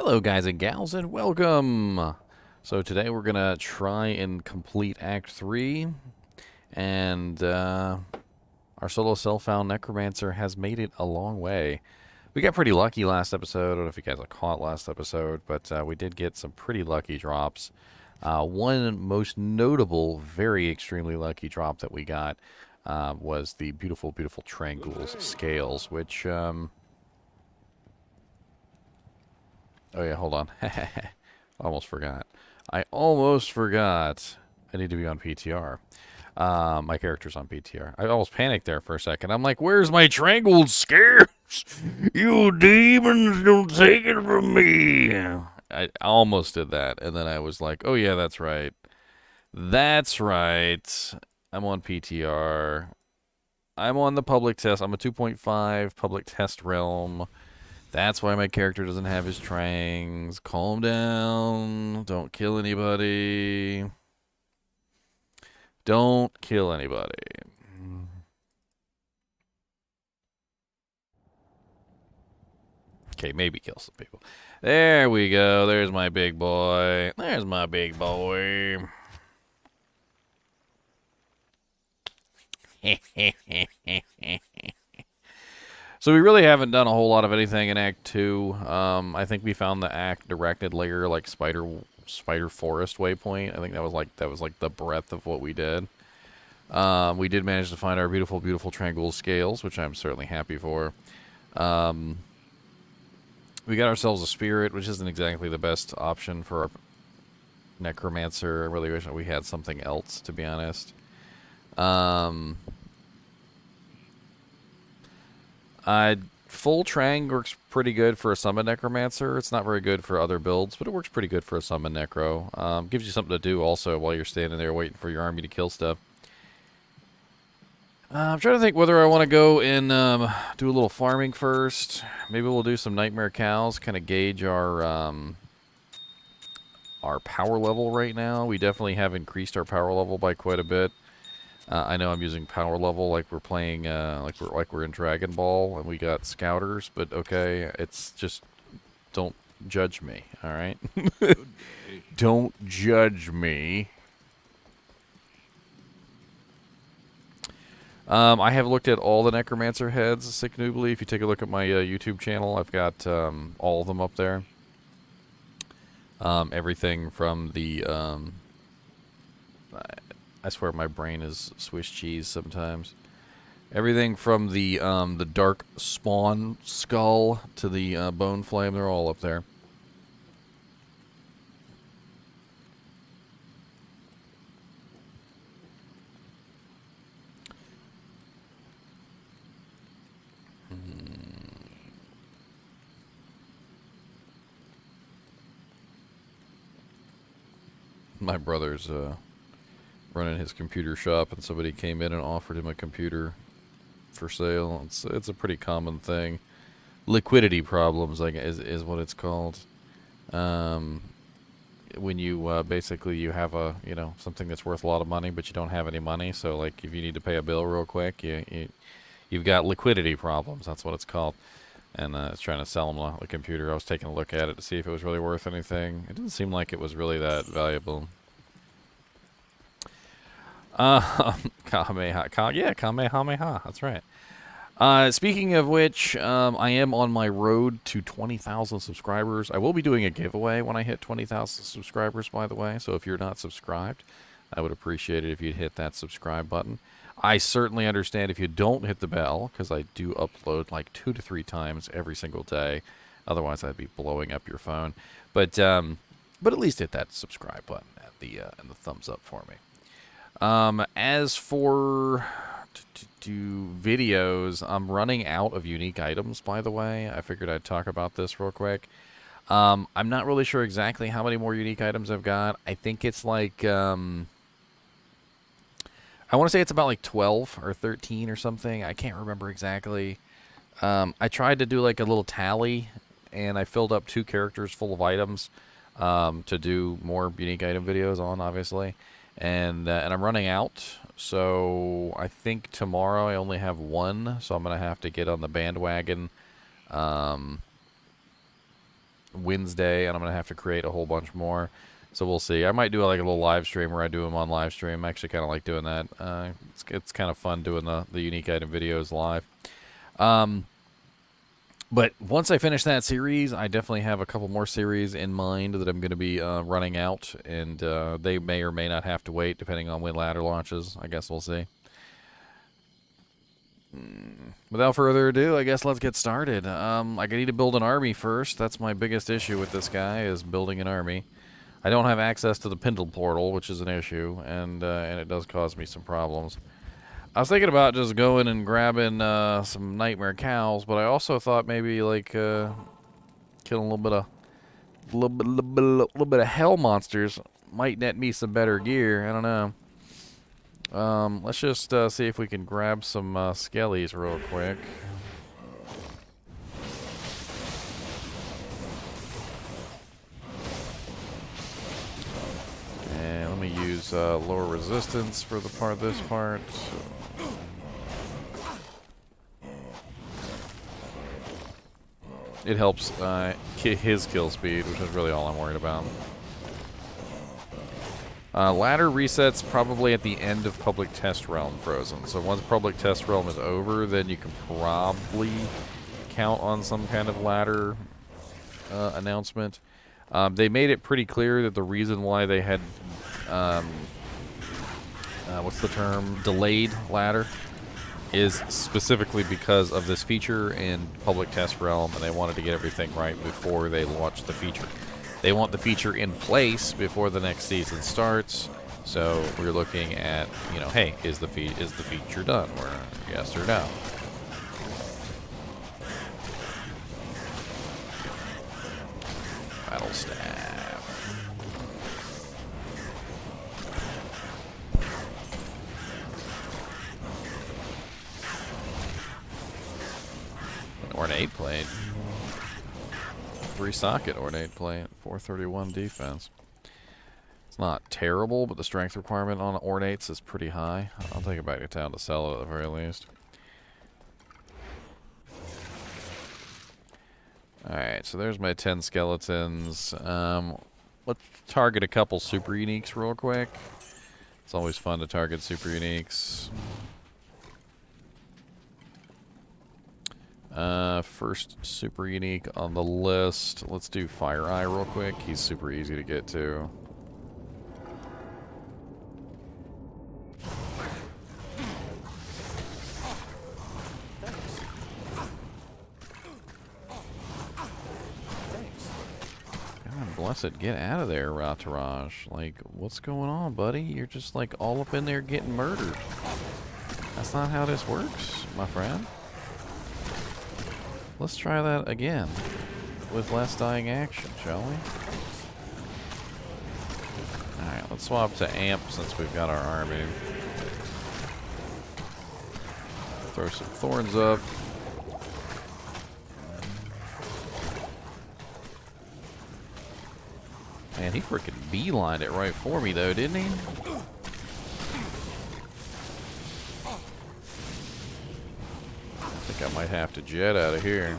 Hello guys and gals and welcome! So today we're going to try and complete Act 3 and our solo self-found Necromancer has made it a long way. We got pretty lucky last episode. I don't know if you guys have caught last episode, but we did get some pretty lucky drops. One most notable, very extremely lucky drop that we got was the beautiful, beautiful Trangle's Scales, which... Oh yeah, hold on. Almost forgot. I almost forgot. I need to be on PTR. My character's on PTR. I almost panicked there for a second. I'm like, where's my Trangled Scares? You demons, don't take it from me. I almost did that. And then I was like, oh yeah, that's right. That's right. I'm on PTR. I'm on the public test. I'm a 2.5 public test realm. That's why my character doesn't have his trangs. Calm down. Don't kill anybody. Don't kill anybody. Okay, maybe kill some people. There we go. There's my big boy. There's my big boy. So we really haven't done a whole lot of anything in Act 2. I think we found the Act directed layer, like Spider Forest waypoint. I think that was like the breadth of what we did. We did manage to find our beautiful, beautiful Tranquil Scales, which I'm certainly happy for. We got ourselves a Spirit, which isn't exactly the best option for our Necromancer. I really wish we had something else, to be honest. Full Trang works pretty good for a Summon Necromancer. It's not very good for other builds, but it works pretty good for a Summon Necro. Gives you something to do also while you're standing there waiting for your army to kill stuff. I'm trying to think whether I want to go and do a little farming first. Maybe we'll do some Nightmare Cows, kind of gauge our power level right now. We definitely have increased our power level by quite a bit. I know I'm using power level like we're playing, like we're in Dragon Ball and we got scouters, but okay, it's just don't judge me, all right? Don't judge me. I have looked at all the Necromancer heads, Sick Noobly. If you take a look at my YouTube channel, I've got all of them up there. Everything from the I swear my brain is Swiss cheese sometimes. Everything from the dark spawn skull to the bone flame, they're all up there. My brother's running his computer shop, and somebody came in and offered him a computer for sale. It's a pretty common thing. Liquidity problems, like is what it's called. When you basically you have something that's worth a lot of money, but you don't have any money. So like if you need to pay a bill real quick, you've got liquidity problems. That's what it's called. And I was trying to sell him a computer. I was taking a look at it to see if it was really worth anything. It didn't seem like it was really that valuable. Kamehameha. Yeah, Kamehameha. That's right. Speaking of which, I am on my road to 20,000 subscribers. I will be doing a giveaway when I hit 20,000 subscribers, by the way. So if you're not subscribed, I would appreciate it if you'd hit that subscribe button. I certainly understand if you don't hit the bell, because I do upload like 2 to 3 times every single day. Otherwise, I'd be blowing up your phone. But at least hit that subscribe button and the thumbs up for me. As for videos, I'm running out of unique items, by the way. I figured I'd talk about this real quick. I'm not really sure exactly how many more unique items I've got. I think it's like, I want to say it's about like 12 or 13 or something. I can't remember exactly. I tried to do like a little tally, and I filled up 2 characters full of items to do more unique item videos on, obviously. And I'm running out, so I think tomorrow I only have 1, so I'm going to have to get on the bandwagon Wednesday, and I'm going to have to create a whole bunch more. So we'll see. I might do like a little live stream where I do them on live stream. I actually kind of like doing that. It's kind of fun doing the unique item videos live. But once I finish that series, I definitely have a couple more series in mind that I'm going to be running out, and they may or may not have to wait depending on when ladder launches. I guess we'll see. Without further ado, I guess let's get started. I need to build an army first. That's my biggest issue with this guy, is building an army. I don't have access to the Pendle portal, which is an issue, and it does cause me some problems. I was thinking about just going and grabbing some nightmare cows, but I also thought maybe like killing a little bit of hell monsters might net me some better gear. I don't know. Let's just see if we can grab some skellies real quick. And let me use lower resistance for this part. It helps his kill speed, which is really all I'm worried about. Ladder resets probably at the end of Public Test Realm Frozen. So once Public Test Realm is over, then you can probably count on some kind of ladder announcement. They made it pretty clear that the reason why they had, what's the term, delayed ladder is specifically because of this feature in Public Test Realm, and they wanted to get everything right before they launched the feature. They want the feature in place before the next season starts, so we're looking at, you know, hey, is the feature done? Or yes or no. Battle staff. An ornate plate. 3-socket ornate plate, 431 defense. It's not terrible, but the strength requirement on ornates is pretty high. I'll take it back to town to sell it at the very least. Alright, so there's my 10 skeletons. Let's target a couple super uniques real quick. It's always fun to target super uniques. First super unique on the list. Let's do Fire Eye real quick. He's super easy to get to. God blessed, get out of there, Rataraj. Like, what's going on, buddy? You're just like all up in there getting murdered. That's not how this works, my friend. Let's try that again with less dying action, shall we? Alright, let's swap to Amp since we've got our army. Throw some thorns up. Man, he freaking beelined it right for me though, didn't he? I think I might have to jet out of here.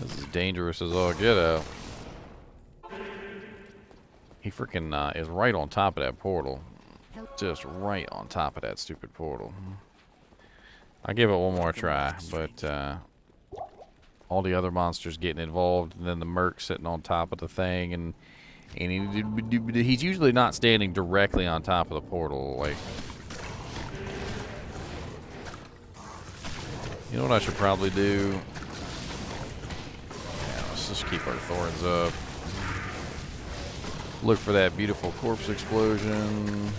This is dangerous as all get out. He freaking is right on top of that portal. Just right on top of that stupid portal. I'll give it one more try, but all the other monsters getting involved, and then the Merc sitting on top of the thing, and he's usually not standing directly on top of the portal, like. You know what I should probably do? Yeah, let's just keep our thorns up. Look for that beautiful corpse explosion.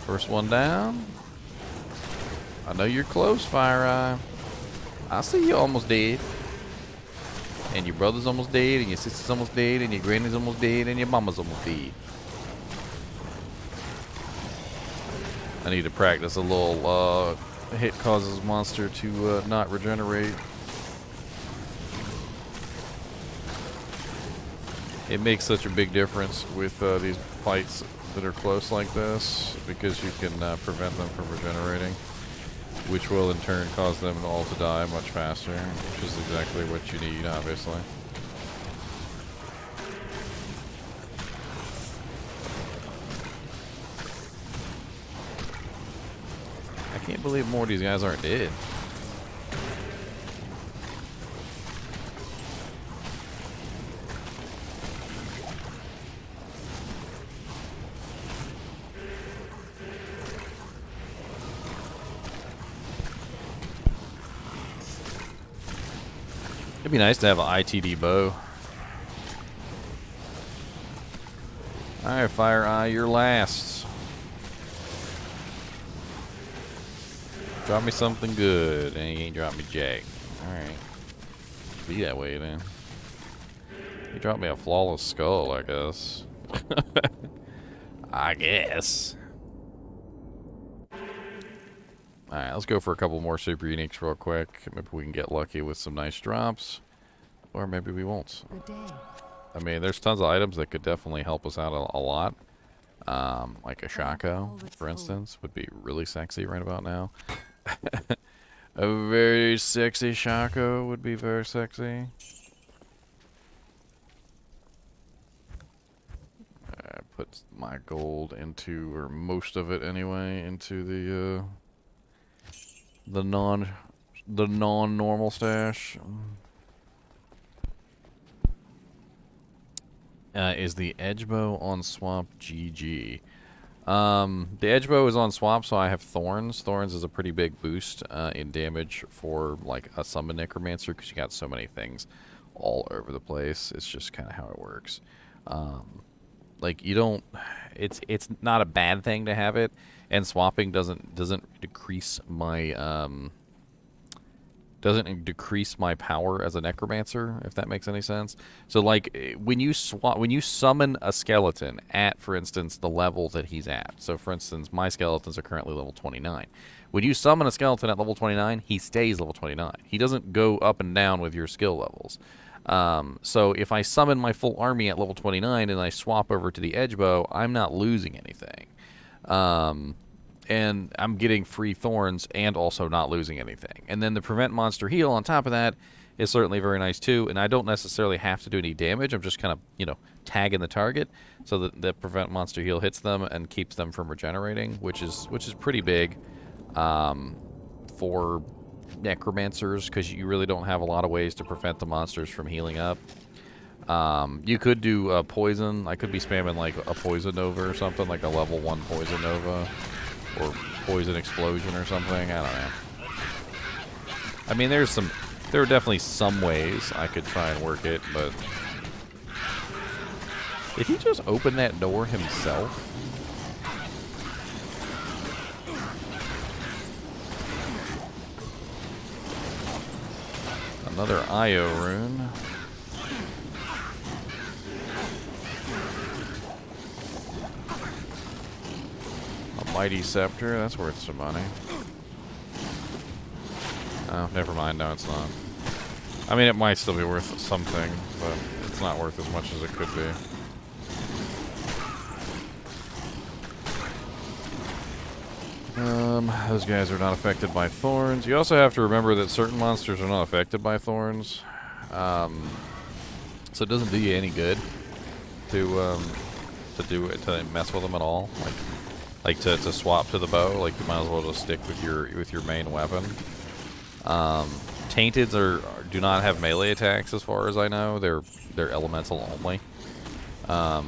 First one down. I know you're close, Fire Eye. I see you almost dead. And your brother's almost dead, and your sister's almost dead, and your granny's almost dead, and your mama's almost dead. I need to practice a little hit causes monster to not regenerate. it makes such a big difference with these fights that are close like this, because you can prevent them from regenerating, which will in turn cause them all to die much faster, which is exactly what you need, obviously. I can't believe more of these guys aren't dead. It'd be nice to have an ITD bow. Alright, Fire Eye, you're last. Drop me something good, and you ain't drop me jack. Alright. Be that way, then. You dropped me a flawless skull, I guess. I guess. Alright, let's go for a couple more super uniques real quick. Maybe we can get lucky with some nice drops. Or maybe we won't. I mean, there's tons of items that could definitely help us out a lot. Like a Shaco, for instance, would be really sexy right about now. A very sexy Shaco would be very sexy. I put my gold into, or most of it anyway, into the non-normal stash. Is the Edgebow on Swamp GG? The Edgebow is on Swamp, so I have Thorns. Thorns is a pretty big boost in damage for like a Summon Necromancer, because you got so many things all over the place. It's just kind of how it works. Like you don't, it's not a bad thing to have it, and swapping doesn't decrease my power as a necromancer, if that makes any sense. So like when you summon a skeleton at, for instance, the level that he's at. So for instance, my skeletons are currently level 29. When you summon a skeleton at level 29, he stays level 29. He doesn't go up and down with your skill levels. So if I summon my full army at level 29 and I swap over to the Edgebow, I'm not losing anything. And I'm getting free Thorns and also not losing anything. And then the Prevent Monster Heal on top of that is certainly very nice too. And I don't necessarily have to do any damage. I'm just kind of, you know, tagging the target so that the Prevent Monster Heal hits them and keeps them from regenerating, which is pretty big for necromancers, because you really don't have a lot of ways to prevent the monsters from healing up. You could do poison. I could be spamming like a Poison Nova or something, like a level 1 Poison Nova. Or Poison Explosion or something. I don't know. I mean, there are definitely some ways I could try and work it, but did he just open that door himself? Another Io rune. Mighty Scepter, that's worth some money. Oh, never mind, no it's not. I mean, it might still be worth something, but it's not worth as much as it could be. Those guys are not affected by thorns. You also have to remember that certain monsters are not affected by thorns. So it doesn't do you any good to mess with them at all. Like to swap to the bow, like you might as well just stick with your main weapon. Tainteds do not have melee attacks as far as I know. They're elemental only.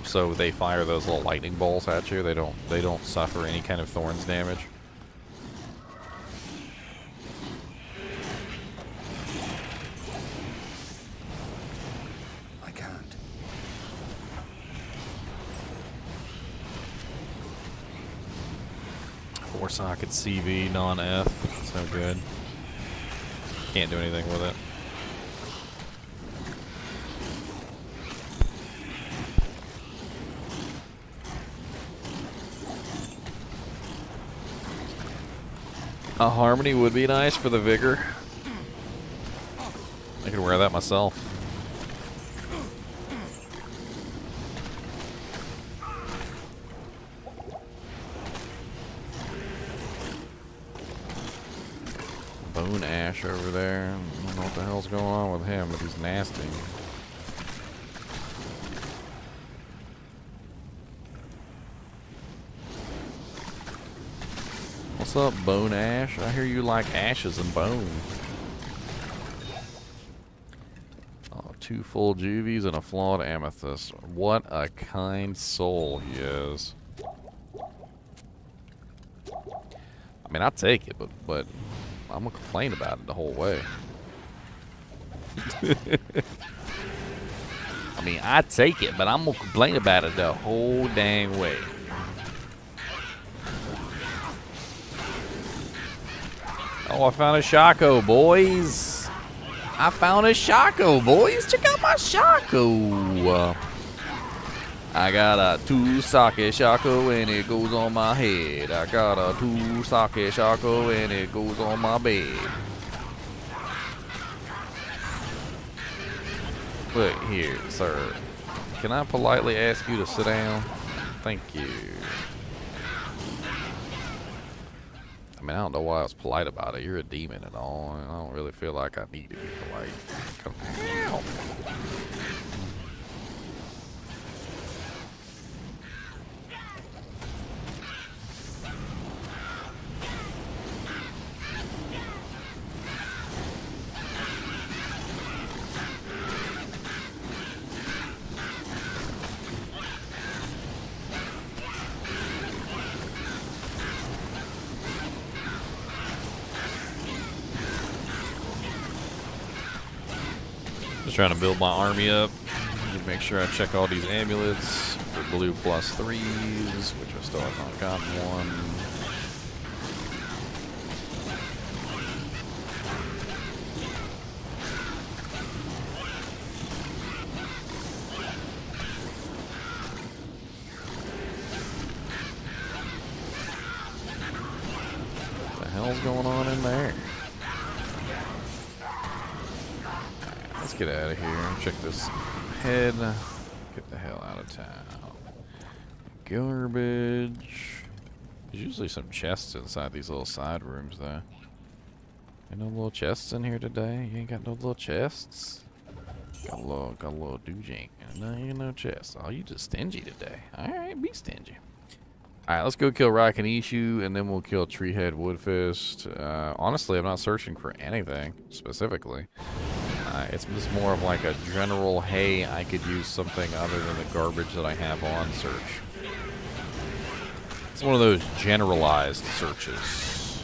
So they fire those little lightning bolts at you. They don't suffer any kind of thorns damage. I can't. Four socket CV non-F. That's no good. Can't do anything with it. A Harmony would be nice for the vigor. I could wear that myself. bone ash over there. I don't know what the hell's going on with him, but he's nasty. What's up, bone ash? I hear you like ashes and bone. Oh, 2 full juvies and a flawed amethyst. What a kind soul he is. I mean, I'll take it, but I'm gonna complain about it the whole way. I mean, I take it, but I'm gonna complain about it the whole dang way. Oh, I found a Shaco, boys. I found a Shaco, boys. Check out my Shaco. I got a 2-socket Shaco and it goes on my head. I got a 2-socket Shaco and it goes on my bed. Look here, sir. Can I politely ask you to sit down? Thank you. I mean, I don't know why I was polite about it. You're a demon and all. I don't really feel like I need to be polite. Come on. Just trying to build my army up. Make sure I check all these amulets for blue +3s, which I still have not gotten one. What the hell's going on in there? Let's get out of here. Check this head. Get the hell out of town. Garbage. There's usually some chests inside these little side rooms, though. Ain't no little chests in here today? You ain't got no little chests? Got a little doojink. No, you ain't no chests. Oh, you just stingy today. Alright, be stingy. Alright, let's go kill Raikanishu, and then we'll kill Treehead Woodfist. Honestly, I'm not searching for anything specifically. It's just more of like a general, hey, I could use something other than the garbage that I have on search. It's one of those generalized searches.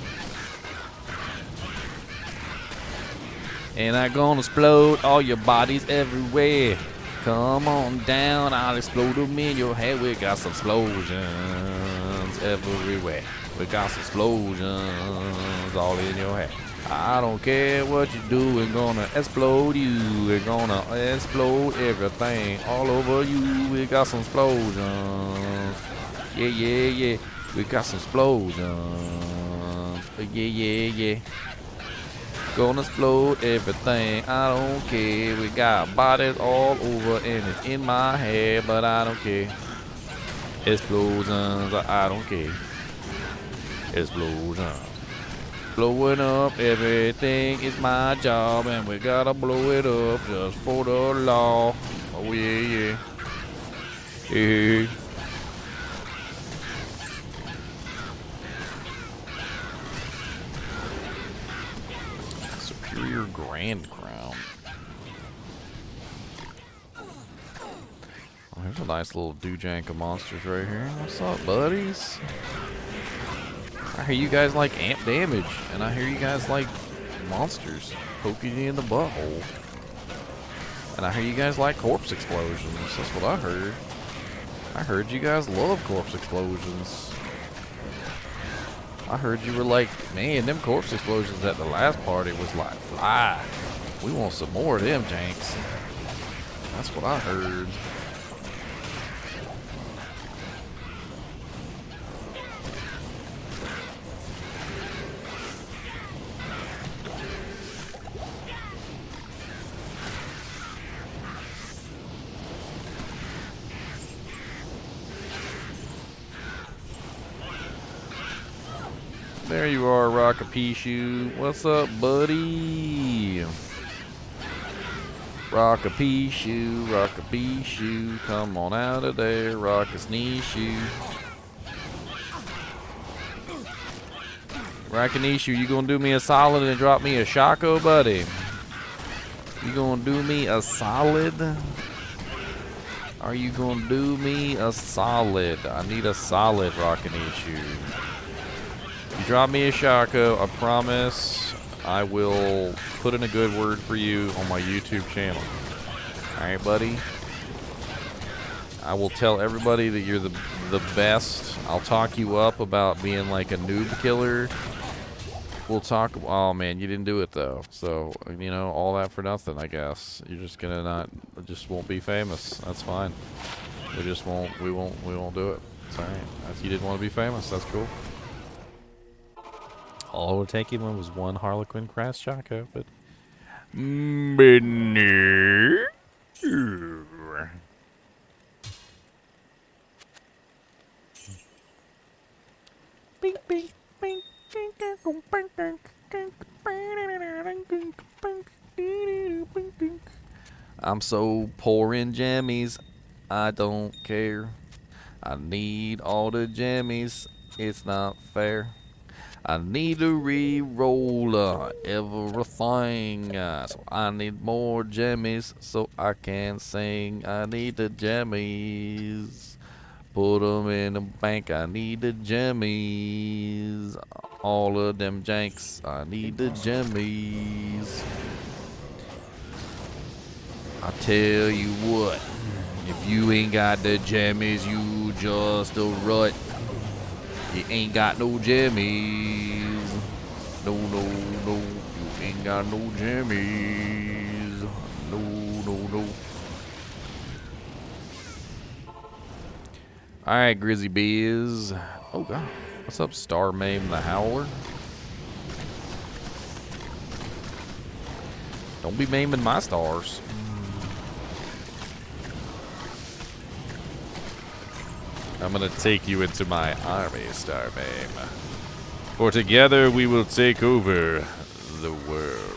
And I'm gonna explode all your bodies everywhere. Come on down, I'll explode them in your head. We got some explosions everywhere. We got some explosions all in your head. I don't care what you do, we're gonna explode you. We're gonna explode everything all over you. We got some explosions. Yeah, yeah, yeah. We got some explosions. Yeah, yeah, yeah. Gonna explode everything. I don't care. We got bodies all over and it's in my head, but I don't care. Explosions, I don't care. Explosions. Blowing up everything is my job, and we gotta blow it up just for the law. Oh yeah, yeah. Yeah. Superior Grand Crown. Oh, here's a nice little doojank of monsters right here. What's up, buddies? I hear you guys like amp damage, and I hear you guys like monsters poking you in the butthole. And I hear you guys like corpse explosions. That's what I heard. I heard you guys love corpse explosions. I heard you were like, man, them corpse explosions at the last party was like fly. We want some more of them, Janks. That's what I heard. There you are, Rockapishu. What's up, buddy? Rockapishu, Rockapishu. Come on out of there, Rockasnishu. Rockanishu, you gonna do me a solid and drop me a Shaco, buddy? You gonna do me a solid? Are you gonna do me a solid? I need a solid, Rockanishu. You drop me a Shaco, I promise I will put in a good word for you on my YouTube channel. Alright, buddy? I will tell everybody that you're the best. I'll talk you up about being like a noob killer. We'll talk. Oh man, you didn't do it though. So you know, all that for nothing, I guess. You're just gonna not, just won't be famous. That's fine. We just won't. We won't do it. It's alright. You didn't want to be famous. That's cool. All it would take him was one Harlequin Crass Shaco, but. Bing, bing, bing. I'm so poor in jammies, I don't care. I need all the jammies, it's not fair. I need to re-roll everything, so I need more jammies so I can sing. I need the jammies. Put them in the bank, I need the jammies. All of them janks, I need the jammies. I tell you what, if you ain't got the jammies, you just a rut. You ain't got no jammies. No, no, no, you ain't got no jammies. No, no, no. Alright, Grizzly Bees. Oh, God. What's up, Star Maim the Howler? Don't be maiming my stars. I'm gonna take you into my army, Star Maim. For together we will take over the world.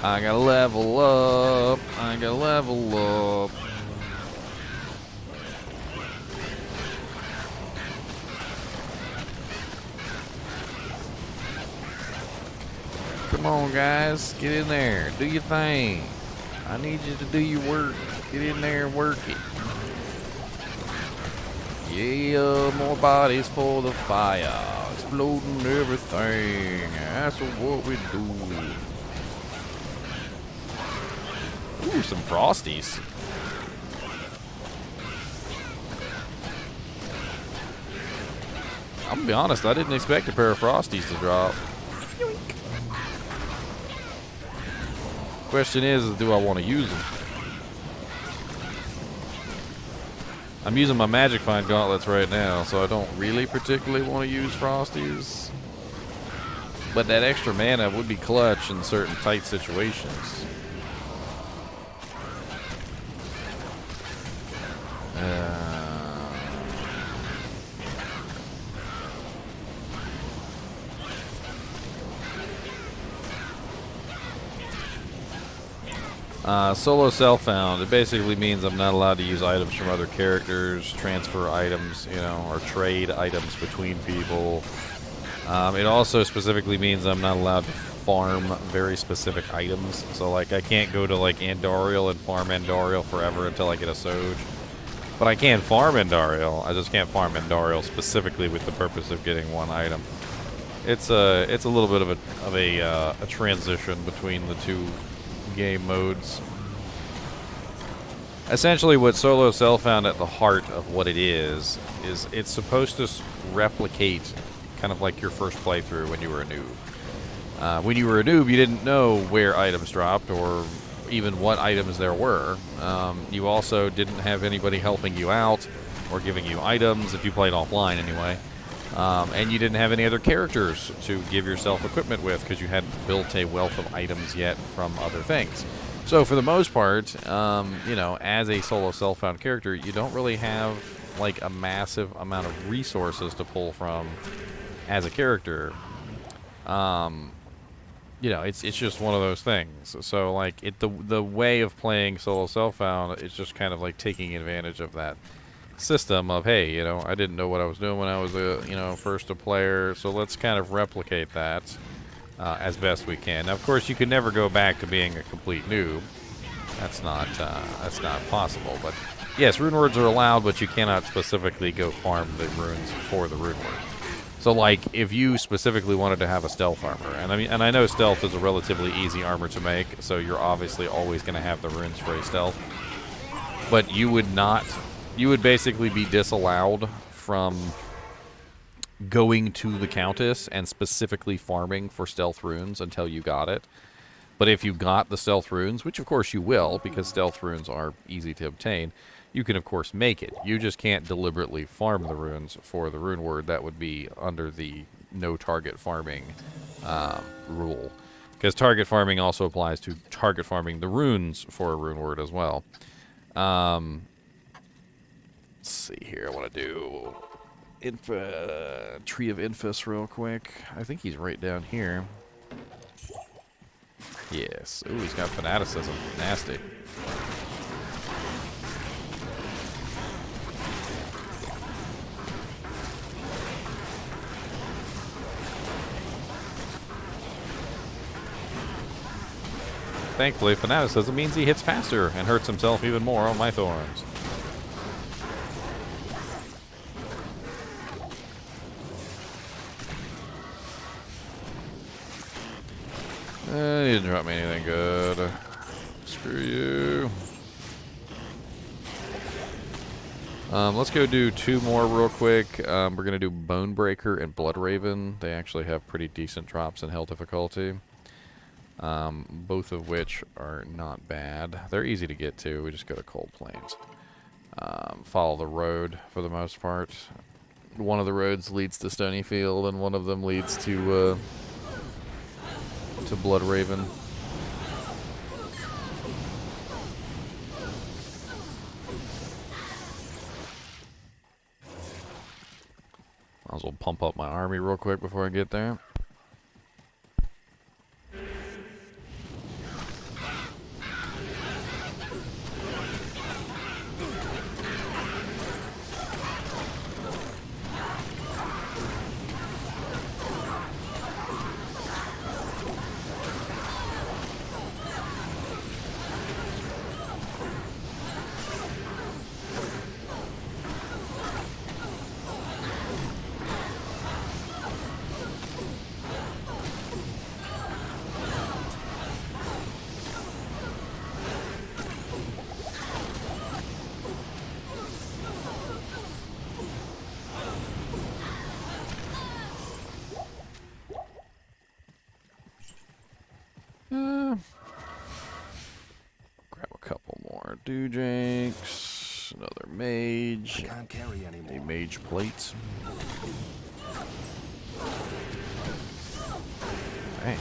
I gotta level up. I gotta level up. Come on, guys. Get in there. Do your thing. I need you to do your work. Get in there and work it. Yeah, more bodies for the fire. Exploding everything. That's what we do. Ooh, some Frosties. I'm gonna be honest, I didn't expect a pair of Frosties to drop. Question is do I want to use them? I'm using my Magic Find gauntlets right now, so I don't really particularly want to use Frosties. But that extra mana would be clutch in certain tight situations. Solo self-found, it basically means I'm not allowed to use items from other characters, transfer items, you know, or trade items between people. It also specifically means I'm not allowed to farm very specific items. So, like, I can't go to, like, Andariel and farm Andariel forever until I get a Soj. But I can farm Andariel, I just can't farm Andariel specifically with the purpose of getting one item. It's a little bit of a transition between the two game modes. Essentially what Solo Self-Found at the heart of what it is it's supposed to replicate kind of like your first playthrough when you were a noob. When you were a noob, you didn't know where items dropped or even what items there were. You also didn't have anybody helping you out or giving you items if you played offline anyway. And you didn't have any other characters to give yourself equipment with because you hadn't built a wealth of items yet from other things. So for the most part, you know, as a solo self-found character, you don't really have like a massive amount of resources to pull from as a character. You know, it's just one of those things. So like the way of playing solo self-found is just kind of like taking advantage of that system of, hey, you know, I didn't know what I was doing when I was first a player, so let's kind of replicate that as best we can. Now, of course, you can never go back to being a complete noob. That's not possible. But yes, rune words are allowed, but you cannot specifically go farm the runes for the rune word. So, like, if you specifically wanted to have a stealth armor, and I know stealth is a relatively easy armor to make, so you're obviously always going to have the runes for a stealth, but you would basically be disallowed from going to the Countess and specifically farming for stealth runes until you got it. But if you got the stealth runes, which of course you will, because stealth runes are easy to obtain, you can of course make it. You just can't deliberately farm the runes for the rune word. That would be under the no target farming rule. Because target farming also applies to target farming the runes for a rune word as well. Let's see here. I want to do Tree of Infus real quick. I think he's right down here. Yes. Ooh, he's got fanaticism. Nasty. Thankfully, fanaticism means he hits faster and hurts himself even more on my thorns. He didn't drop me anything good. Screw you. Let's go do two more real quick. We're going to do Bonebreaker and Bloodraven. They actually have pretty decent drops in hell difficulty. Both of which are not bad. They're easy to get to. We just go to Cold Plains. Follow the road for the most part. One of the roads leads to Stonyfield, and one of them leads to Bloodraven. Might as well pump up my army real quick before I get there. Grab a couple more Dujakes, another mage, Can't carry anymore. a mage plate. Hey.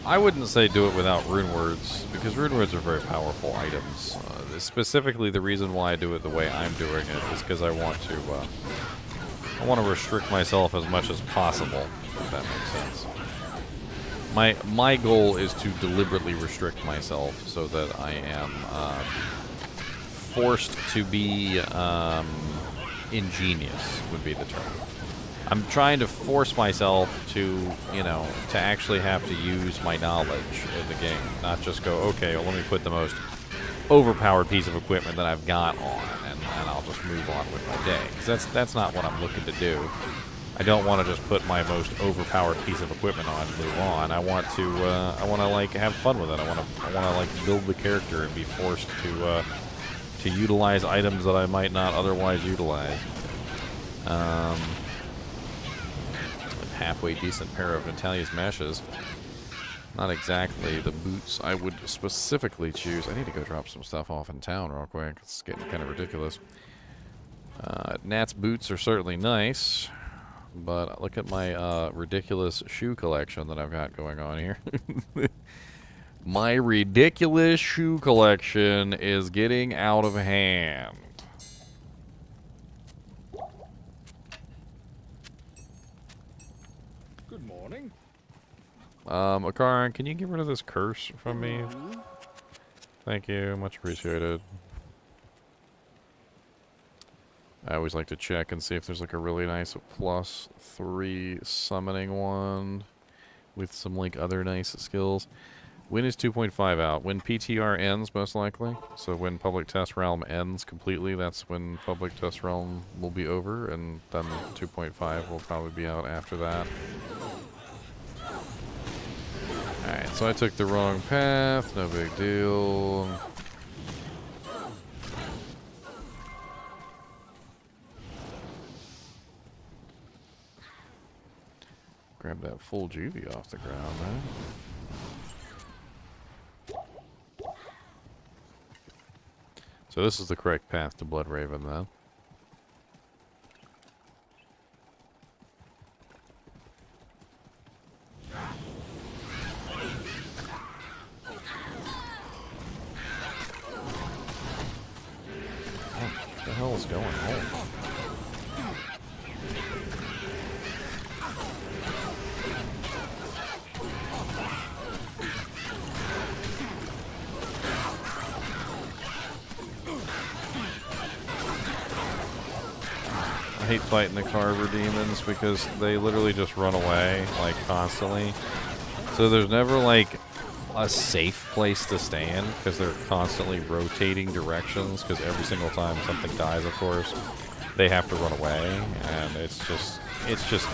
I wouldn't say do it without rune words, because rune words are very powerful items. Specifically, the reason why I do it the way I'm doing it is because I want to restrict myself as much as possible, if that makes sense. My goal is to deliberately restrict myself so that I am forced to be ingenious, would be the term. I'm trying to force myself to, to actually have to use my knowledge in the game, not just go, okay, well, let me put the most overpowered piece of equipment that I've got on, and I'll just move on with my day. Because that's not what I'm looking to do. I don't want to just put my most overpowered piece of equipment on and move on. I want to like have fun with it. I want to like build the character and be forced to utilize items that I might not otherwise utilize. halfway decent pair of Natalia's meshes. Not exactly the boots I would specifically choose. I need to go drop some stuff off in town real quick. It's getting kind of ridiculous. Nat's boots are certainly nice, but look at my ridiculous shoe collection that I've got going on here. My ridiculous shoe collection is getting out of hand. Good morning. Akaran, can you get rid of this curse from me? Thank you, much appreciated. I always like to check and see if there's like a really nice +3 summoning one with some like other nice skills. When is 2.5 out? When PTR ends, most likely. So when Public Test Realm ends completely, that's when Public Test Realm will be over, and then 2.5 will probably be out after that. Alright, so I took the wrong path, no big deal. Grab that full juvie off the ground, man. So this is the correct path to Bloodraven, then. What the hell is going on? I hate fighting the Carver demons because they literally just run away, like, constantly. So there's never, like, a safe place to stand because they're constantly rotating directions because every single time something dies, of course, they have to run away, and it's just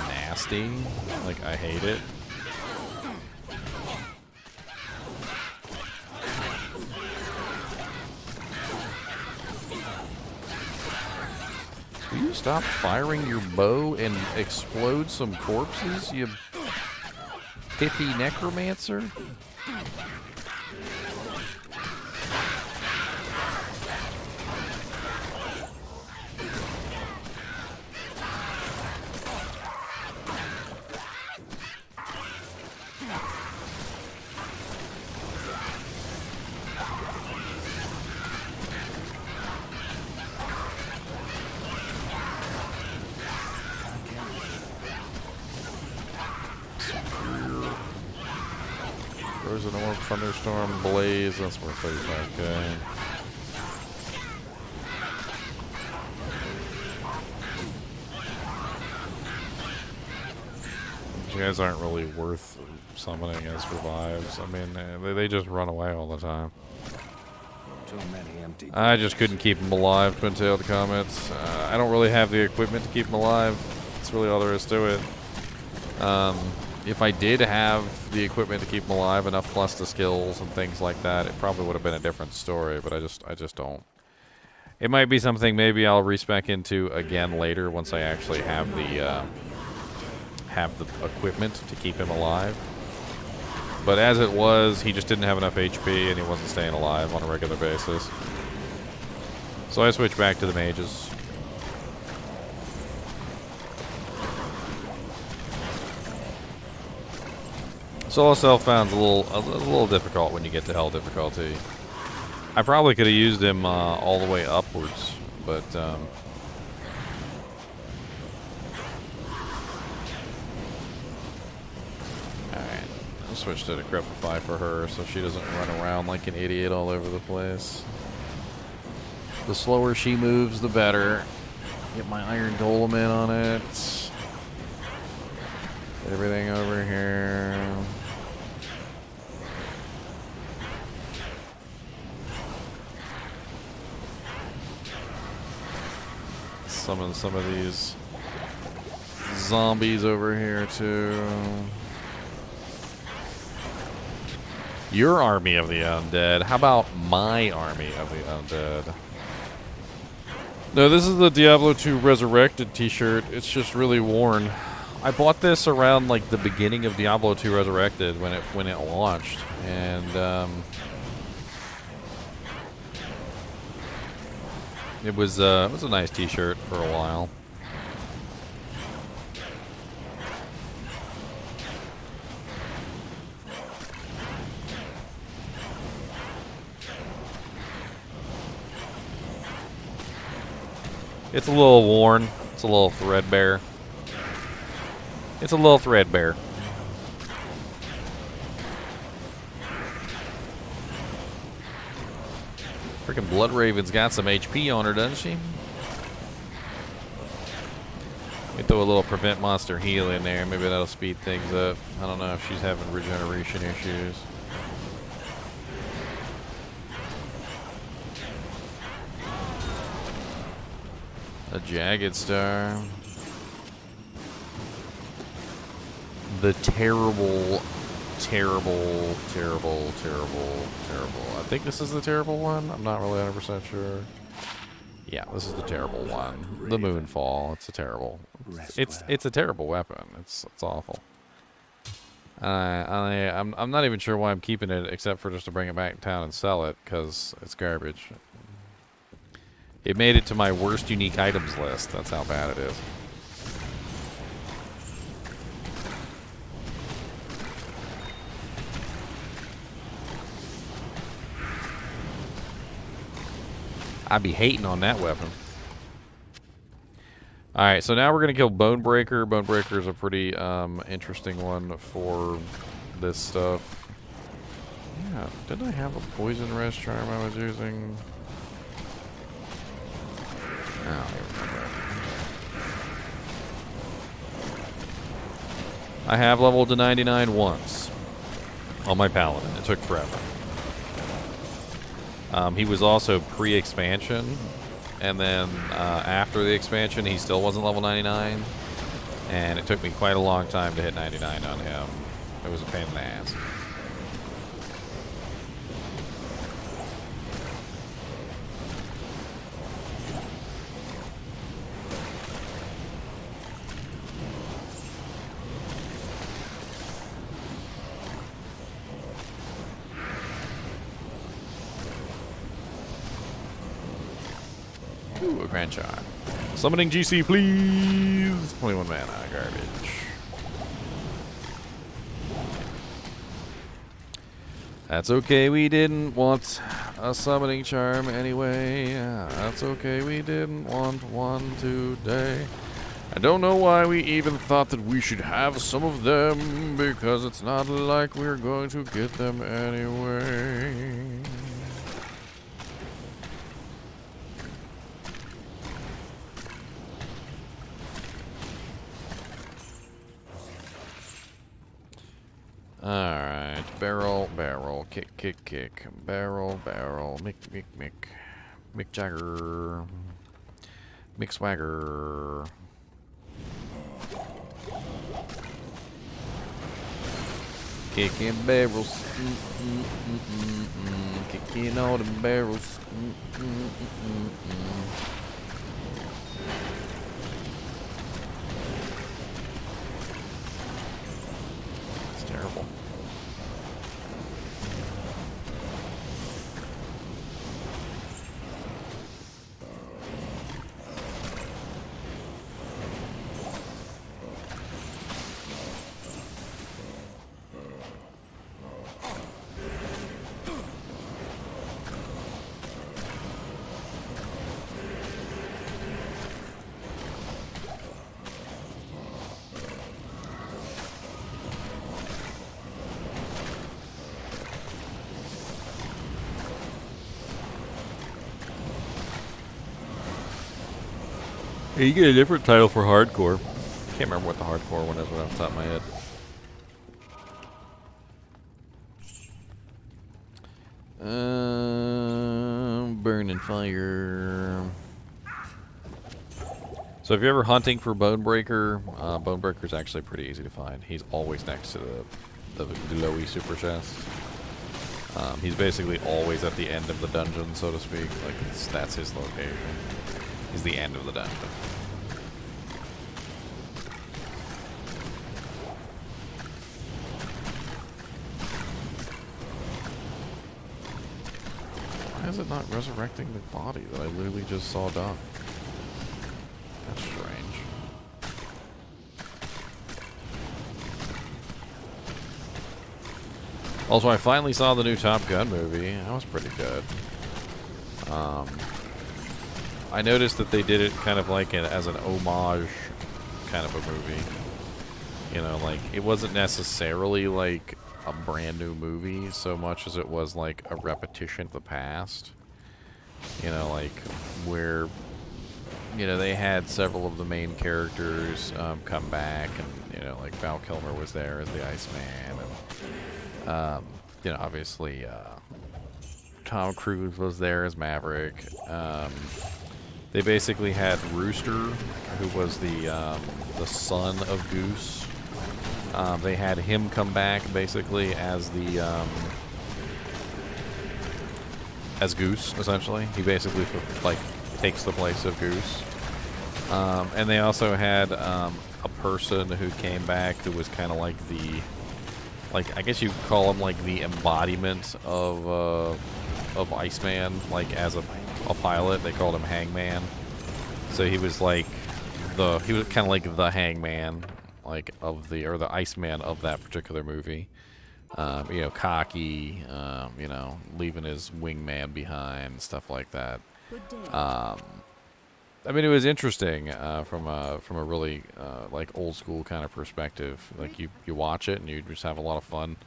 nasty. Like, I hate it. Will you stop firing your bow and explode some corpses, you pithy necromancer? Frozen Orb, Thunderstorm, Blaze, that's worth 35k. You guys aren't really worth summoning as revives. I mean, they just run away all the time. Too many empty. I just couldn't keep them alive, Twin-tailed comments. I don't really have the equipment to keep them alive. That's really all there is to it. If I did have the equipment to keep them alive, enough plus the skills and things like that, it probably would have been a different story, but I just don't. It might be something maybe I'll respec into again later once I actually have the equipment to keep him alive. But as it was, he just didn't have enough HP and he wasn't staying alive on a regular basis. So I switched back to the mages. Solo Self-Found's a little difficult when you get to Hell difficulty. I probably could have used him all the way upwards, but alright, I'll switch to Decrepify for her so she doesn't run around like an idiot all over the place. The slower she moves, the better. Get my Iron Golem in on it. Get everything over here. Summon some of these zombies over here too. Your army of the undead. How about my army of the undead? No, this is the Diablo 2 Resurrected t-shirt. It's just really worn. I bought this around like the beginning of Diablo 2 Resurrected when it launched, and it was a nice T-shirt for a while. It's a little worn. It's a little threadbare. It's a little threadbare. Freaking Blood Raven's got some HP on her, doesn't she? Let me throw a little prevent monster heal in there. Maybe that'll speed things up. I don't know if she's having regeneration issues. A Jagged Star. The terrible, terrible, terrible, terrible, terrible. I think this is the terrible one. I'm not really 100% sure. Yeah, this is the terrible one. The Moonfall. It's a terrible. It's a terrible weapon. It's awful. I'm not even sure why I'm keeping it, except for just to bring it back in town and sell it, because it's garbage. It made it to my worst unique items list. That's how bad it is. I'd be hating on that weapon. Alright, so now we're going to kill Bonebreaker. Bonebreaker is a pretty interesting one for this stuff. Yeah, didn't I have a poison rest charm I was using? I don't even remember. I have leveled to 99 once on my paladin. It took forever. He was also pre-expansion, and then after the expansion he still wasn't level 99, and it took me quite a long time to hit 99 on him. It was a pain in the ass. Ooh, a Grand Charm. Summoning GC, please! 21 mana, garbage. That's okay, we didn't want a summoning charm anyway. That's okay, we didn't want one today. I don't know why we even thought that we should have some of them, because it's not like we're going to get them anyway. Alright, barrel, barrel, kick, kick, kick, barrel, barrel, Mick, Mick, Mick, Mick Jagger, Mick Swagger. Kicking barrels, kicking all the barrels. It's terrible. Hey, you get a different title for hardcore. Can't remember what the hardcore one is right off the top of my head. Burning fire. So if you're ever hunting for Bonebreaker, Bonebreaker's actually pretty easy to find. He's always next to the glowy super chest. He's basically always at the end of the dungeon, so to speak. Like that's his location. He's the end of the dungeon. Why is it not resurrecting the body that I literally just saw die? That's strange. Also, I finally saw the new Top Gun movie. That was pretty good. I noticed that they did it kind of like as an homage kind of a movie. You know, like, it wasn't necessarily like a brand new movie so much as it was like a repetition of the past. You know, like, where, you know, they had several of the main characters come back, and, you know, like, Val Kilmer was there as the Iceman, and, you know, obviously, Tom Cruise was there as Maverick. They basically had Rooster, who was the son of Goose. They had him come back basically as the as Goose, essentially. He basically like takes the place of Goose. And they also had a person who came back who was kind of like the, like, I guess you could call him like the embodiment of Iceman, like as a pilot. They called him Hangman. So he was like he was kind of like the Hangman, like of or the Iceman of that particular movie. You know, cocky, you know, leaving his wingman behind, stuff like that. I mean, it was interesting from a really like old school kind of perspective. Like you watch it and you just have a lot of fun.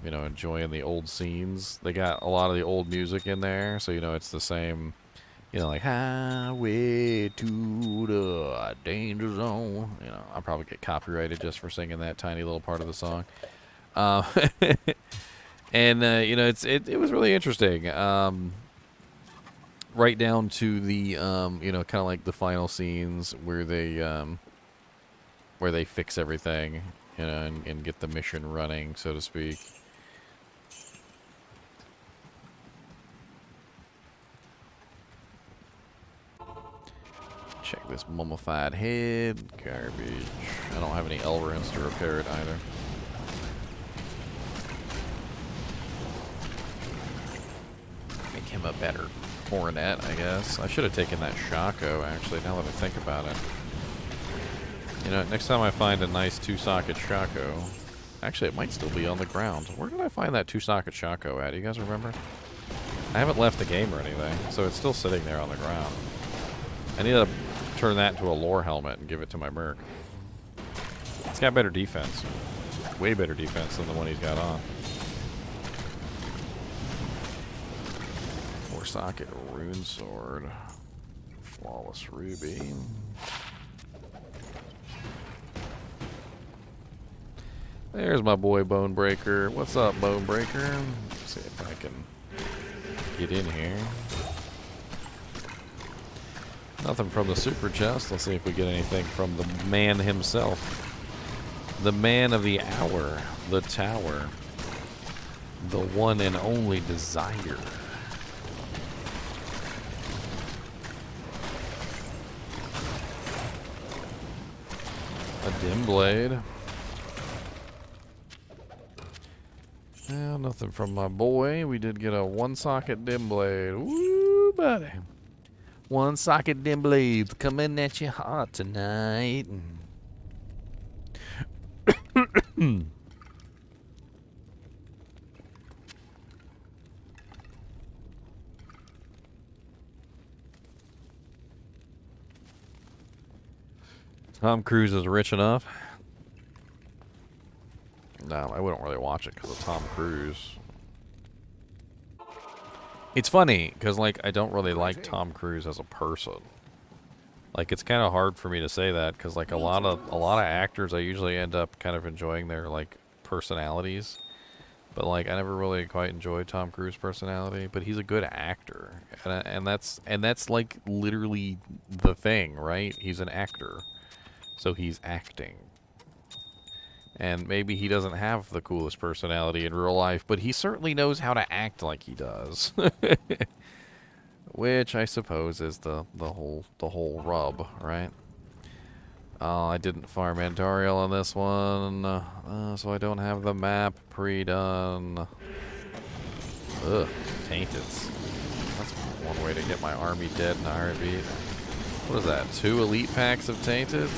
You know, enjoying the old scenes. They got a lot of the old music in there, so you know it's the same. You know, like highway to the danger zone. You know, I'll probably get copyrighted just for singing that tiny little part of the song. And you know, it was really interesting. Right down to the you know, kind of like the final scenes where they fix everything, you know, and get the mission running, so to speak. Check this mummified head. Garbage. I don't have any Elverins to repair it either. Make him a better coronet, I guess. I should have taken that Shaco, actually, now that I think about it. You know, next time I find a nice 2-socket Shaco... Actually, it might still be on the ground. Where did I find that 2-socket Shaco at? Do you guys remember? I haven't left the game or anything, so it's still sitting there on the ground. I need to turn that into a lore helmet and give it to my Merc. It's got better defense. Way better defense than the one he's got on. 4-socket rune sword. Flawless ruby. There's my boy Bonebreaker. What's up, Bonebreaker? Let's see if I can get in here. Nothing from the super chest. Let's see if we get anything from the man himself. The man of the hour. The tower. The one and only desire. A dim blade. Well, nothing from my boy. We did get a 1-socket dim blade. Woo, buddy. 1-socket dim blades coming at you hot tonight. Tom Cruise is rich enough. No, I wouldn't really watch it because of Tom Cruise. It's funny because, like, I don't really like Tom Cruise as a person. Like, it's kind of hard for me to say that because, like, a lot of actors, I usually end up kind of enjoying their, like, personalities. But, like, I never really quite enjoyed Tom Cruise's personality. But he's a good actor, and that's like literally the thing, right? He's an actor, so he's acting. And maybe he doesn't have the coolest personality in real life, but he certainly knows how to act like he does. Which I suppose is the whole rub, right? Oh, I didn't farm Andariel on this one, so I don't have the map pre-done. Ugh, tainted. one way to get my army dead in a heartbeat. What is that? 2 elite packs of tainted?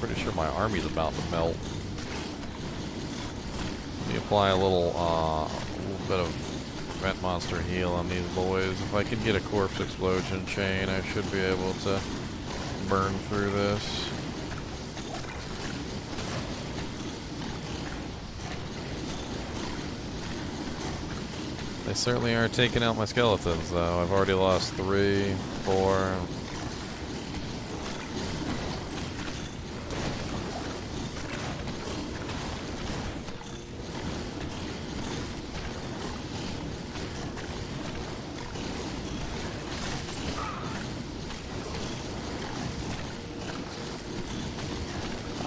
Pretty sure my army's about to melt. Let me apply a little bit of vent monster heal on these boys. If I can get a corpse explosion chain, I should be able to burn through this. They certainly aren't taking out my skeletons, though. I've already lost 3, 4.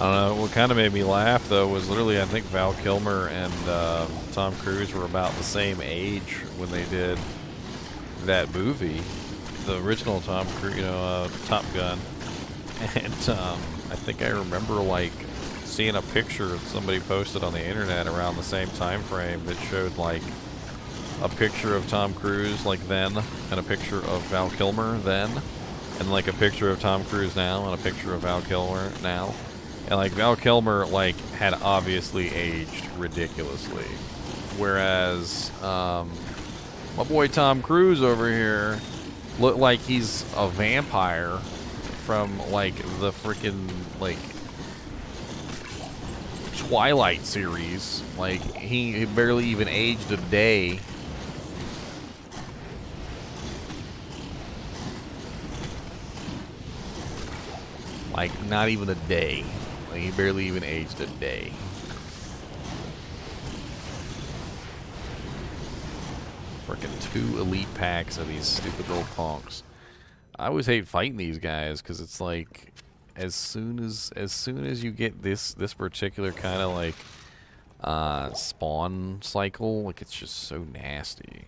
I don't know, what kind of made me laugh, though, was literally, I think Val Kilmer and Tom Cruise were about the same age when they did that movie. The original Tom Cruise, Top Gun. And I think I remember, like, seeing a picture somebody posted on the internet around the same time frame that showed, like, a picture of Tom Cruise, like, then, and a picture of Val Kilmer then, and, like, a picture of Tom Cruise now, and a picture of Val Kilmer now. And, like, Val Kilmer, like, had obviously aged ridiculously. Whereas, my boy Tom Cruise over here looked like he's a vampire from, like, the freaking, like, Twilight series. Like, he barely even aged a day. Like, not even a day. Like, he barely even aged a day. Freaking 2 elite packs of these stupid little punks. I always hate fighting these guys because it's like, as soon as you get this particular kind of like spawn cycle, like, it's just so nasty.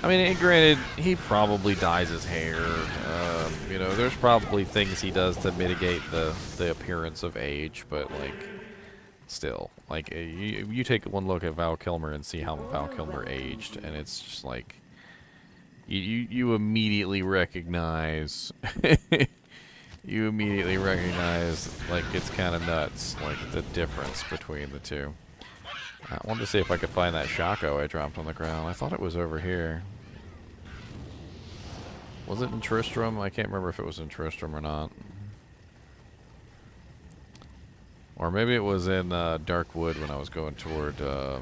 I mean, granted, he probably dyes his hair. There's probably things he does to mitigate the appearance of age, but, like, still. Like, you take one look at Val Kilmer and see how Val Kilmer aged, and it's just like, you immediately recognize, you immediately recognize, like, it's kind of nuts, like, the difference between the two. I wanted to see if I could find that Shaco I dropped on the ground. I thought it was over here. Was it in Tristram? I can't remember if it was in Tristram or not. Or maybe it was in Darkwood when I was going toward... yeah,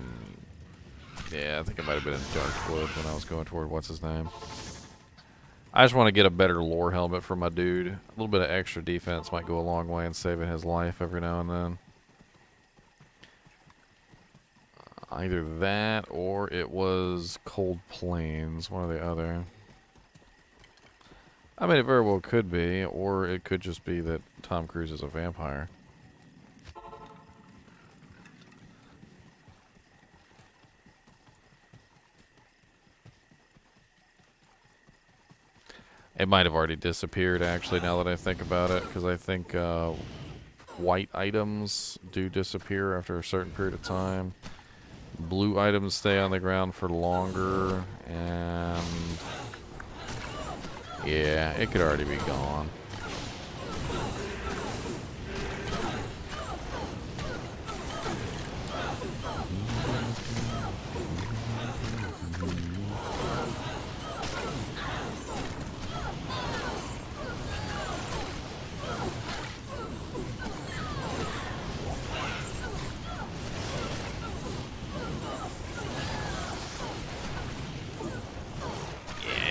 I think it might have been in Darkwood when I was going toward... What's his name? I just want to get a better lore helmet for my dude. A little bit of extra defense might go a long way in saving his life every now and then. Either that, or it was Cold Plains, one or the other. I mean, it very well could be, or it could just be that Tom Cruise is a vampire. It might have already disappeared, actually, now that I think about it, because I think white items do disappear after a certain period of time. Blue items stay on the ground for longer, and yeah, it could already be gone.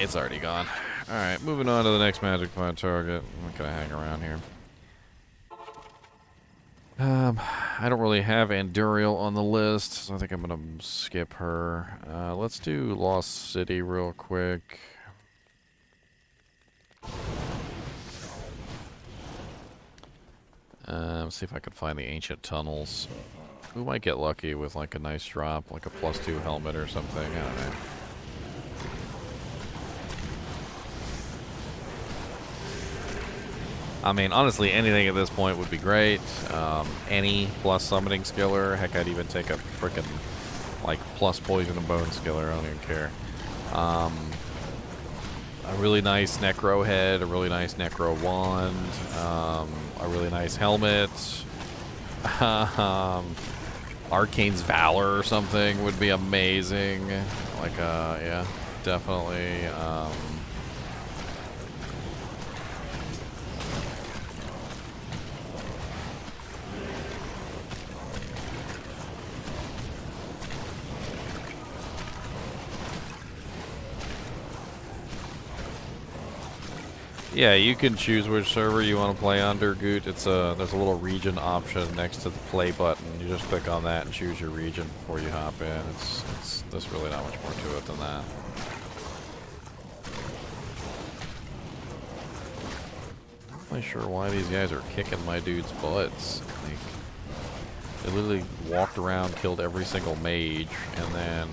It's already gone. Alright, moving on to the next magic point target. I'm not gonna hang around here. I don't really have Anduriel on the list, so I think I'm gonna skip her. Let's do Lost City real quick. See if I can find the ancient tunnels. We might get lucky with like a nice drop, like a +2 helmet or something. I don't know. I mean, honestly, anything at this point would be great. Any plus summoning skiller. Heck, I'd even take a freaking, like, plus poison and bone skiller. I don't even care. A really nice necro head, a really nice necro wand, a really nice helmet. Arcane's Valor or something would be amazing. Like, yeah, definitely. Yeah, you can choose which server you want to play under, Goot. There's a little region option next to the play button. You just click on that and choose your region before you hop in. There's really not much more to it than that. I'm not really sure why these guys are kicking my dude's butts. Like, they literally walked around, killed every single mage, and then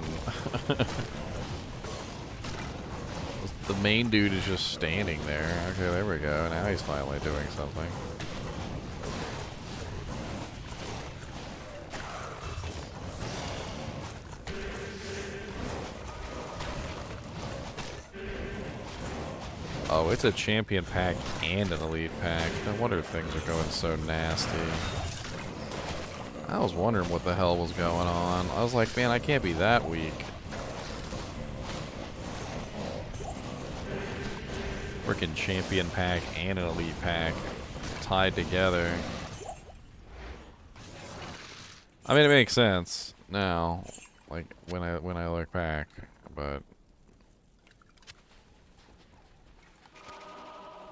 the main dude is just standing there. Okay, there we go. Now he's finally doing something. Oh, it's a champion pack and an elite pack. No wonder things are going so nasty. I was wondering what the hell was going on. I was like, man, I can't be that weak. Freaking champion pack and an elite pack tied together. I mean, it makes sense now, like when I look back, but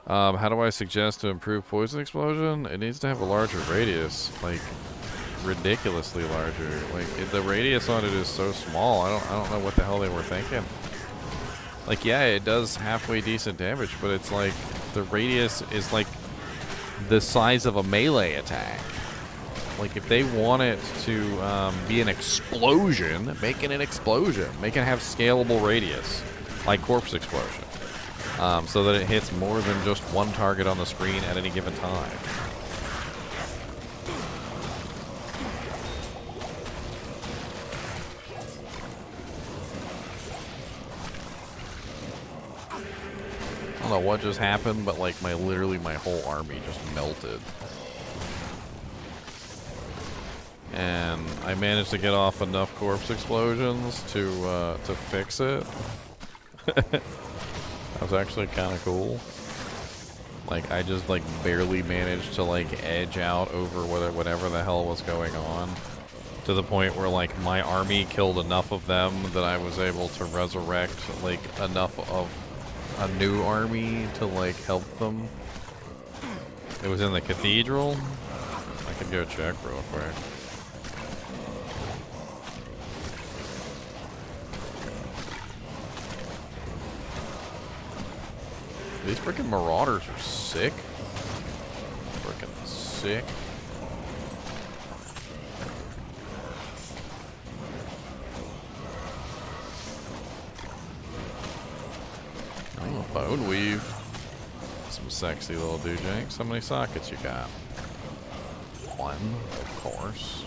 how do I suggest to improve poison explosion? It needs to have a larger radius, like ridiculously larger. Like the radius on it is so small. I don't know what the hell they were thinking. Like, yeah, it does halfway decent damage, but it's like the radius is like the size of a melee attack. Like, if they want it to be an explosion, make it an explosion. Make it have scalable radius, like corpse explosion, so that it hits more than just one target on the screen at any given time. I don't know what just happened, but like literally my whole army just melted. And I managed to get off enough corpse explosions to fix it. That was actually kind of cool. Like, I just like barely managed to like edge out over whatever the hell was going on, to the point where like my army killed enough of them that I was able to resurrect like enough of a new army to like help them. It was in the cathedral. I could go check real quick. These freaking marauders are sick. Freaking sick. Oh, bone weave. Some sexy little doojanks. How many sockets you got? One, of course.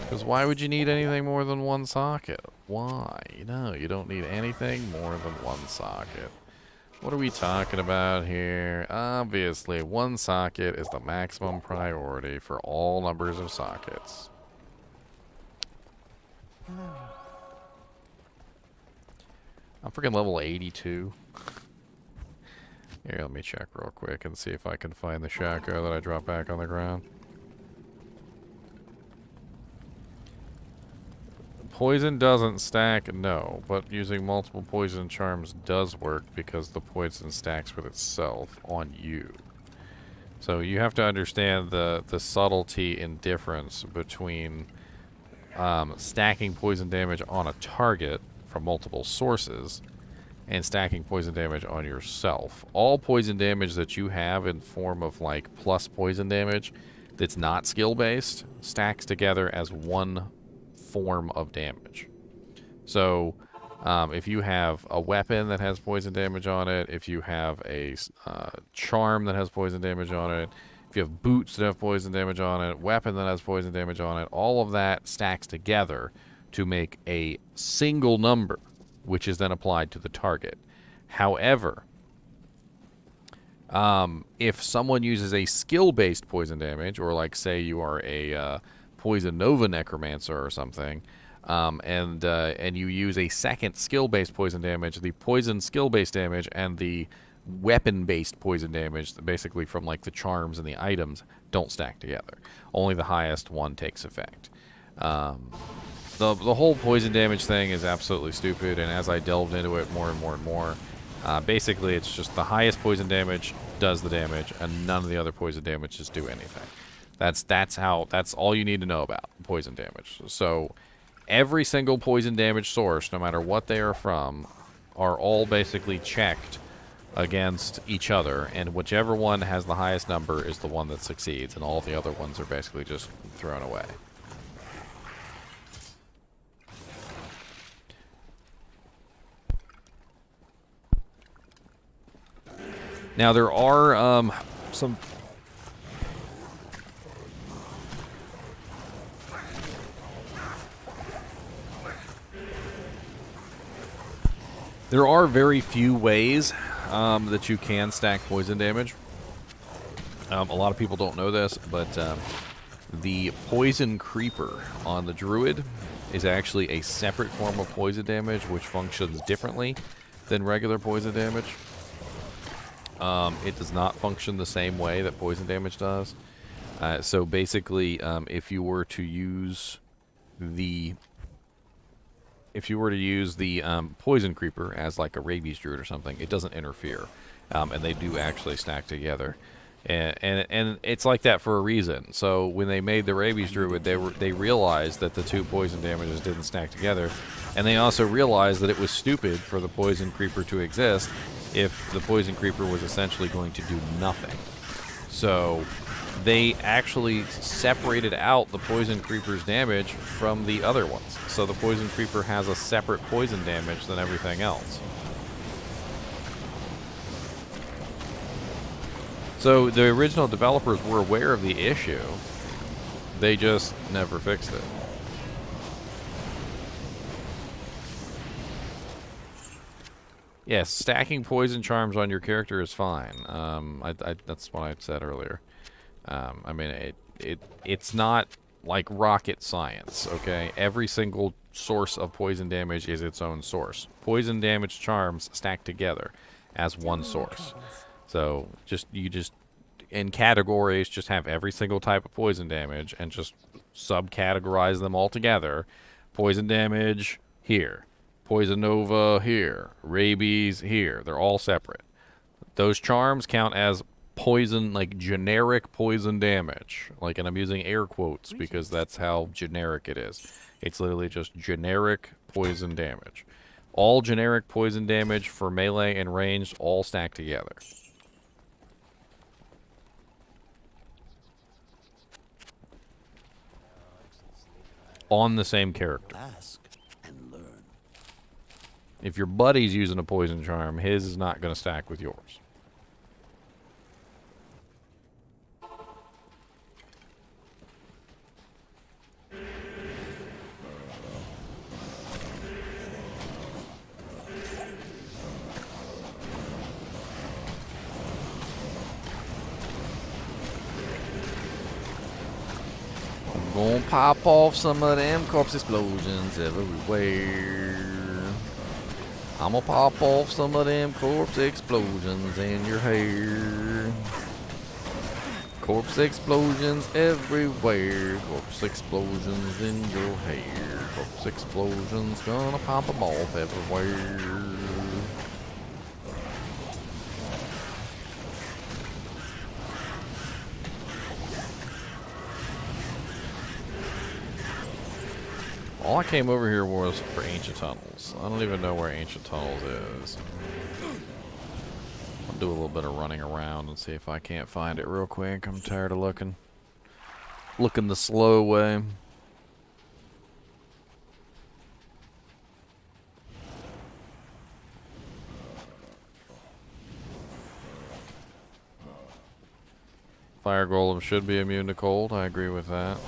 Because why would you need anything more than one socket? Why? No, you don't need anything more than one socket. What are we talking about here? Obviously, one socket is the maximum priority for all numbers of sockets. I'm freaking level 82. Here, let me check real quick and see if I can find the shotgun that I dropped back on the ground. Poison doesn't stack, no, but using multiple poison charms does work because the poison stacks with itself on you. So you have to understand the subtlety and difference between stacking poison damage on a target from multiple sources and stacking poison damage on yourself. All poison damage that you have in form of like plus poison damage that's not skill based stacks together as one form of damage. So If you have a weapon that has poison damage on it, if you have a charm that has poison damage on it, if you have boots that have poison damage on it, weapon that has poison damage on it, all of that stacks together to make a single number, which is then applied to the target. However, if someone uses a skill-based poison damage, or like say you are a Poison Nova Necromancer or something, and you use a second skill-based poison damage, the poison skill-based damage and the weapon-based poison damage, basically from like the charms and the items, don't stack together. Only the highest one takes effect. The whole poison damage thing is absolutely stupid, and as I delved into it more and more and more, basically it's just the highest poison damage does the damage, and none of the other poison damages do anything. That's all you need to know about poison damage. So every single poison damage source, no matter what they are from, are all basically checked against each other, and whichever one has the highest number is the one that succeeds, and all the other ones are basically just thrown away. Now there are some there are very few ways that you can stack poison damage. A lot of people don't know this, but the poison creeper on the druid is actually a separate form of poison damage, which functions differently than regular poison damage. It does not function the same way that poison damage does. So basically, if you were to use the poison creeper as like a rabies druid or something, it doesn't interfere, and they do actually stack together. And it's like that for a reason. So when they made the rabies druid, they realized that the two poison damages didn't stack together, and they also realized that it was stupid for the poison creeper to exist if the poison creeper was essentially going to do nothing. So they actually separated out the poison creeper's damage from the other ones. So the poison creeper has a separate poison damage than everything else. So the original developers were aware of the issue. They just never fixed it. Yes, stacking poison charms on your character is fine. That's what I said earlier. I mean, it's not like rocket science, okay? Every single source of poison damage is its own source. Poison damage charms stack together as one source. So you just in categories, just have every single type of poison damage and just subcategorize them all together. Poison damage here. Poison Nova here. Rabies here. They're all separate. Those charms count as poison, like generic poison damage. Like, and I'm using air quotes because that's how generic it is. It's literally just generic poison damage. All generic poison damage for melee and ranged all stack together. On the same character. Ask and learn. If your buddy's using a poison charm, his is not going to stack with yours. Gonna pop off some of them corpse explosions everywhere. I'm gonna pop off some of them corpse explosions in your hair. Corpse explosions everywhere. Corpse explosions in your hair. Corpse explosions, gonna pop them off everywhere. All I came over here was for Ancient Tunnels. I don't even know where Ancient Tunnels is. I'll do a little bit of running around and see if I can't find it real quick. I'm tired of looking. Looking the slow way. Fire Golem should be immune to cold. I agree with that.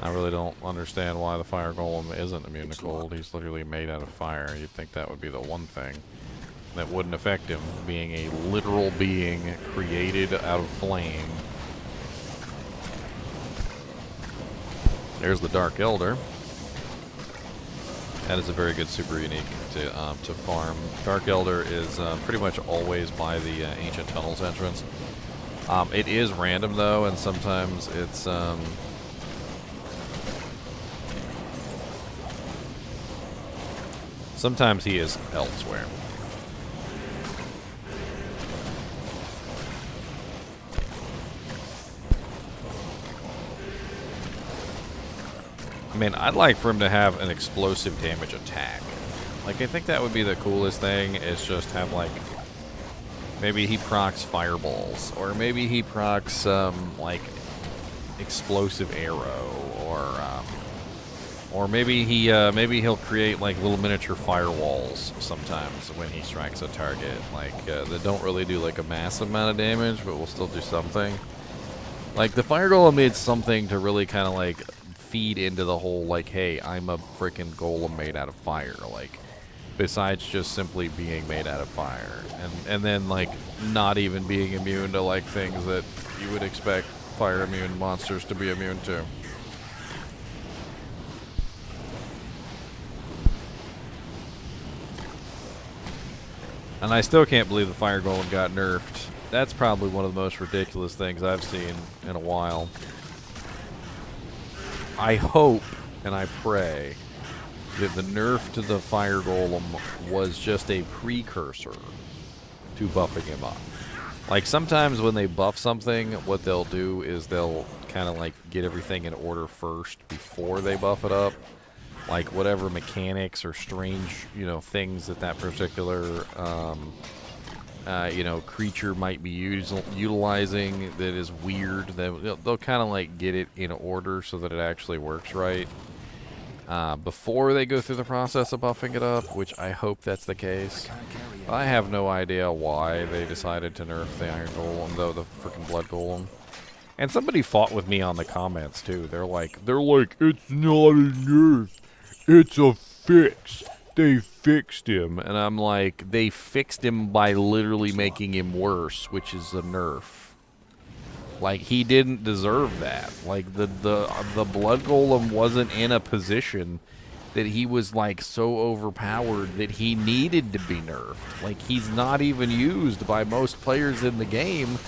I really don't understand why the Fire Golem isn't immune to cold. He's literally made out of fire. You'd think that would be the one thing that wouldn't affect him, being a literal being created out of flame. There's the Dark Elder. That is a very good super unique to farm. Dark Elder is pretty much always by the Ancient Tunnels entrance. It is random though, and sometimes it's sometimes he is elsewhere. I mean, I'd like for him to have an explosive damage attack. Like, I think that would be the coolest thing, is just have, like, maybe he procs fireballs, or maybe he procs, like, explosive arrow, or maybe he'll create, like, little miniature firewalls sometimes when he strikes a target, like, that don't really do, like, a massive amount of damage, but will still do something. Like, the Fire Golem needs something to really kind of, like, feed into the whole, like, hey, I'm a freaking golem made out of fire, like, besides just simply being made out of fire, and then, like, not even being immune to, like, things that you would expect fire immune monsters to be immune to. And I still can't believe the Fire Golem got nerfed. That's probably one of the most ridiculous things I've seen in a while. I hope and I pray that the nerf to the Fire Golem was just a precursor to buffing him up. Like, sometimes when they buff something, what they'll do is they'll kind of, like, get everything in order first before they buff it up. Like, whatever mechanics or strange, you know, things that that particular, you know, creature might be utilizing that is weird, they'll kind of, like, get it in order so that it actually works right before they go through the process of buffing it up, which I hope that's the case. I have no idea why they decided to nerf the Iron Golem, though, the freaking Blood Golem. And somebody fought with me on the comments too. They're like, it's not a nerf, it's a fix. They fixed him. And I'm like, they fixed him by literally making him worse, which is a nerf. Like, he didn't deserve that. Like, the Blood Golem wasn't in a position that he was, like, so overpowered that he needed to be nerfed. Like, he's not even used by most players in the game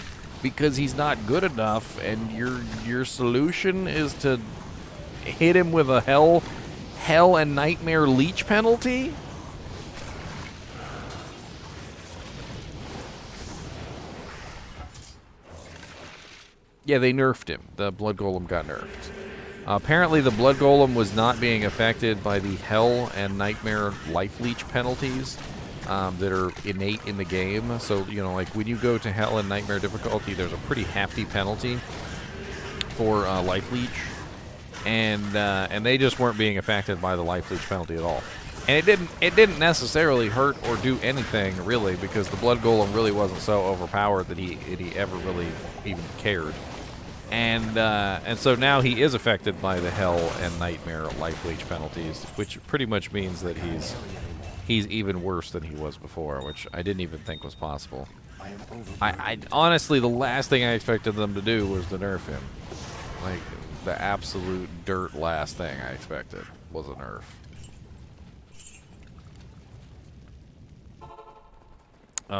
because he's not good enough, and your solution is to hit him with a hell and nightmare leech penalty? Yeah, they nerfed him. The Blood Golem got nerfed. Apparently the Blood Golem was not being affected by the hell and nightmare life leech penalties that are innate in the game. So, you know, like, when you go to hell and nightmare difficulty, there's a pretty hefty penalty for life leech. And they just weren't being affected by the life leech penalty at all. And it didn't necessarily hurt or do anything, really, because the Blood Golem really wasn't so overpowered that he ever really even cared. And so now he is affected by the hell and nightmare life leech penalties, which pretty much means that he's even worse than he was before, which I didn't even think was possible. I honestly, the last thing I expected them to do was to nerf him. Like, the absolute dirt last thing I expected was a nerf.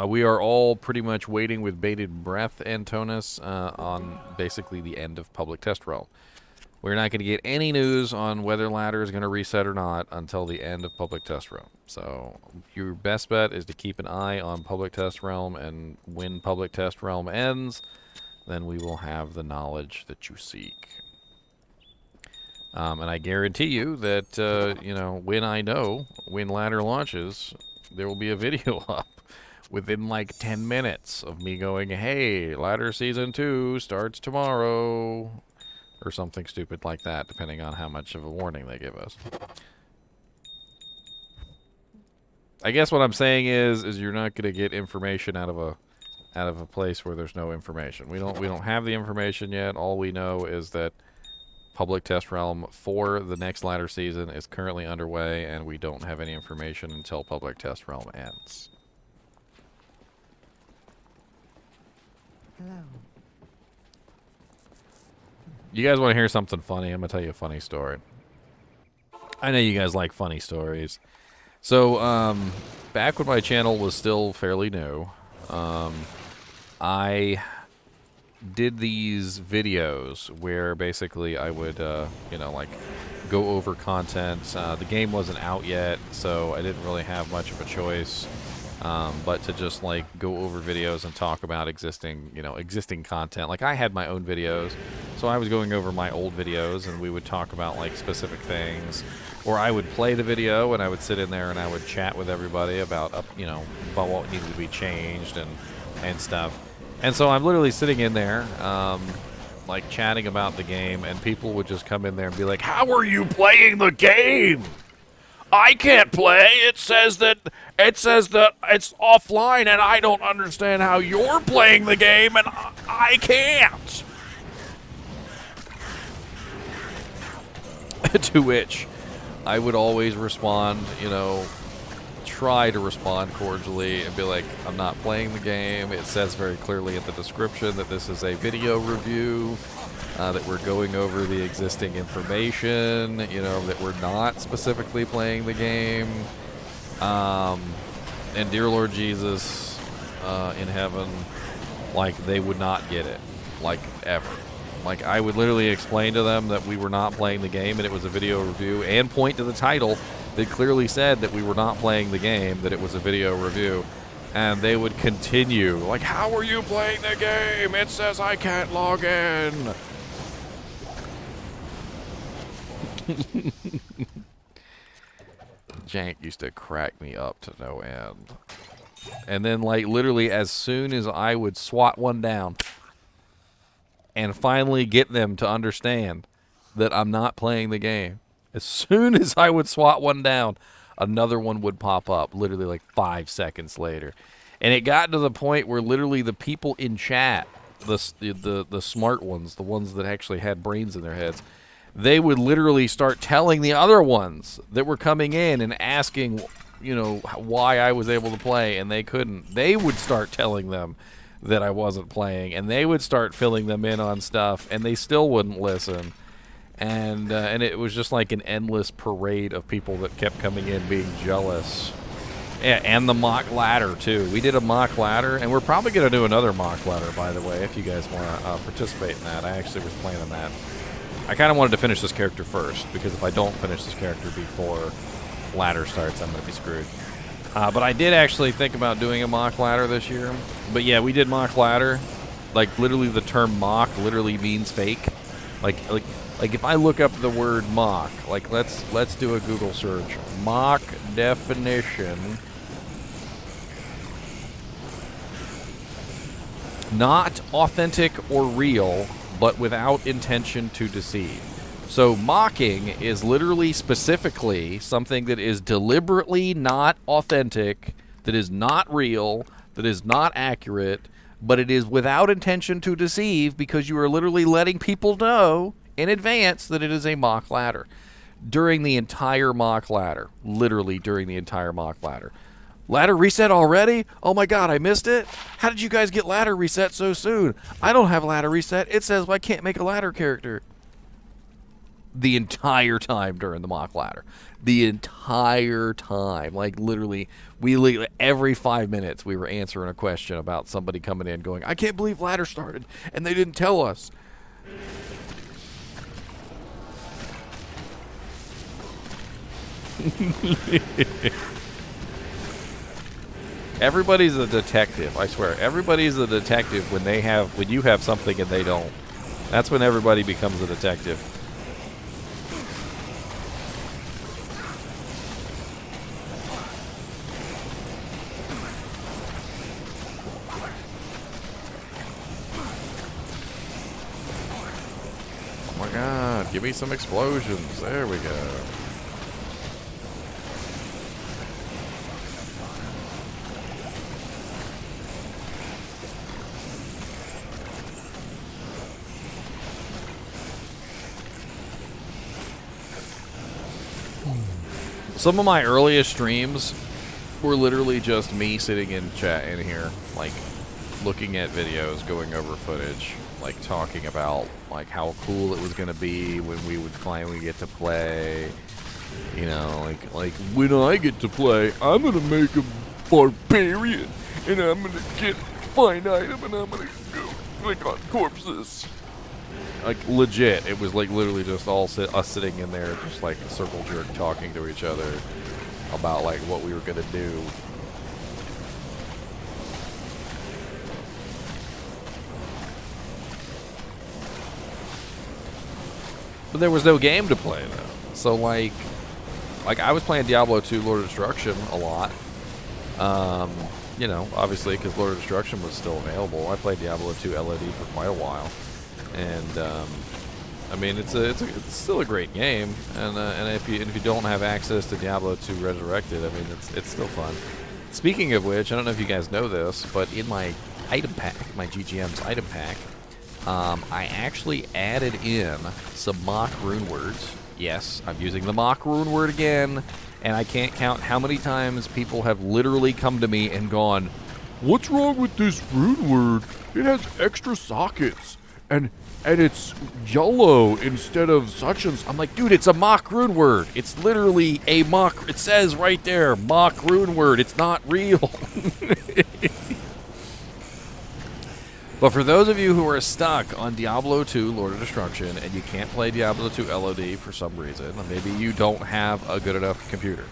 We are all pretty much waiting with bated breath, Antonis, on basically the end of Public Test Realm. We're not going to get any news on whether Ladder is going to reset or not until the end of Public Test Realm. So your best bet is to keep an eye on Public Test Realm, and when Public Test Realm ends, then we will have the knowledge that you seek. And I guarantee you that, you know, when Ladder launches, there will be a video up within like 10 minutes of me going, hey, Ladder Season 2 starts tomorrow, or something stupid like that, depending on how much of a warning they give us. I guess what I'm saying is you're not going to get information out of a out of a place where there's no information. We don't have the information yet. All we know is that public test realm for the next ladder season is currently underway, and we don't have any information until public test realm ends. Hello. You guys want to hear something funny? I'm gonna tell you a funny story. I know you guys like funny stories. So, back when my channel was still fairly new, I did these videos where basically I would, you know, like, go over content. The game wasn't out yet, so I didn't really have much of a choice, but to just, like, go over videos and talk about existing, you know, existing content. Like, I had my own videos, so I was going over my old videos, and we would talk about, like, specific things. Or I would play the video, and I would sit in there and I would chat with everybody about, you know, about what needed to be changed and stuff. And so I'm literally sitting in there, like, chatting about the game, and people would just come in there and be like, "How are you playing the game? I can't play. It says that it's offline, and I don't understand how you're playing the game, and I can't." To which I would always respond, you know, try to respond cordially and be like, "I'm not playing the game. It says very clearly in the description that this is a video review, that we're going over the existing information, you know, that we're not specifically playing the game. And dear Lord Jesus, in heaven, like, they would not get it, like, ever. Like, I would literally explain to them that we were not playing the game and it was a video review, and point to the title that clearly said that we were not playing the game, that it was a video review. And they would continue, like, "How are you playing the game? It says I can't log in." Jank used to crack me up to no end. And then, like, literally as soon as I would swat one down and finally get them to understand that I'm not playing the game, as soon as I would swat one down, another one would pop up, literally like 5 seconds later. And it got to the point where literally the people in chat, the smart ones, the ones that actually had brains in their heads, they would literally start telling the other ones that were coming in and asking, you know, why I was able to play, and they couldn't. They would start telling them that I wasn't playing, and they would start filling them in on stuff, and they still wouldn't listen. And it was just like an endless parade of people that kept coming in being jealous. Yeah, and the mock ladder, too. We did a mock ladder, and we're probably going to do another mock ladder, by the way, if you guys want to participate in that. I actually was planning that. I kind of wanted to finish this character first, because if I don't finish this character before ladder starts, I'm going to be screwed. But I did actually think about doing a mock ladder this year. But yeah, we did mock ladder. Like, literally the term mock literally means fake. Like if I look up the word mock, like, let's do a Google search. Mock definition. Not authentic or real, but without intention to deceive. So mocking is literally specifically something that is deliberately not authentic, that is not real, that is not accurate, but it is without intention to deceive, because you are literally letting people know in advance that it is a mock ladder. During the entire mock ladder, literally during the entire mock ladder. Ladder reset already? Oh my god, I missed it? How did you guys get ladder reset so soon? I don't have ladder reset. It says I can't make a ladder character. The entire time during the mock ladder. The entire time. Like, literally, every 5 minutes we were answering a question about somebody coming in going, "I can't believe ladder started and they didn't tell us." Everybody's a detective, I swear. Everybody's a detective when you have something and they don't. That's when everybody becomes a detective. Oh my god, give me some explosions. There we go. Some of my earliest streams were literally just me sitting in chat in here, like, looking at videos, going over footage, like, talking about, like, how cool it was going to be when we would finally get to play. You know, like, when I get to play, I'm going to make a barbarian, and I'm going to get a fine item, and I'm going to go click on corpses. Like, legit, it was, like, literally just us sitting in there, just, like, a circle jerk talking to each other about, like, what we were going to do. But there was no game to play, though. So, like I was playing Diablo 2 Lord of Destruction a lot. You know, obviously, because Lord of Destruction was still available. I played Diablo 2 LOD for quite a while. And, I mean, it's still a great game. And if you don't have access to Diablo 2 Resurrected, I mean, it's still fun. Speaking of which, I don't know if you guys know this, but in my item pack, my GGM's item pack, I actually added in some mock rune words. Yes, I'm using the mock rune word again, and I can't count how many times people have literally come to me and gone, "What's wrong with this rune word? It has extra sockets, and it's yellow instead of such and." I'm like, dude, it's a mock rune word. It's literally a mock. It says right there, mock rune word. It's not real. But for those of you who are stuck on Diablo 2 Lord of Destruction and you can't play Diablo 2 LOD for some reason, maybe you don't have a good enough computer.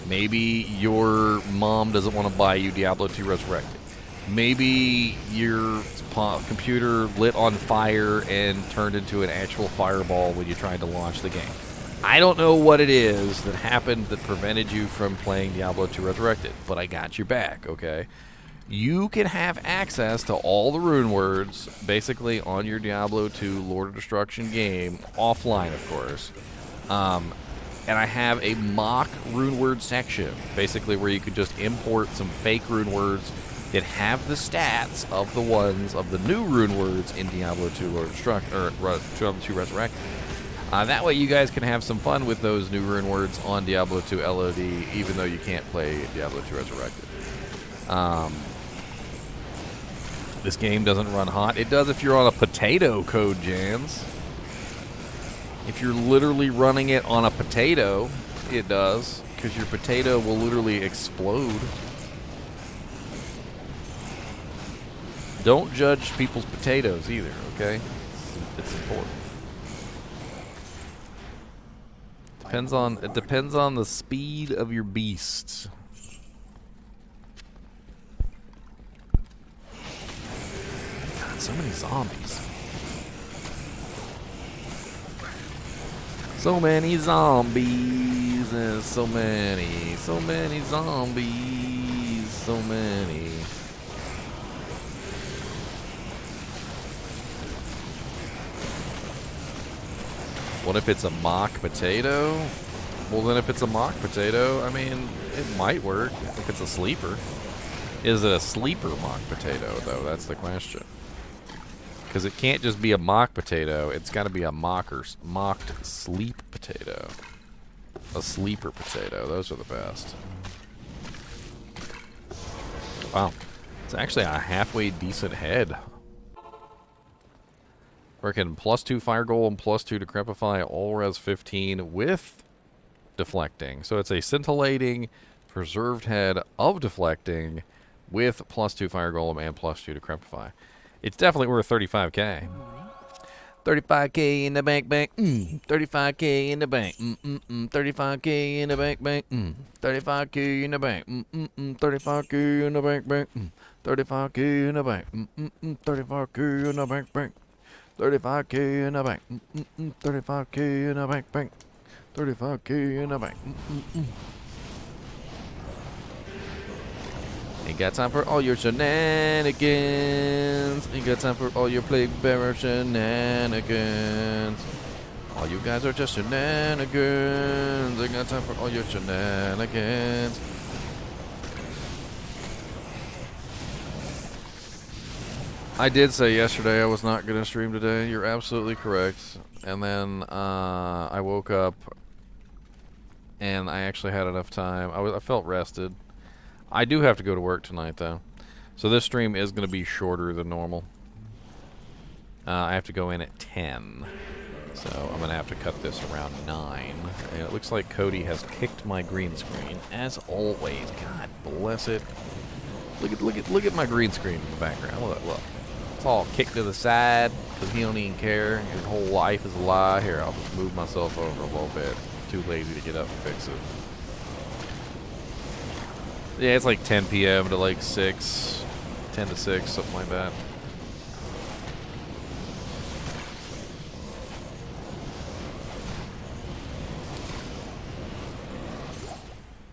Maybe your mom doesn't want to buy you Diablo 2 Resurrected. Maybe your computer lit on fire and turned into an actual fireball when you tried to launch the game. I don't know what it is that happened that prevented you from playing Diablo 2 Resurrected, but I got your back, okay? You can have access to all the rune words basically on your Diablo 2 Lord of Destruction game, offline of course. And I have a mock rune word section, basically where you could just import some fake rune words that have the stats of the ones of the new rune words in Diablo 2 Lord of Destruction, or Diablo 2 Resurrected. That way you guys can have some fun with those new rune words on Diablo 2 LOD, even though you can't play Diablo 2 Resurrected. This game doesn't run hot. It does if you're on a potato, Code Jans. If you're literally running it on a potato, it does, because your potato will literally explode. Don't judge people's potatoes either, okay? It's important. It depends on the speed of your beast. God, so many zombies. So many zombies, and so many zombies, so many. What if it's a mock potato? Well, then if it's a mock potato, I mean, it might work if it's a sleeper. Is it a sleeper mock potato, though? That's the question. Because it can't just be a mock potato. It's got to be a mocked sleep potato. A sleeper potato. Those are the best. Wow. It's actually a halfway decent head. Freaking +2 Fire Golem, +2 Decrepify, all res 15 with deflecting. So it's a scintillating, preserved head of deflecting with +2 Fire Golem and +2 Decrepify. It's definitely worth 35k. 35k in the bank, 35k in the bank, 35k in the bank, 35k in the bank, 35k in the bank, 35k in the bank, 35k in the bank, 35k in the bank, 35k in the bank, 35k in the bank. Ain't got time for all your shenanigans. Ain't got time for all your plague bearer shenanigans. All you guys are just shenanigans. Ain't got time for all your shenanigans. I did say yesterday I was not going to stream today. You're absolutely correct. And then I woke up and I actually had enough time. I felt rested. I do have to go to work tonight, though. So this stream is going to be shorter than normal. I have to go in at 10. So I'm going to have to cut this around 9. And it looks like Cody has kicked my green screen, as always. God bless it. Look at my green screen in the background. Look. It's all kicked to the side because he don't even care. His whole life is a lie. Here, I'll just move myself over a little bit. Too lazy to get up and fix it. Yeah, it's like 10 p.m. to like 6. 10 to 6, something like that.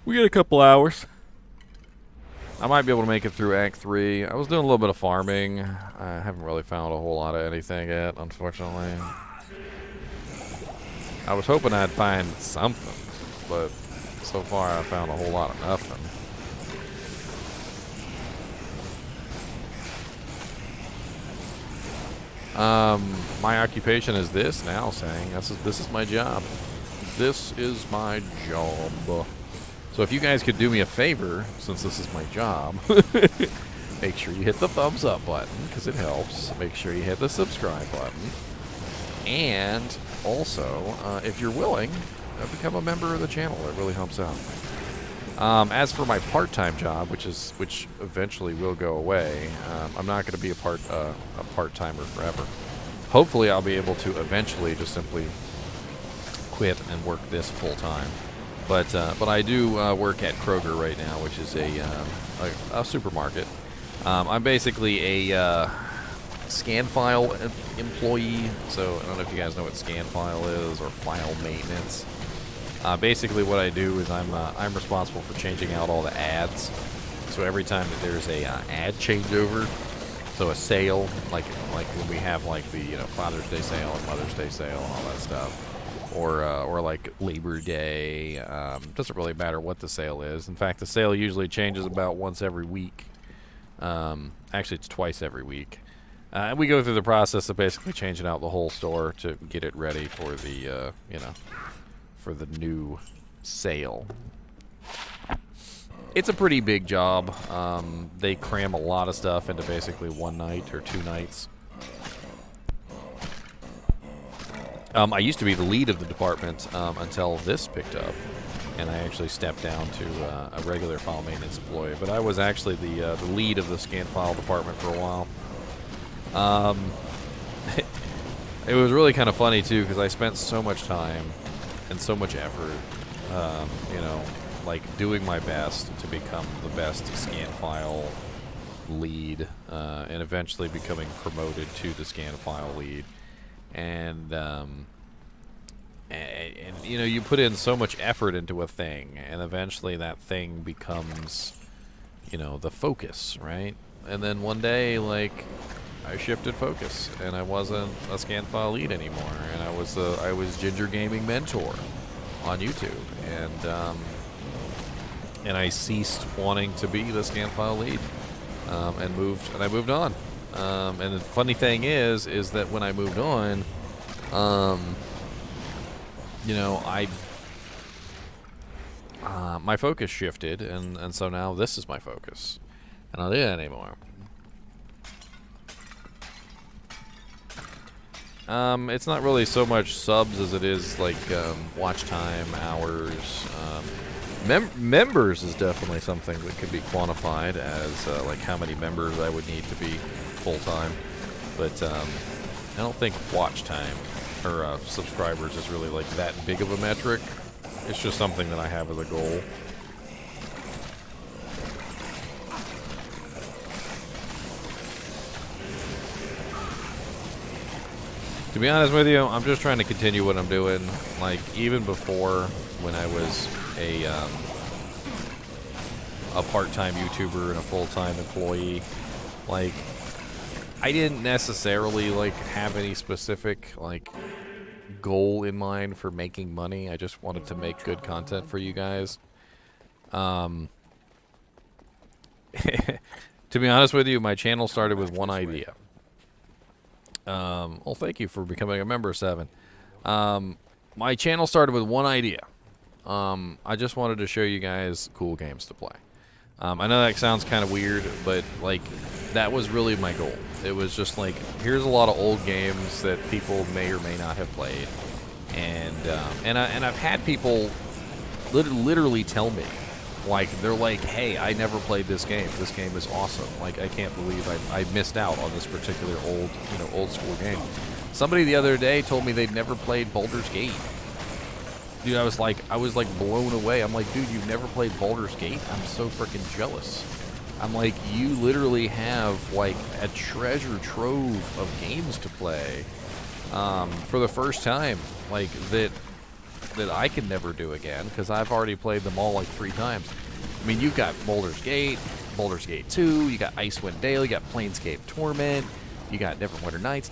We get a couple hours. I might be able to make it through Act 3. I was doing a little bit of farming. I haven't really found a whole lot of anything yet, unfortunately. I was hoping I'd find something, but so far I found a whole lot of nothing. My occupation is this now, saying this is my job. This is my job. So if you guys could do me a favor, since this is my job, make sure you hit the thumbs up button, because it helps. Make sure you hit the subscribe button. And also, if you're willing, become a member of the channel. It really helps out. As for my part-time job, which eventually will go away, I'm not going to be a part-timer forever. Hopefully I'll be able to eventually just simply quit and work this full-time. But I do work at Kroger right now, which is a supermarket. I'm basically a scan file employee. So I don't know if you guys know what scan file is or file maintenance. Basically, what I do is I'm responsible for changing out all the ads. So every time that there's a ad changeover, so a sale, like when we have like the Father's Day sale and Mother's Day sale and all that stuff, or like Labor Day, doesn't really matter what the sale is. In fact, the sale usually changes about once every week. Actually, it's twice every week. And we go through the process of basically changing out the whole store to get it ready for the for the new sale. It's a pretty big job. They cram a lot of stuff into basically one night or 2 nights. I used to be the lead of the department until this picked up, and I actually stepped down to a regular file maintenance employee. But I was actually the lead of the scan file department for a while. It was really kind of funny too, because I spent so much time and so much effort, like doing my best to become the best scan file lead, and eventually becoming promoted to the scan file lead. And you put in so much effort into a thing, and eventually that thing becomes, the focus, right? And then one day, like, I shifted focus, and I wasn't a scan file lead anymore, and I was Ginger Gaming Mentor on YouTube, and I ceased wanting to be the scan file lead, and I moved on. And the funny thing is that when I moved on, my focus shifted, and so now this is my focus, and I don't do that anymore. It's not really so much subs as it is like watch time, hours. Members is definitely something that could be quantified as like how many members I would need to be full-time. But I don't think watch time or subscribers is really like that big of a metric. It's just something that I have as a goal. To be honest with you, I'm just trying to continue what I'm doing. Like, even before, when I was a part-time YouTuber and a full-time employee, like, I didn't necessarily, like, have any specific, like, goal in mind for making money. I just wanted to make good content for you guys. To be honest with you, my channel started with one idea. Well, thank you for becoming a member, 7. My channel started with one idea, I just wanted to show you guys cool games to play. I know that sounds kind of weird, but like that was really my goal. It was just like, here's a lot of old games that people may or may not have played, and I've had people literally tell me, like, they're like, hey, I never played this game. This game is awesome. Like, I can't believe I missed out on this particular old school game. Somebody the other day told me they'd never played Baldur's Gate. Dude, I was like blown away. I'm like, dude, you've never played Baldur's Gate? I'm so freaking jealous. I'm like, you literally have like a treasure trove of games to play for the first time, like that I can never do again, because I've already played them all like 3 times. I mean, you've got Baldur's Gate 2, you got Icewind Dale, you got Planescape Torment, you got Neverwinter Nights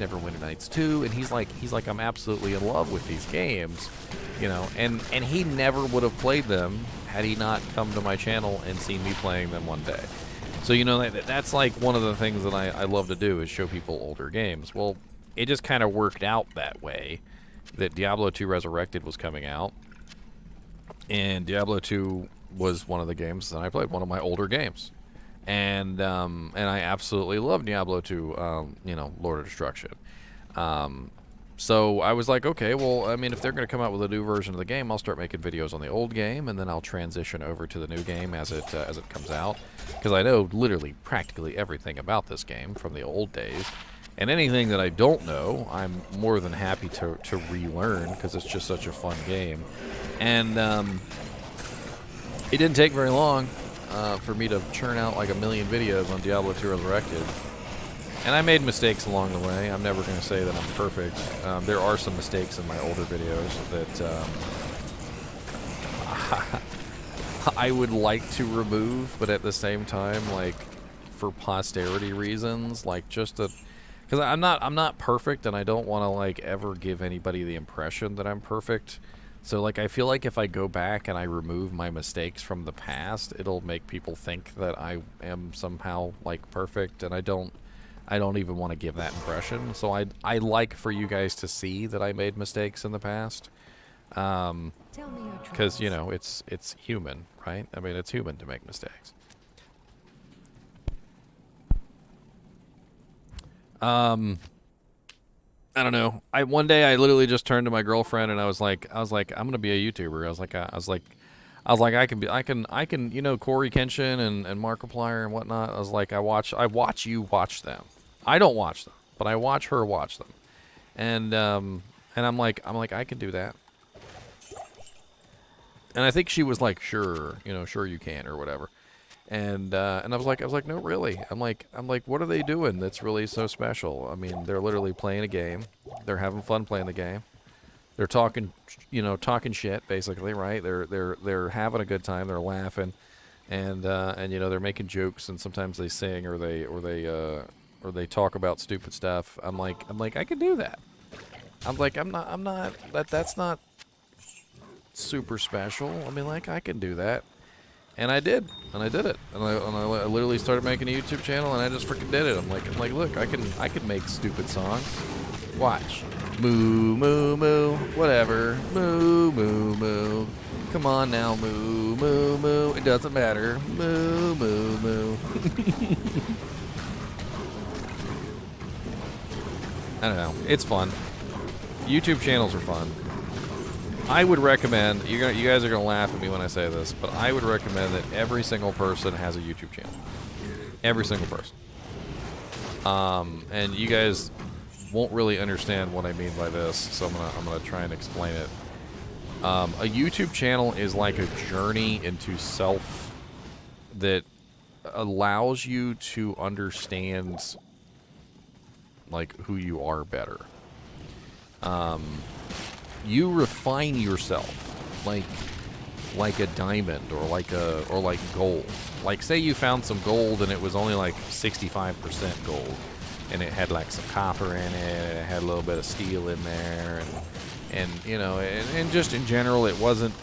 2, and he's like, I'm absolutely in love with these games, you know, and he never would have played them had he not come to my channel and seen me playing them one day. So, you know, that's like one of the things that I love to do, is show people older games. Well, it just kind of worked out that way, that Diablo 2 Resurrected was coming out, and Diablo 2 was one of the games that I played, one of my older games, and I absolutely love Diablo 2, you know, Lord of Destruction. So I was like, okay, well, I mean, if they're going to come out with a new version of the game, I'll start making videos on the old game, and then I'll transition over to the new game as it comes out, because I know literally practically everything about this game from the old days. And anything that I don't know, I'm more than happy to relearn, because it's just such a fun game. And it didn't take very long for me to churn out like 1 million videos on Diablo 2 Resurrected. And I made mistakes along the way. I'm never going to say that I'm perfect. There are some mistakes in my older videos that I would like to remove, but at the same time, like, for posterity reasons, like, just to... Because I'm not perfect, and I don't want to like ever give anybody the impression that I'm perfect. So like, I feel like if I go back and I remove my mistakes from the past, it'll make people think that I am somehow like perfect, and I don't even want to give that impression. So I like for you guys to see that I made mistakes in the past, because you know, it's human, right? I mean, it's human to make mistakes. I don't know. One day I literally just turned to my girlfriend and I was like, I'm gonna be a YouTuber. I was like, I can, you know, Corey Kenshin and Markiplier and whatnot. I was like, I watch you watch them. I don't watch them, but I watch her watch them, and I'm like, I can do that. And I think she was like, sure, you know, sure you can, or whatever. And I was like, no, really. I'm like, what are they doing that's really so special? I mean, they're literally playing a game. They're having fun playing the game. They're talking, you know, talking shit, basically, right? They're having a good time. They're laughing, and you know, they're making jokes, and sometimes they sing or they talk about stupid stuff. I'm like, I can do that. I'm like, that's not super special. I mean, like, I can do that. And I did, and I did it, and I literally started making a YouTube channel, and I just freaking did it. I'm like, look, I can make stupid songs. Watch, moo moo moo, whatever, moo moo moo. Come on now, moo moo moo. It doesn't matter, moo moo moo. I don't know. It's fun. YouTube channels are fun. I would recommend, you guys are going to laugh at me when I say this, but I would recommend that every single person has a YouTube channel. Every single person. And you guys won't really understand what I mean by this, so I'm gonna try and explain it. A YouTube channel is like a journey into self that allows you to understand like who you are better. You refine yourself like a diamond or like gold. Like, say you found some gold and it was only like 65% gold, and it had like some copper in it, and it had a little bit of steel in there, and you know, and just in general it wasn't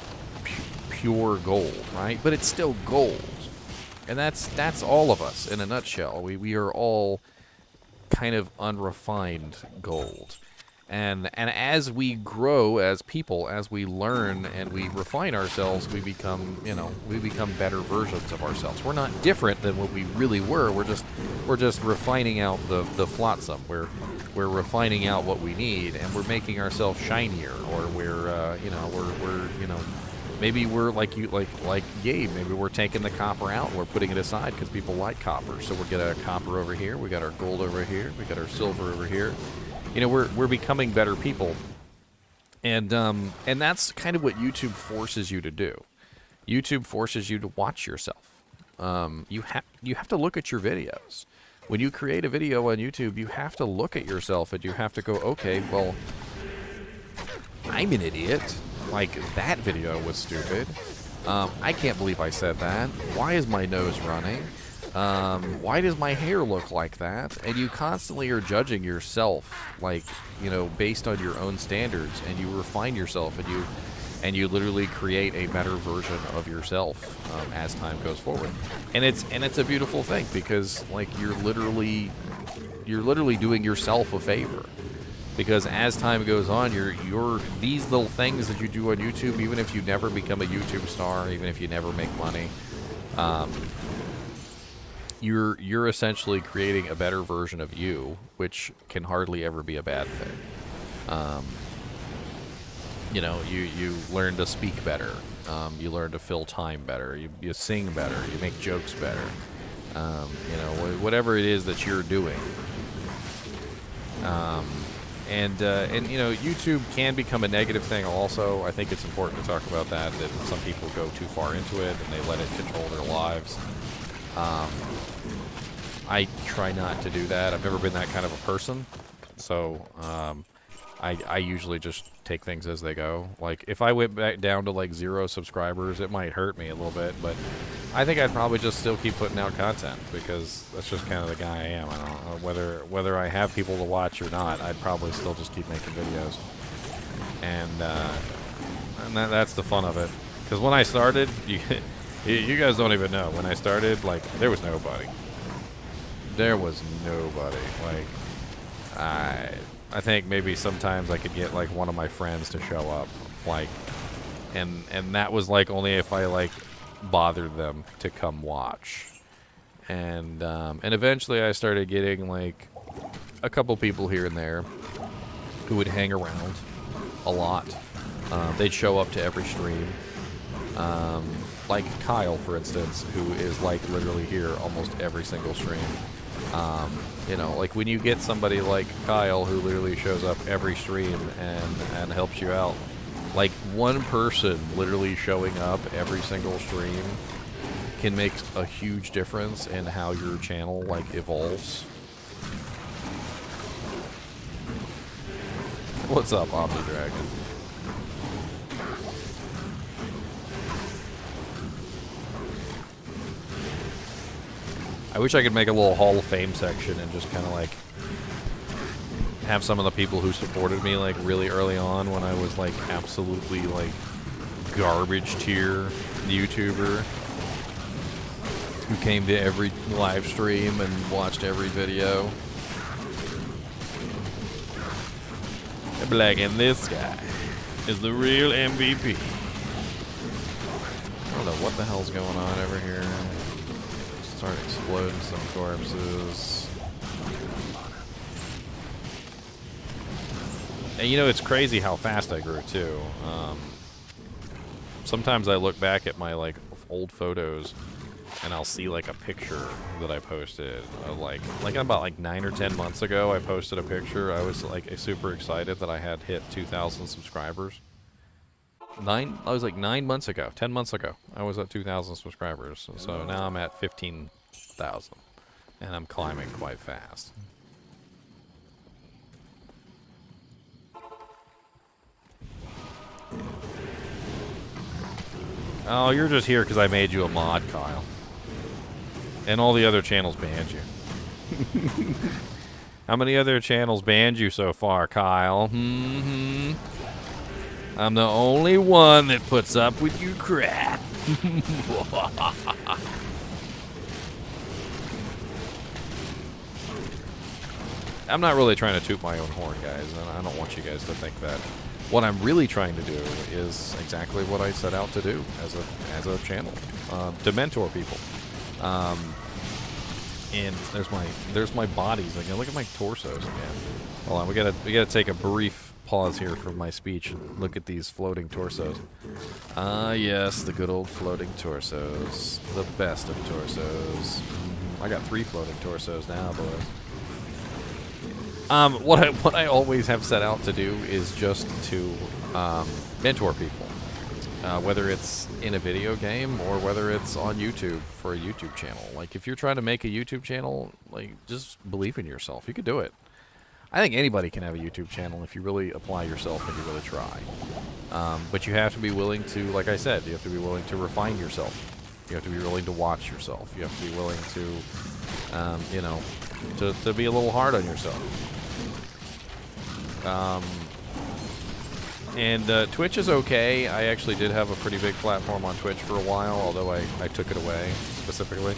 pure gold, right? But it's still gold. And that's all of us in a nutshell. We are all kind of unrefined gold. And as we grow as people, as we learn and we refine ourselves, we become, we become better versions of ourselves. We're not different than what we really were. We're just refining out the flotsam. We're refining out what we need, and we're making ourselves shinier. Or we're maybe we're like Gabe. Maybe we're taking the copper out and we're putting it aside because people like copper. So we're getting our copper over here. We got our gold over here. We got our silver over here. We're becoming better people, and that's kind of what YouTube forces you to do. YouTube forces you to watch yourself. You have to look at your videos. When you create a video on YouTube, you have to look at yourself and you have to go, okay, well, I'm an idiot. Like, that video was stupid. I can't believe I said that. Why is my nose running? Why does my hair look like that? And you constantly are judging yourself, like, based on your own standards, and you refine yourself, and you literally create a better version of yourself as time goes forward. And it's a beautiful thing, because like you're literally doing yourself a favor. Because as time goes on, these little things that you do on YouTube, even if you never become a YouTube star, even if you never make money, you're essentially creating a better version of you, which can hardly ever be a bad thing. You learn to speak better. You learn to fill time better. You sing better. You make jokes better. Whatever it is that you're doing. YouTube can become a negative thing also. I think it's important to talk about that some people go too far into it and they let it control their lives. I try not to do that. I've never been that kind of a person. So, I usually just take things as they go. Like, if I went back down to, like, 0 subscribers, it might hurt me a little bit, but I think I'd probably just still keep putting out content, because that's just kind of the guy I am. I don't know, whether I have people to watch or not, I'd probably still just keep making videos. And that's the fun of it. Because when I started, you guys don't even know. When I started, like, there was nobody. There was nobody. Like, I think maybe sometimes I could get, like, one of my friends to show up, like, and that was, like, only if I, like, bothered them to come watch. And eventually I started getting, like, a couple people here and there who would hang around a lot. They'd show up to every stream. Like Kyle, for instance, who is, like, literally here almost every single stream. Like when you get somebody like Kyle who literally shows up every stream and helps you out, like one person literally showing up every single stream can make a huge difference in how your channel, like, evolves. What's up, Omni Dragon? I wish I could make a little Hall of Fame section and just kind of like have some of the people who supported me like really early on when I was like absolutely like garbage tier YouTuber who came to every live stream and watched every video. I'd be like, and this guy is the real MVP. I don't know what the hell's going on over here. Start exploding some corpses. And it's crazy how fast I grew too. Sometimes I look back at my like old photos and I'll see like a picture that I posted of like about like 9 or 10 months ago. I posted a picture. I was like super excited that I had hit 2,000 subscribers. I was like 9 months ago, 10 months ago, I was at 2,000 subscribers. So now I'm at 15,000, and I'm climbing quite fast. Oh, you're just here because I made you a mod, Kyle. And all the other channels banned you. How many other channels banned you so far, Kyle? I'm the only one that puts up with you crap. I'm not really trying to toot my own horn, guys, and I don't want you guys to think that. What I'm really trying to do is exactly what I set out to do as a channel, to mentor people. And there's my bodies again. Look at my torsos again. Hold on, we gotta take a brief pause here from my speech and look at these floating torsos. Ah, yes, the good old floating torsos, the best of torsos. I got 3 floating torsos now, boys. What I always have set out to do is just to mentor people, whether it's in a video game or whether it's on YouTube for a YouTube channel. Like, if you're trying to make a YouTube channel, like, just believe in yourself. You could do it. I think anybody can have a YouTube channel if you really apply yourself and you really try. But you have to be willing to, like I said, you have to be willing to refine yourself. You have to be willing to watch yourself. You have to be willing to, you know, to be a little hard on yourself. And Twitch is okay. I actually did have a pretty big platform on Twitch for a while, although I took it away specifically.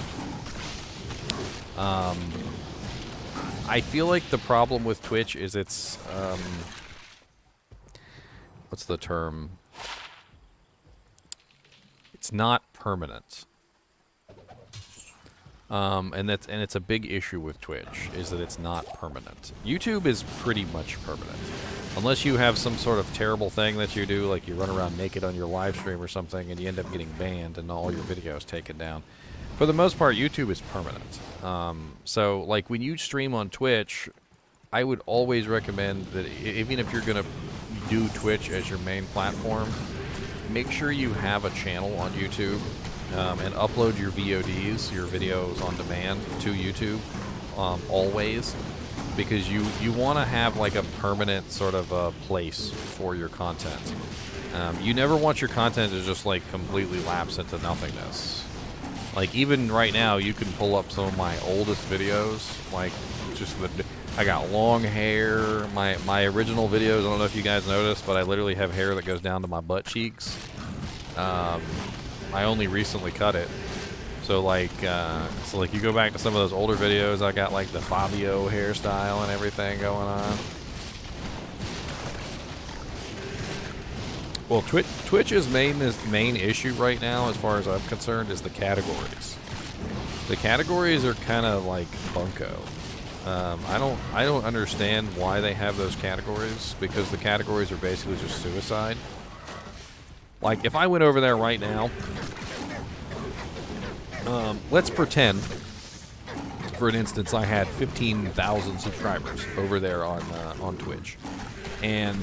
I feel like the problem with Twitch is it's, what's the term? It's not permanent. And it's a big issue with Twitch, is that it's not permanent. YouTube is pretty much permanent. Unless you have some sort of terrible thing that you do, like you run around naked on your live stream or something and you end up getting banned and all your videos taken down. For the most part, YouTube is permanent. So, like, when you stream on Twitch, I would always recommend that even if you're going to do Twitch as your main platform, make sure you have a channel on YouTube. And upload your VODs, your videos on demand, to YouTube, always, because you want to have like a permanent sort of a place for your content. You never want your content to just like completely lapse into nothingness. Like, even right now, you can pull up some of my oldest videos, like just I got long hair. My original videos, I don't know if you guys noticed, but I literally have hair that goes down to my butt cheeks. I only recently cut it. So like you go back to some of those older videos, I got like the Fabio hairstyle and everything going on. Well, Twitch's main issue right now, as far as I'm concerned, is the categories. The categories are kind of like bunko. I don't understand why they have those categories, because the categories are basically just suicide. Like, if I went over there right now, let's pretend, for an instance, I had 15,000 subscribers over there on Twitch. And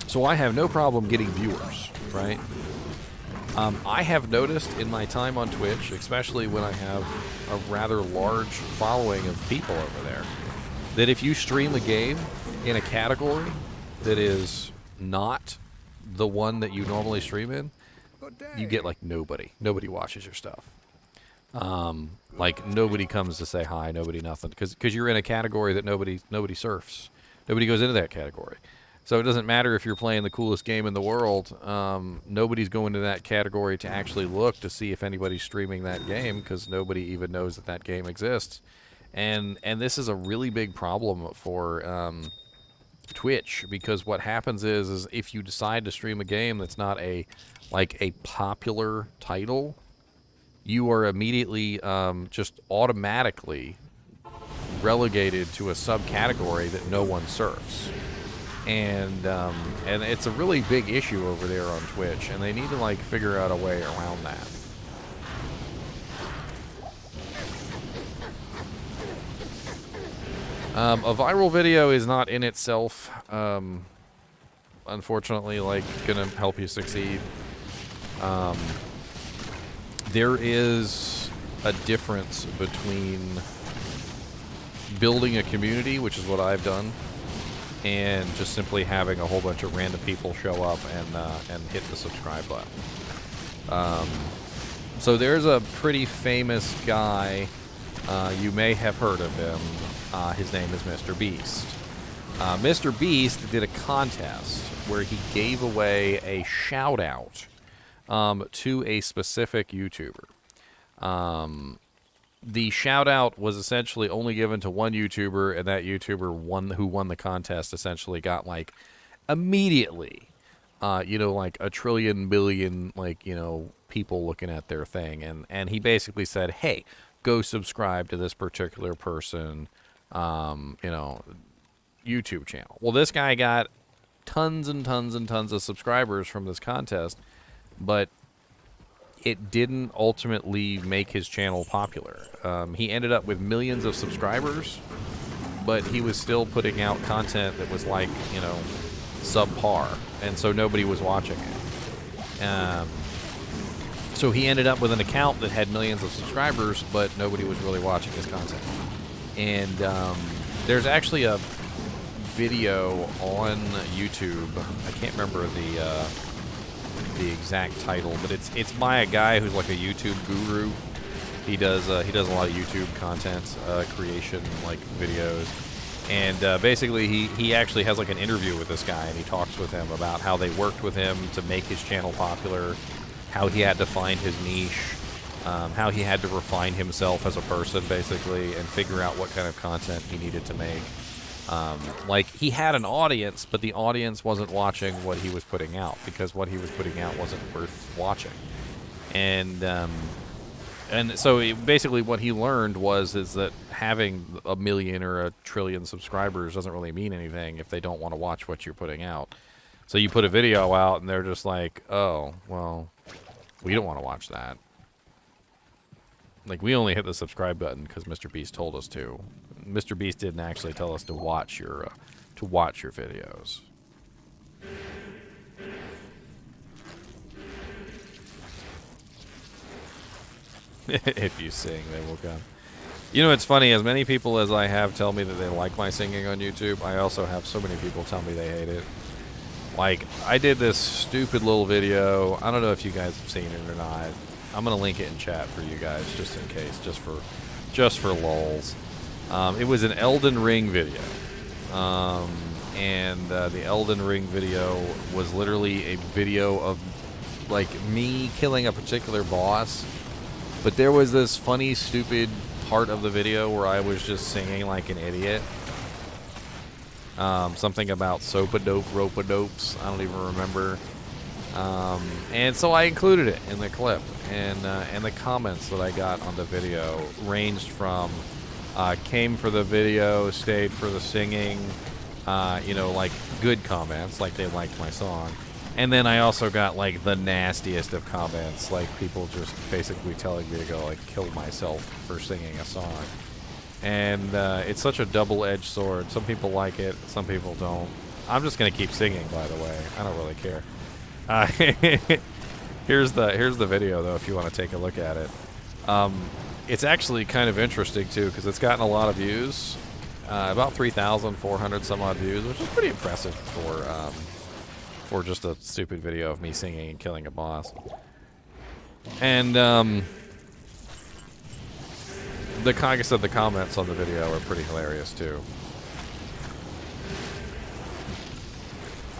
so I have no problem getting viewers, right? I have noticed in my time on Twitch, especially when I have a rather large following of people over there, that if you stream a game in a category that is not the one that you normally stream in, you get like nobody watches your stuff. Like, nobody comes to say hi, nobody nothing, because you're in a category that nobody surfs, nobody goes into that category. So it doesn't matter if you're playing the coolest game in the world. Nobody's going to that category to actually look to see if anybody's streaming that game, because nobody even knows that game exists. And this is a really big problem for Twitch, because what happens is if you decide to stream a game that's not a popular title, you are immediately just automatically relegated to a subcategory that no one surfs. And it's a really big issue over there on Twitch, and they need to like figure out a way around that. A viral video is not in itself, unfortunately, like, gonna help you succeed. There is a difference between building a community, which is what I've done, and just simply having a whole bunch of random people show up and hit the subscribe button. So there's a pretty famous guy, you may have heard of him. His name is Mr. Beast. Mr. Beast did a contest where he gave away a shout out to a specific YouTuber. the shout out was essentially only given to one YouTuber, and that YouTuber who won the contest essentially got like immediately, like a trillion billion, people looking at their thing, and he basically said, hey, go subscribe to this particular person, YouTube channel. Well, this guy got tons and tons and tons of subscribers from this contest, but it didn't ultimately make his channel popular. He ended up with millions of subscribers, but he was still putting out content that was like, subpar, and so nobody was watching it. So he ended up with an account that had millions of subscribers, but nobody was really watching his content. And there's actually a video on YouTube. I can't remember the exact title, but it's by a guy who's like a YouTube guru. He does a lot of YouTube content creation, like videos, and basically he actually has like an interview with this guy, and he talks with him about how they worked with him to make his channel popular, how he had to find his niche, how he had to refine himself as a person, basically, and figure out what kind of content he needed to make. Like, he had an audience, but the audience wasn't watching what he was putting out, because what he was putting out wasn't worth watching. And so basically what he learned is that having a million or a trillion subscribers doesn't really mean anything if they don't want to watch what you're putting out. So you put a video out, and they're just like, oh, well, we don't want to watch that. Like, we only hit the subscribe button because Mr. Beast told us to. Mr. Beast didn't actually tell us to watch your videos. If you sing, they will come. You know, it's funny, as many people as I have tell me that they like my singing on YouTube, I also have so many people tell me they hate it. Like, I did this stupid little video. I don't know if you guys have seen it or not. I'm gonna link it in chat for you guys, just in case, just for lulz. It was an Elden Ring video, and the Elden Ring video was literally a video of like me killing a particular boss. But there was this funny, stupid part of the video where I was just singing like an idiot. Something about soap-a-dope, rope-a-dopes. I don't even remember. And so I included it in the clip. And the comments that I got on the video ranged from came for the video, stayed for the singing, like good comments, like they liked my song. And then I also got like the nastiest of comments, like people just basically telling me to go like kill myself for singing a song. And it's such a double-edged sword. Some people like it, some people don't. I'm just gonna keep singing, by the way. I don't really care. Here's the video though, if you want to take a look at it. It's actually kind of interesting too, because it's gotten a lot of views, about 3,400 some odd views, which is pretty impressive for just a stupid video of me singing and killing a boss. And like I said, the comments on the video are pretty hilarious too.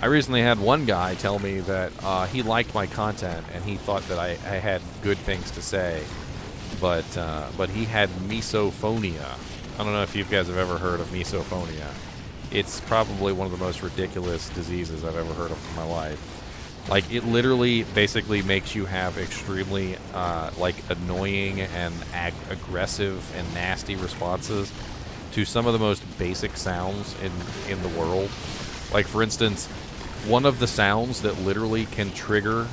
I recently had one guy tell me that he liked my content and he thought that I had good things to say, but he had misophonia. I don't know if you guys have ever heard of misophonia. It's probably one of the most ridiculous diseases I've ever heard of in my life. Like, it literally basically makes you have extremely like annoying and aggressive and nasty responses to some of the most basic sounds in the world. Like, for instance, one of the sounds that literally can trigger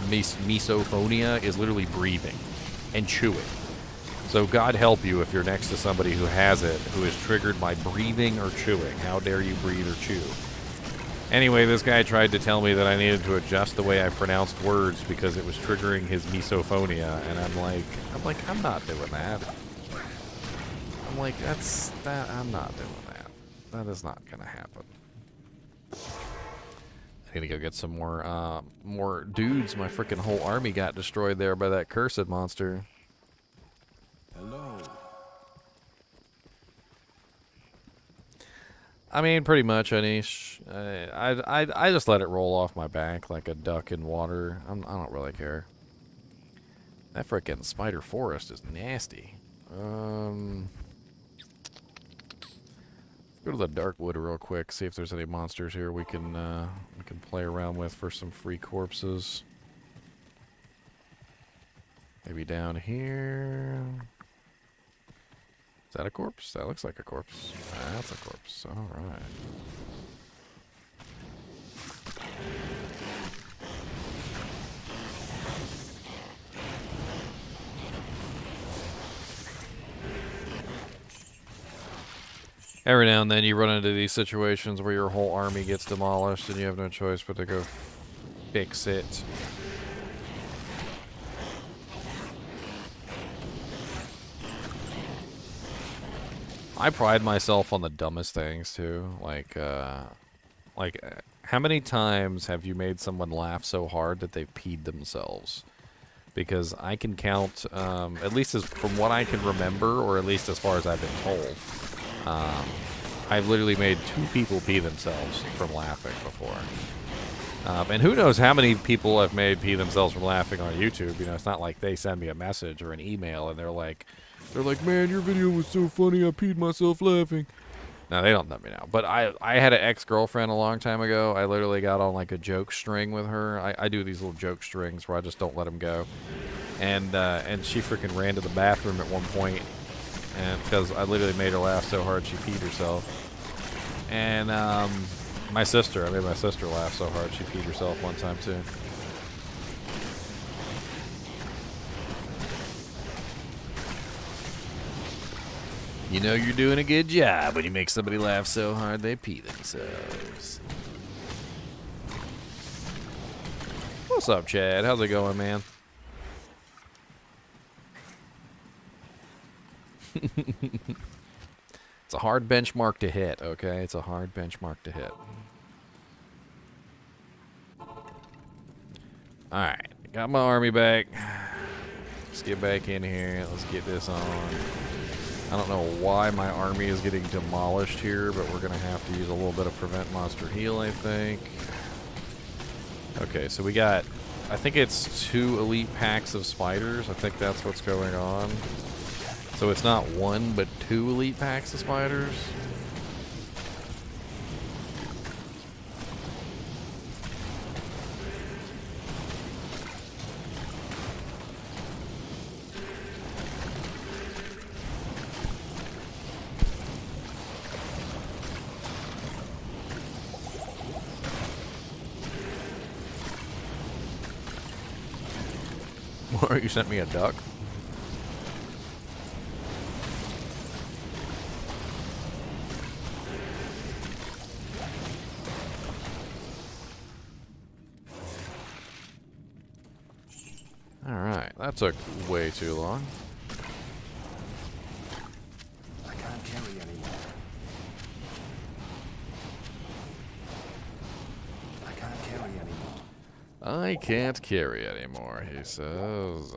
misophonia is literally breathing and chewing. So God help you if you're next to somebody who has it, who is triggered by breathing or chewing. How dare you breathe or chew? Anyway, this guy tried to tell me that I needed to adjust the way I pronounced words because it was triggering his misophonia, and I'm like, I'm not doing that. I'm like, I'm not doing that. That is not gonna happen. I need to go get some more dudes. My freaking whole army got destroyed there by that cursed monster. Hello. I mean, pretty much, Anish. I just let it roll off my back like a duck in water. I don't really care. That frickin' spider forest is nasty. Go to the dark wood real quick. See if there's any monsters here we can play around with for some free corpses. Maybe down here. Is that a corpse? That looks like a corpse. That's a corpse. All right. Every now and then you run into these situations where your whole army gets demolished and you have no choice but to go fix it. I pride myself on the dumbest things too. Like how many times have you made someone laugh so hard that they've peed themselves? Because I can count, at least from what I can remember, or at least as far as I've been told, I've literally made 2 people pee themselves from laughing before. And who knows how many people I've made pee themselves from laughing on YouTube. You know, it's not like they send me a message or an email and they're like, man, your video was so funny, I peed myself laughing. No, they don't let me know. But I had an ex-girlfriend a long time ago. I literally got on like a joke string with her. I do these little joke strings where I just don't let them go. And she freaking ran to the bathroom at one point, and because I literally made her laugh so hard she peed herself. And I made my sister laugh so hard she peed herself one time too. You know you're doing a good job when you make somebody laugh so hard they pee themselves. What's up, Chad? How's it going, man? It's a hard benchmark to hit, okay? It's a hard benchmark to hit. Alright, got my army back. Let's get back in here. Let's get this on. I don't know why my army is getting demolished here, but we're going to have to use a little bit of prevent monster heal, I think. Okay, so we got, I think it's 2 elite packs of spiders. I think that's what's going on. So it's not 1, but 2 elite packs of spiders. Or you sent me a duck? Alright, that took way too long. I can't carry anymore. I can't carry anymore. I can't carry anymore, he says.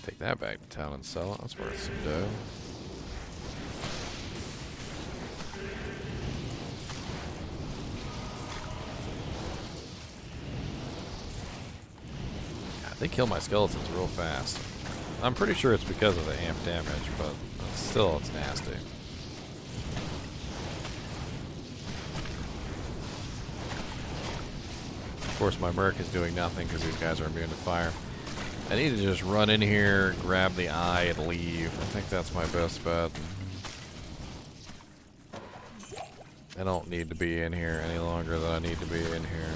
Take that back to town and sell it. That's worth some dough. God, they kill my skeletons real fast. I'm pretty sure it's because of the amp damage, but still, it's nasty. Of course, my Merc is doing nothing because these guys are immune to fire. I need to just run in here, grab the eye, and leave. I think that's my best bet. I don't need to be in here any longer than I need to be in here.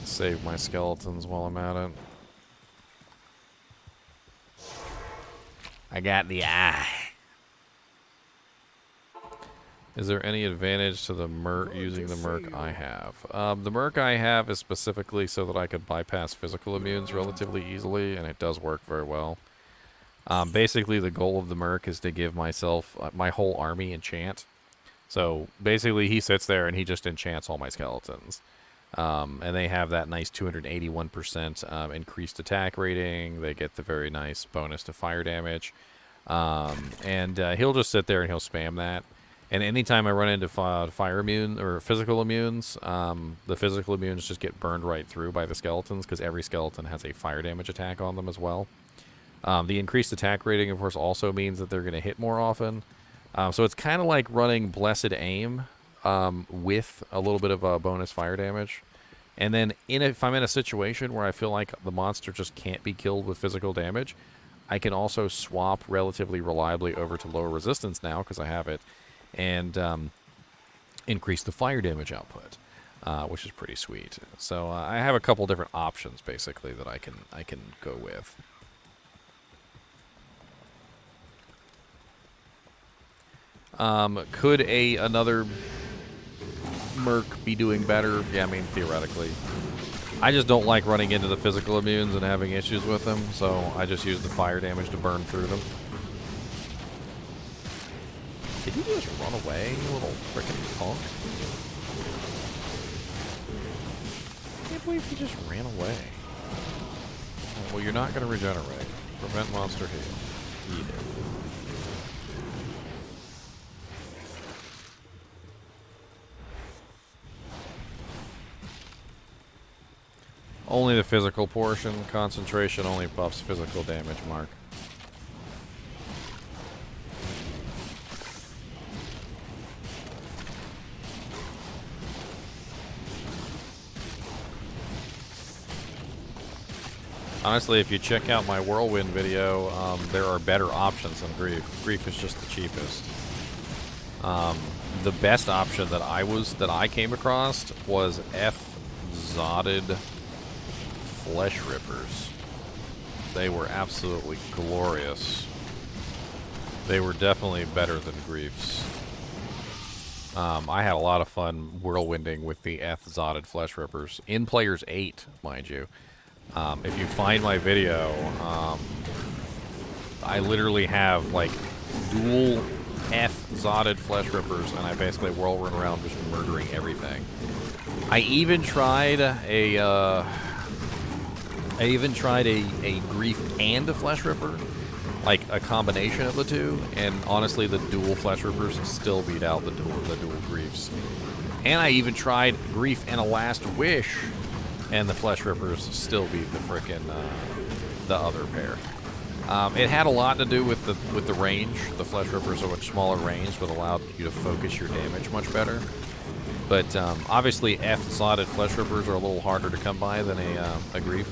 Save my skeletons while I'm at it. I got the eye. Is there any advantage to the Merc using the Merc I have? The Merc I have is specifically so that I could bypass physical immunes relatively easily, and it does work very well. Basically, the goal of the Merc is to give myself, my whole army enchant. So, basically, he sits there and he just enchants all my skeletons. And they have that nice 281% increased attack rating. They get the very nice bonus to fire damage. And he'll just sit there and he'll spam that. And anytime I run into fire immune or physical immunes, the physical immunes just get burned right through by the skeletons because every skeleton has a fire damage attack on them as well. The increased attack rating, of course, also means that they're going to hit more often. So it's kind of like running Blessed Aim with a little bit of bonus fire damage. And then if I'm in a situation where I feel like the monster just can't be killed with physical damage, I can also swap relatively reliably over to lower resistance now because I have it. And increase the fire damage output, which is pretty sweet. So I have a couple different options basically that I can go with. Could another Merc be doing better? Yeah, I mean theoretically. I just don't like running into the physical immunes and having issues with them, so I just use the fire damage to burn through them. Did he just run away, you little frickin' punk? I can't believe he just ran away. Oh, well, you're not going to regenerate. Prevent monster heal. Eat it. Only the physical portion. Concentration only buffs physical damage, Mark. Honestly, if you check out my Whirlwind video, there are better options than Grief. Grief is just the cheapest. The best option that I came across was F-Zotted Flesh Rippers. They were absolutely glorious. They were definitely better than Griefs. I had a lot of fun whirlwinding with the F-Zotted Flesh Rippers. In Players 8, mind you. If you find my video, I literally have like dual F-Zotted Flesh Rippers, and I basically whirlwind around just murdering everything. I even tried a Grief and a Flesh Ripper, like a combination of the two, and honestly the dual Flesh Rippers still beat out the dual Griefs. And I even tried Grief and a Last Wish, and the Flesh Rippers still beat the frickin' the other pair. It had a lot to do with the range. The Flesh Rippers are much smaller range, but allowed you to focus your damage much better. But obviously, F-Slotted Flesh Rippers are a little harder to come by than a Grief.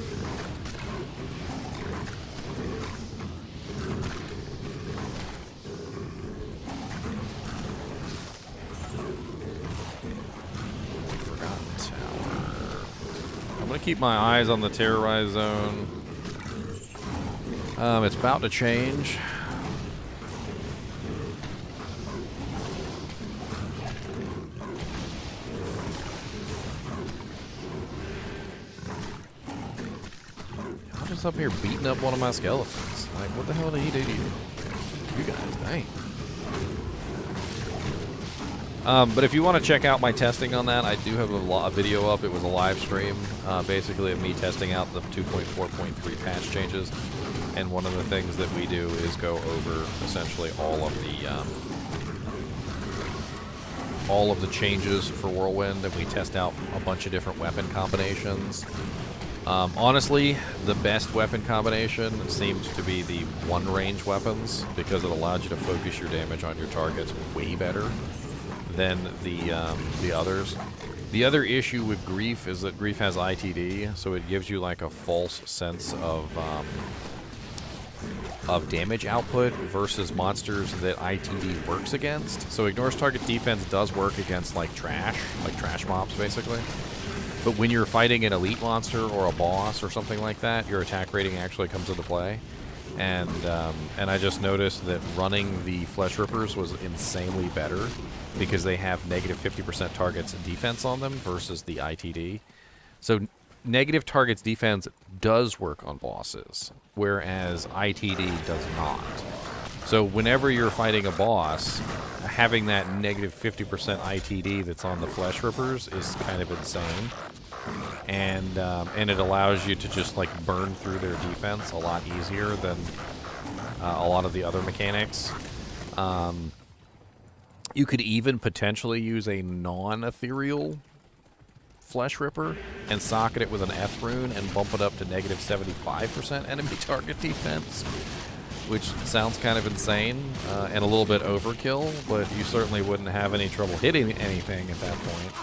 I'm going to keep my eyes on the terrorized zone. It's about to change. I'm just up here beating up one of my skeletons. Like, what the hell did he do to you? You guys, dang. But if you want to check out my testing on that, I do have a video up. It was a live stream, basically of me testing out the 2.4.3 patch changes. And one of the things that we do is go over essentially all of the changes for Whirlwind, and we test out a bunch of different weapon combinations. Honestly, the best weapon combination seems to be the one-range weapons, because it allows you to focus your damage on your targets way better than the others. The other issue with Grief is that Grief has ITD, so it gives you like a false sense of damage output versus monsters that ITD works against. So ignores target defense does work against like trash mobs basically. But when you're fighting an elite monster or a boss or something like that, your attack rating actually comes into play. And I just noticed that running the Flesh Rippers was insanely better because they have negative 50% targets defense on them versus the ITD. So negative targets defense does work on bosses, whereas ITD does not. So whenever you're fighting a boss, having that negative 50% ITD that's on the Flesh Rippers is kind of insane. And it allows you to just like burn through their defense a lot easier than a lot of the other mechanics. You could even potentially use a non-ethereal Flesh Ripper and socket it with an F rune and bump it up to negative 75% enemy target defense, which sounds kind of insane and a little bit overkill, but you certainly wouldn't have any trouble hitting anything at that point.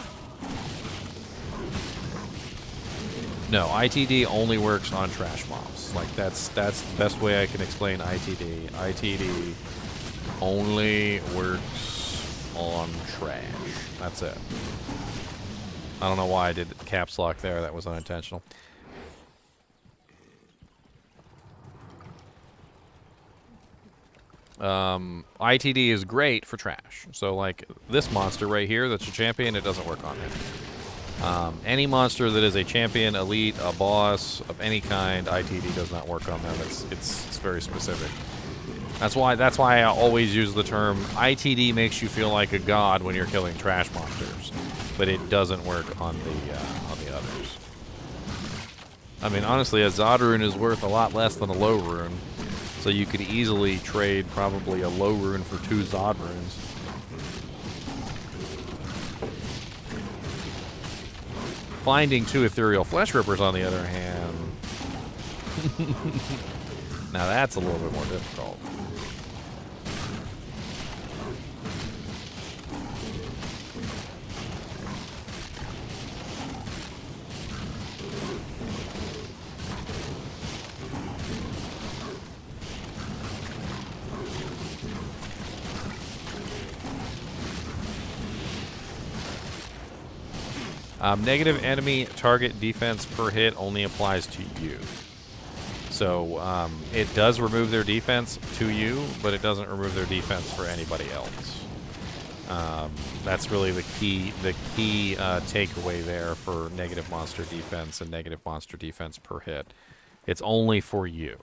No, ITD only works on trash mobs. Like, that's the best way I can explain ITD. ITD only works on trash. That's it. I don't know why I did caps lock there. That was unintentional. ITD is great for trash. So, like, this monster right here that's a champion, it doesn't work on him. Any monster that is a champion, elite, a boss of any kind, ITD does not work on them. It's very specific. That's why I always use the term ITD makes you feel like a god when you're killing trash monsters, but it doesn't work on the others. I mean, honestly, a Zod rune is worth a lot less than a low rune, so you could easily trade probably a low rune for 2 Zod runes. Finding 2 ethereal flesh rippers, on the other hand, now that's a little bit more difficult. Negative enemy target defense per hit only applies to you. So it does remove their defense to you, but it doesn't remove their defense for anybody else. That's really the key takeaway there for negative monster defense and negative monster defense per hit. It's only for you.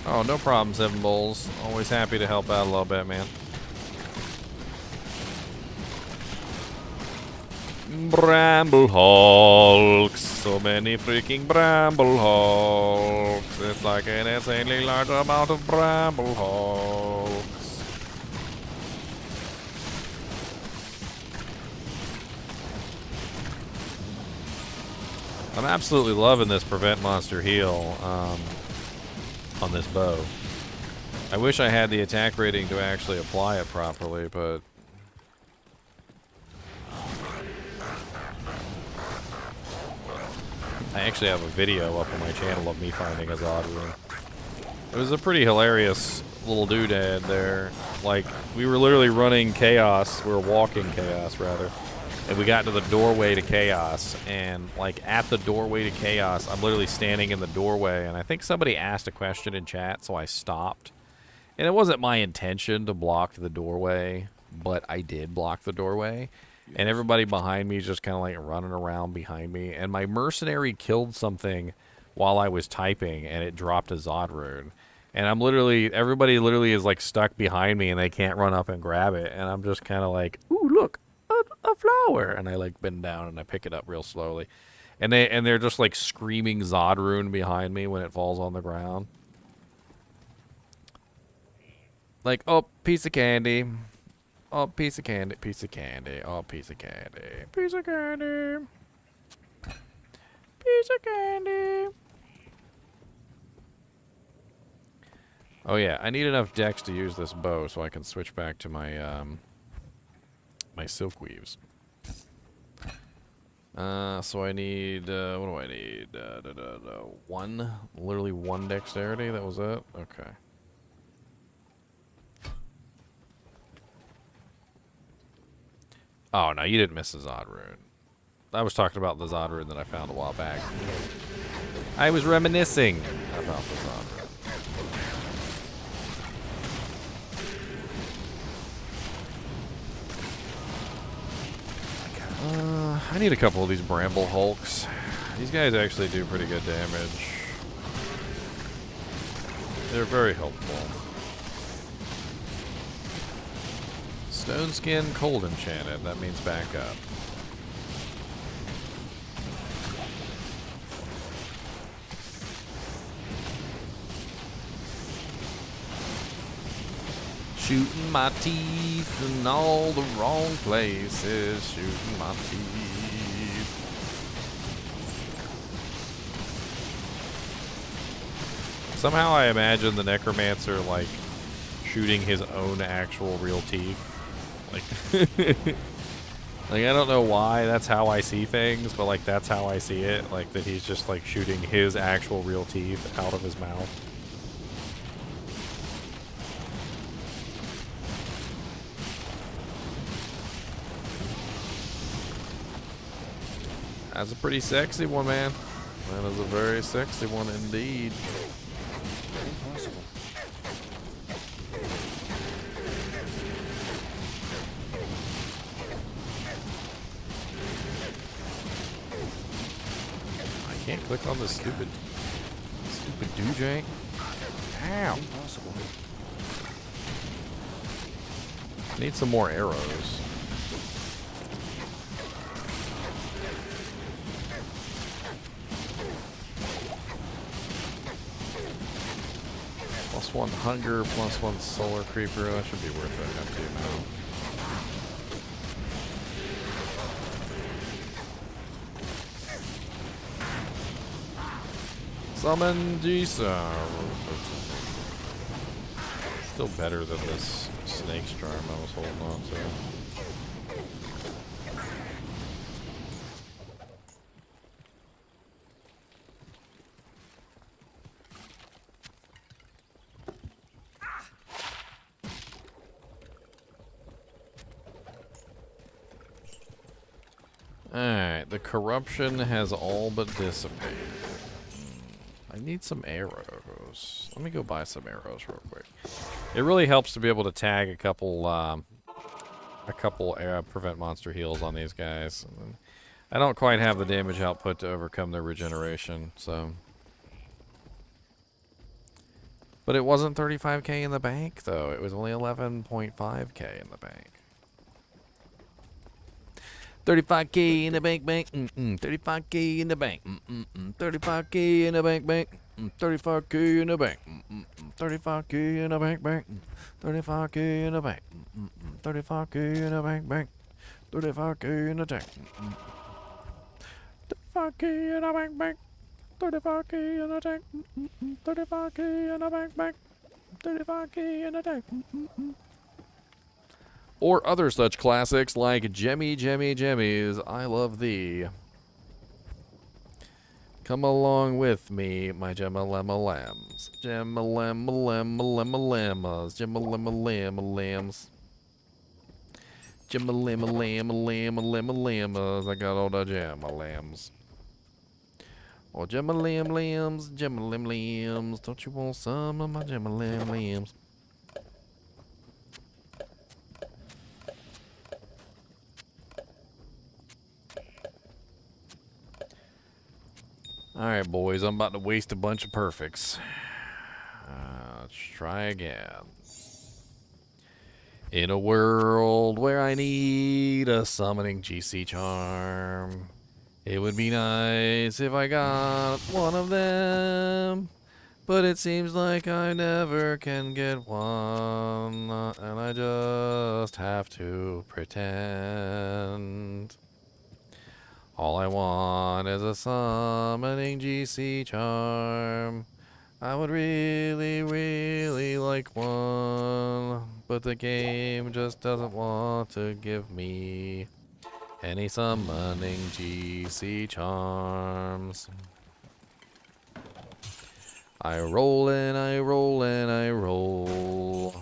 Oh, no problem, Seven Bowls. Always happy to help out a little bit, man. Bramble Hulks. So many freaking Bramble Hulks. It's like an insanely large amount of Bramble Hulks. I'm absolutely loving this prevent monster heal. On this bow. I wish I had the attack rating to actually apply it properly, but I actually have a video up on my channel of me finding a Zod rune. It was a pretty hilarious little doodad there. Like, we were literally running Chaos, we were walking Chaos rather, and we got to the doorway to Chaos, and like at the doorway to Chaos, I'm literally standing in the doorway, and I think somebody asked a question in chat, so I stopped. And it wasn't my intention to block the doorway, but I did block the doorway. And everybody behind me is just kind of like running around behind me, and my Mercenary killed something while I was typing, and it dropped a Zod rune. And I'm literally, everybody literally is like stuck behind me, and they can't run up and grab it, and I'm just kind of like, ooh, look. A flower, and I like bend down and I pick it up real slowly, and they're just like screaming Zod rune behind me when it falls on the ground. Like, oh, piece of candy, oh, piece of candy, piece of candy, oh, piece of candy, piece of candy, piece of candy. Oh yeah, I need enough dex to use this bow so I can switch back to my my silk weaves. So I need, what do I need? Literally one dexterity, that was it? Okay. Oh, no, you didn't miss the Zod rune. I was talking about the Zod rune that I found a while back. I was reminiscing about the Zod rune. I need a couple of these Bramble Hulks. These guys actually do pretty good damage. They're very helpful. Stone skin, cold enchanted. That means back up. Shooting my teeth in all the wrong places. Shooting my teeth. Somehow I imagine the Necromancer, like, shooting his own actual real teeth. Like, like, I don't know why that's how I see things, but, like, that's how I see it. Like, that he's just, like, shooting his actual real teeth out of his mouth. That's a pretty sexy one, man. That is a very sexy one indeed. Impossible. I can't click on this stupid doojang. Ow. Impossible. I need some more arrows. +1 hunger, +1 solar creeper. That should be worth it. Have to now. Summon Jisa. Still better than this snake's charm I was holding on to. Alright, the corruption has all but dissipated. I need some arrows. Let me go buy some arrows real quick. It really helps to be able to tag a couple prevent monster heals on these guys. I don't quite have the damage output to overcome their regeneration, so. But it wasn't 35k in the bank, though. It was only 11.5k in the bank. 35k in the bank, 35k in the bank, 35k in the bank, 35k in the bank, 35k in the bank, 35k in the bank, 35k in the bank, 35k in the tank, 35k in the bank, 35k in the tank, 35k in the bank, 35k in the tank. Or other such classics like Jemmy, Jemmy, Jemmies, I Love Thee. Come along with me, my Gemma-lemma-lambs. Gemma-lemma-lemma-lemma-lemmas. Gemma-lemma-lemma-lambs. Gemma-lemma-lemma-lemma-lemma-lemmas. I got all the Gemma-lambs. Oh, Gemma-lam-lambs, Gemma-lam-lambs. Don't you want some of my Gemma-lam-lambs? Alright, boys, I'm about to waste a bunch of perfects. Let's try again. In a world where I need a summoning GC charm, it would be nice if I got one of them. But it seems like I never can get one, and I just have to pretend. All I want is a summoning GC charm. I would really, really like one, but the game just doesn't want to give me any summoning GC charms. I roll and I roll and I roll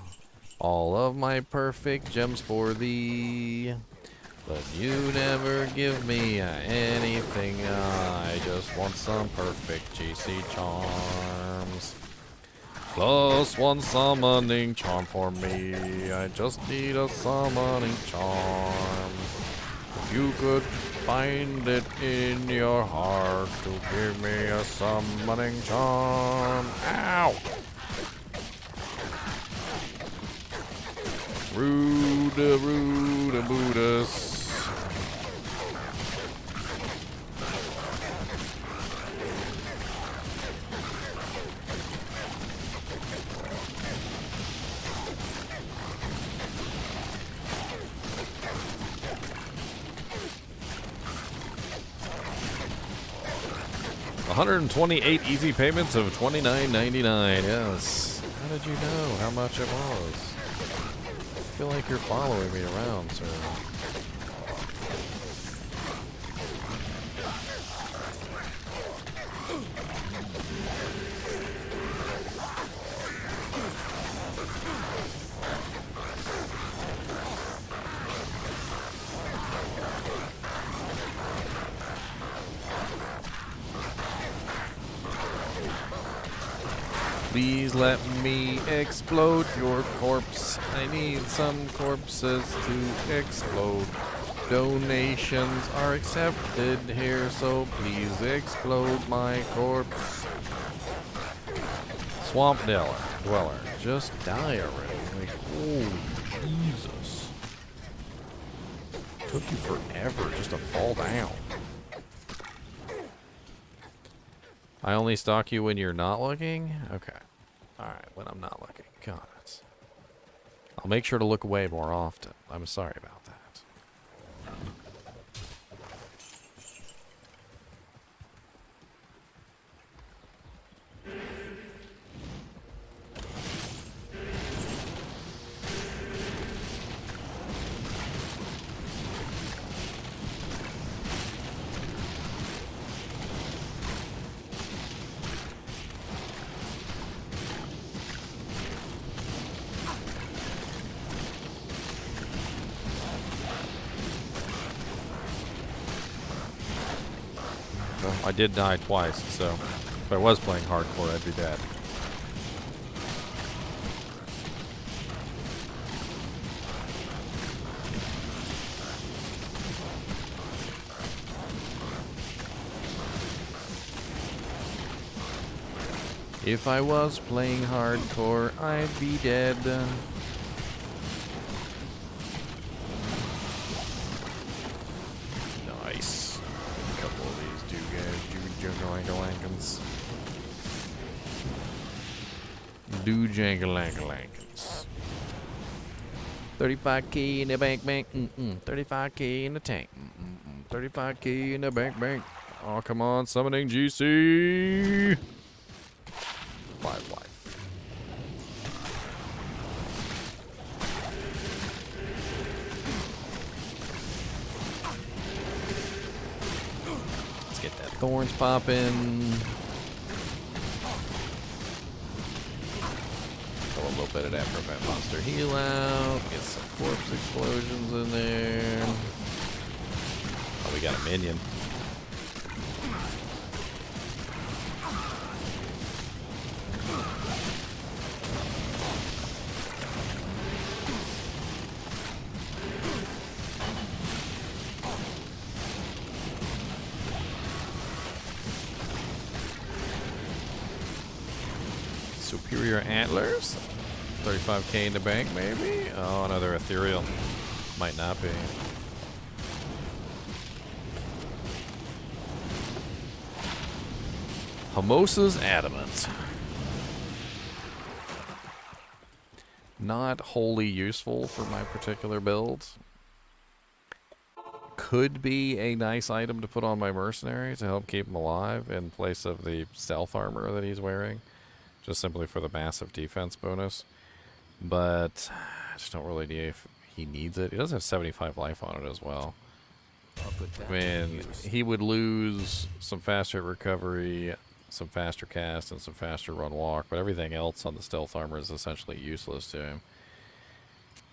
all of my perfect gems for thee. But you never give me anything, I just want some perfect GC charms. +1 summoning charm for me, I just need a summoning charm. If you could find it in your heart to give me a summoning charm. Ow! Rude, rude, Buddhas. $128 easy payments of $29.99. Yes. How did you know how much it was? I feel like you're following me around, sir. Please let me explode your corpse. I need some corpses to explode. Donations are accepted here, so please explode my corpse. Swamp Dweller, just die already. Like, holy Jesus. Took you forever just to fall down. I only stalk you when you're not looking? Okay. Alright, when I'm not looking. Got it. I'll make sure to look away more often. I'm sorry about that. I did die twice, so if I was playing hardcore, I'd be dead. If I was playing hardcore, I'd be dead. Nice. A couple of these do-jangle-lankins. Do-jangle-lankins. 35K in the bank. 35K in the tank. 35K in the bank. Oh, come on, summoning GC. 5 life. Let's get that thorns popping. Throw a little bit of that prevent monster heal out. Get some corpse explosions in there. Oh, we got a minion. Superior antlers. 35K in the bank, maybe? Oh, another ethereal. Might not be. Hermosa's adamant. Not wholly useful for my particular build. Could be a nice item to put on my mercenary to help keep him alive in place of the stealth armor that he's wearing. Just simply for the massive defense bonus. But I just don't really know if he needs it. He does have 75 life on it as well. I mean, he would lose some faster recovery, some faster cast, and some faster run walk, but everything else on the stealth armor is essentially useless to him.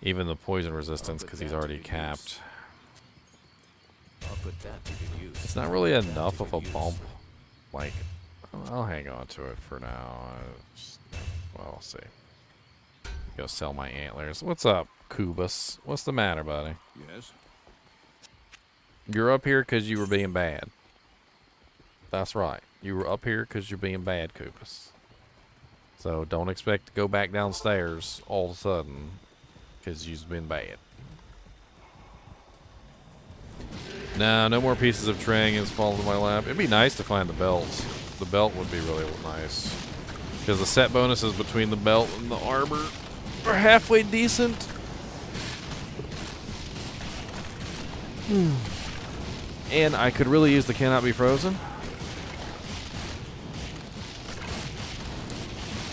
Even the poison resistance, because he's already capped. It's not really enough of a bump. Like, I'll hang on to it for now. Well, we'll see. Go sell my antlers. What's up, Kubus? What's the matter, buddy? Yes. You're up here because you were being bad. That's right. You were up here because you're being bad, Kubus. So don't expect to go back downstairs all of a sudden. because you've been bad. No more pieces of Trang has fallen to my lap. It'd be nice to find the belts. The belt would be really nice. Because the set bonuses between the belt and the armor are halfway decent. And I could really use the cannot be frozen.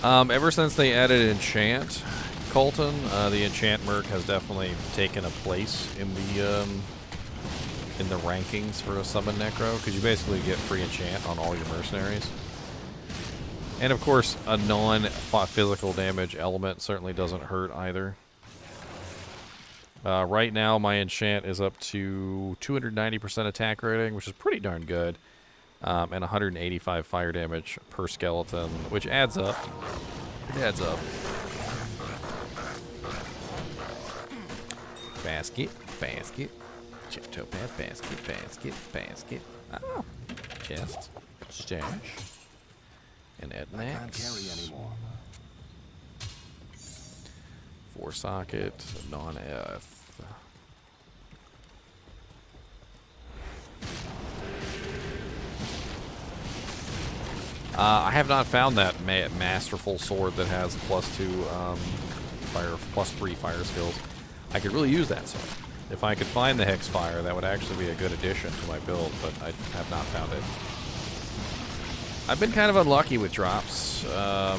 Ever since they added enchant, Colton, the enchant merc has definitely taken a place in the rankings for a summon necro, because you basically get free enchant on all your mercenaries. And of course, a non-physical damage element certainly doesn't hurt either. Right now, my enchant is up to 290% attack rating, which is pretty darn good, and 185 fire damage per skeleton, which adds up. It adds up. Basket, basket, tiptoe path, basket, basket, basket. Oh, chest, stash, and add next. 4 socket, non-F. I have not found that masterful sword that has +2 fire, +3 fire skills. I could really use that sword. If I could find the Hex Fire, that would actually be a good addition to my build, but I have not found it. I've been kind of unlucky with drops. I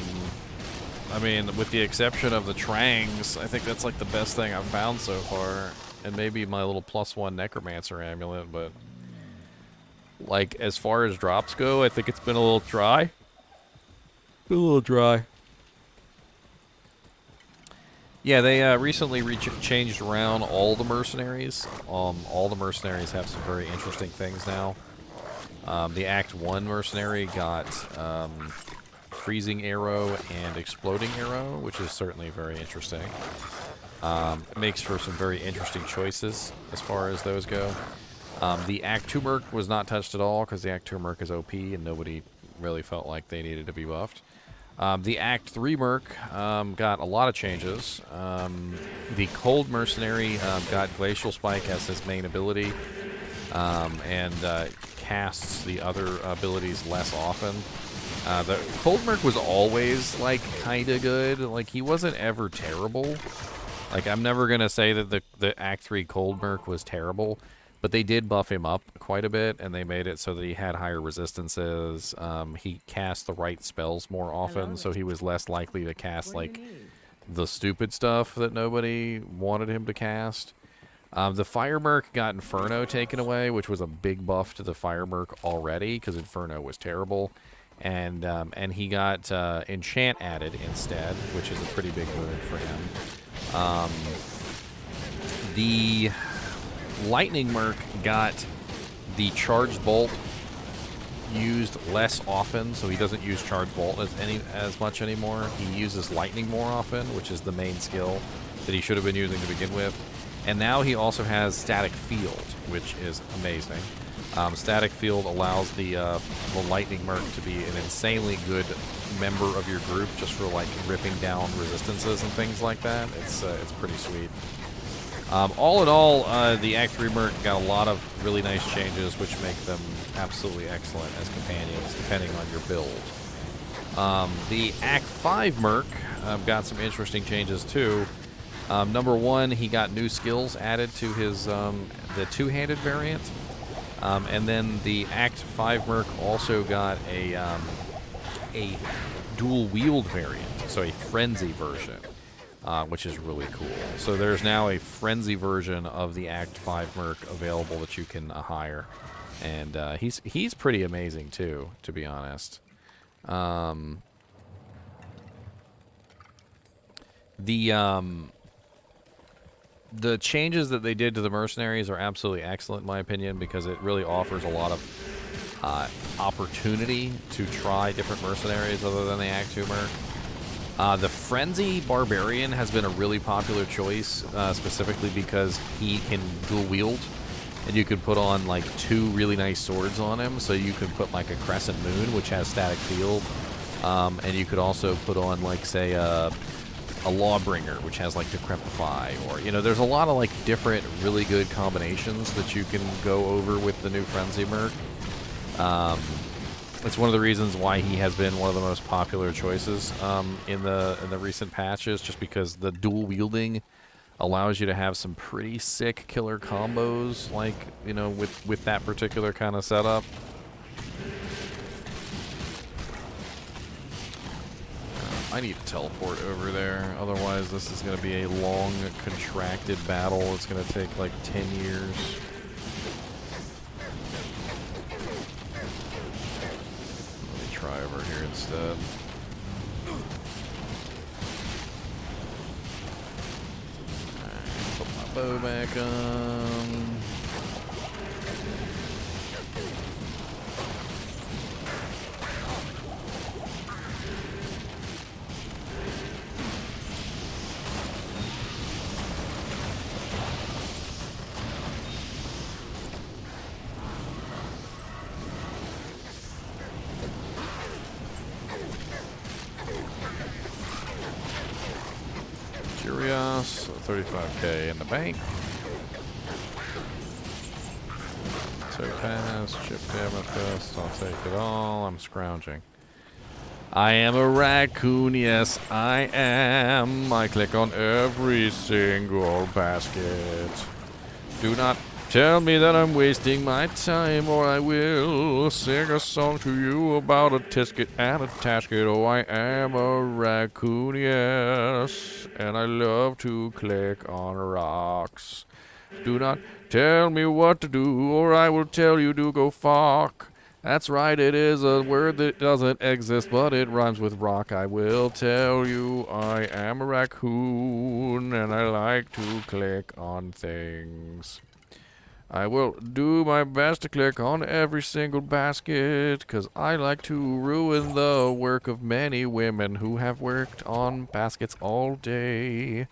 mean, with the exception of the Trangs, I think that's like the best thing I've found so far. And maybe my little +1 Necromancer amulet, but like as far as drops go, I think it's been a little dry. Been a little dry. Yeah, they recently changed around all the mercenaries. All the mercenaries have some very interesting things now. The Act 1 mercenary got freezing arrow and exploding arrow, which is certainly very interesting. It makes for some very interesting choices as far as those go. The Act 2 merc was not touched at all because the Act 2 merc is OP and nobody really felt like they needed to be buffed. The Act 3 merc got a lot of changes. The Cold Mercenary got Glacial Spike as his main ability and casts the other abilities less often. The Cold Merc was always, like, kind of good. Like, he wasn't ever terrible. Like, I'm never going to say that the Act 3 Cold Merc was terrible, but they did buff him up quite a bit, and they made it so that he had higher resistances. He cast the right spells more often, so he was less likely to cast, like, the stupid stuff that nobody wanted him to cast. The Fire Merc got Inferno taken away, which was a big buff to the Fire Merc already, because Inferno was terrible. And he got Enchant added instead, which is a pretty big boon for him. The Lightning Merc got the Charged Bolt used less often, so he doesn't use Charged Bolt as much anymore. He uses Lightning more often, which is the main skill that he should have been using to begin with. And now he also has Static Field, which is amazing. Static Field allows the Lightning Merc to be an insanely good member of your group just for like ripping down resistances and things like that. It's pretty sweet. All in all, the Act 3 Merc got a lot of really nice changes, which make them absolutely excellent as companions, depending on your build. The Act 5 Merc got some interesting changes too. Number one, he got new skills added to his the two-handed variant. And then the Act 5 Merc also got a dual-wield variant, so a Frenzy version, which is really cool. So there's now a Frenzy version of the Act 5 Merc available that you can hire. And he's pretty amazing, too, to be honest. The changes that they did to the mercenaries are absolutely excellent, in my opinion, because it really offers a lot of opportunity to try different mercenaries other than the Act 2 Merc. The Frenzy Barbarian has been a really popular choice, specifically because he can dual wield, and you can put on like 2 really nice swords on him. So you can put like a Crescent Moon, which has Static Field, and you could also put on like, say, a Lawbringer, which has like Decrepify, or you know, there's a lot of like different really good combinations that you can go over with the new Frenzy Merc. It's one of the reasons why he has been one of the most popular choices in the recent patches, just because the dual wielding allows you to have some pretty sick killer combos, like, you know, with that particular kind of setup. I need to teleport over there, otherwise this is going to be a long, contracted battle. It's going to take like 10 years. Try over here instead. Alright, put my bow back on. Curious, 35k in the bank. Topaz, chipped amethyst, I'll take it all. I'm scrounging. I am a raccoon, yes I am. I click on every single basket. Do not tell me that I'm wasting my time, or I will sing a song to you about a tisket and a tasket. Oh, I am a raccoon, yes, and I love to click on rocks. Do not tell me what to do, or I will tell you to go fuck. That's right, it is a word that doesn't exist, but it rhymes with rock. I will tell you I am a raccoon, and I like to click on things. I will do my best to click on every single basket, 'cause I like to ruin the work of many women who have worked on baskets all day.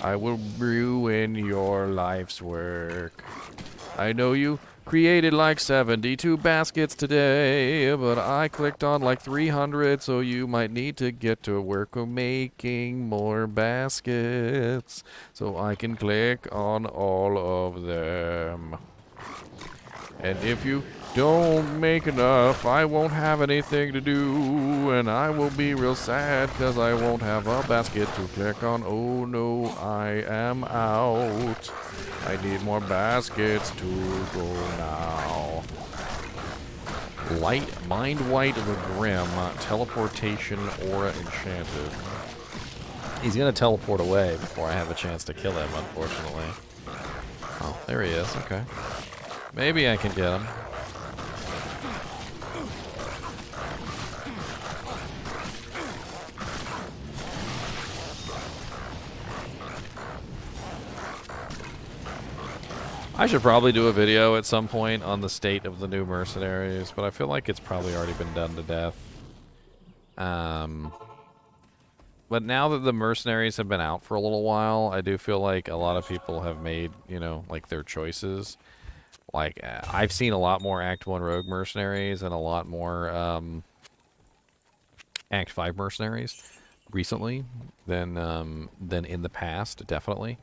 I will ruin your life's work. I know you created like 72 baskets today, but I clicked on like 300, so you might need to get to work on making more baskets, so I can click on all of them. And if you don't make enough, I won't have anything to do, and I will be real sad because I won't have a basket to click on. Oh no, I am out. I need more baskets to go now. Light, Mind White of the Grim, teleportation aura enchanted. He's gonna teleport away before I have a chance to kill him, unfortunately. Oh, there he is, okay. Maybe I can get him. I should probably do a video at some point on the state of the new mercenaries, but I feel like it's probably already been done to death. But now that the mercenaries have been out for a little while, I do feel like a lot of people have made, you know, like their choices. Like, I've seen a lot more Act 1 Rogue mercenaries and a lot more Act 5 mercenaries recently than in the past, definitely.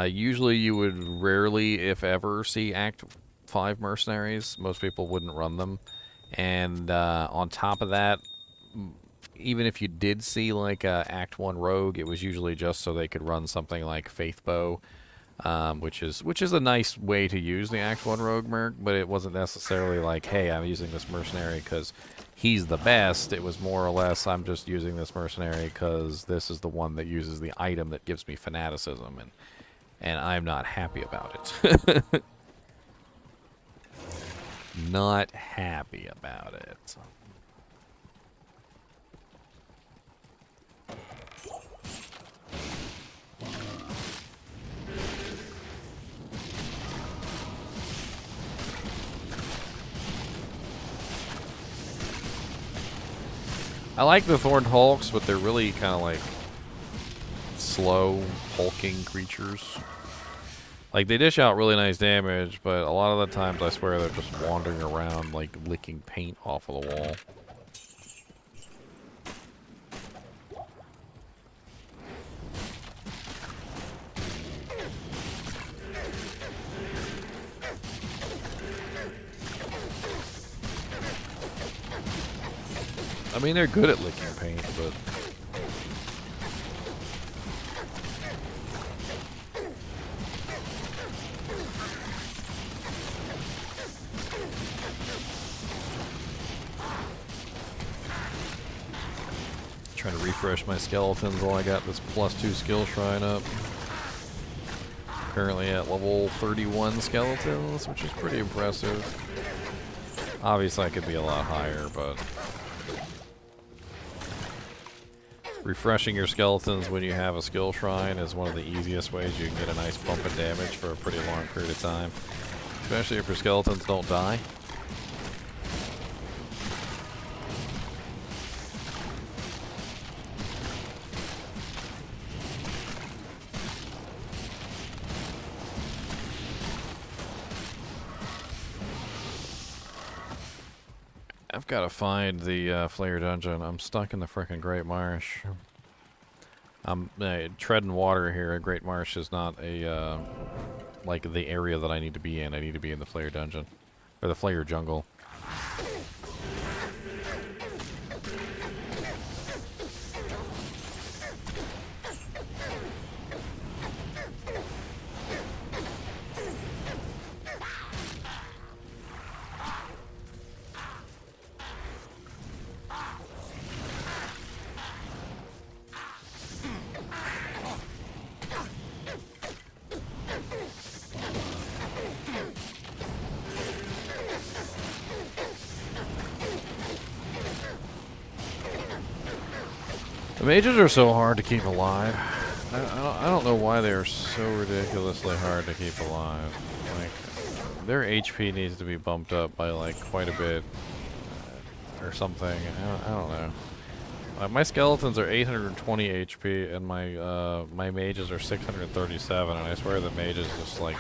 Usually you would rarely, if ever, see Act 5 mercenaries. Most people wouldn't run them. And on top of that, even if you did see like a Act 1 Rogue, it was usually just so they could run something like Faith Bow, which is a nice way to use the Act 1 Rogue Merc, but it wasn't necessarily like, hey, I'm using this mercenary because he's the best. It was more or less, I'm just using this mercenary because this is the one that uses the item that gives me fanaticism, and I'm not happy about it. Not happy about it. I like the Thorned Hulks, but they're really kind of like slow, hulking creatures. Like, they dish out really nice damage, but a lot of the times I swear they're just wandering around, like, licking paint off of the wall. mean, they're good at licking paint, but... Trying to refresh my skeletons while I got this +2 skill shrine up. Currently at level 31 skeletons, which is pretty impressive. Obviously I could be a lot higher, but... refreshing your skeletons when you have a skill shrine is one of the easiest ways you can get a nice bump in damage for a pretty long period of time. Especially if your skeletons don't die. I've got to find the Flare Dungeon. I'm stuck in the frickin' Great Marsh. I'm treading water here. Great Marsh is not a like the area that I need to be in. I need to be in the Flare Dungeon or the Flare Jungle. The mages are so hard to keep alive. I don't know why they are so ridiculously hard to keep alive. Like, their HP needs to be bumped up by like quite a bit, or something. I don't know. My skeletons are 820 HP, and my mages are 637, and I swear the mages just like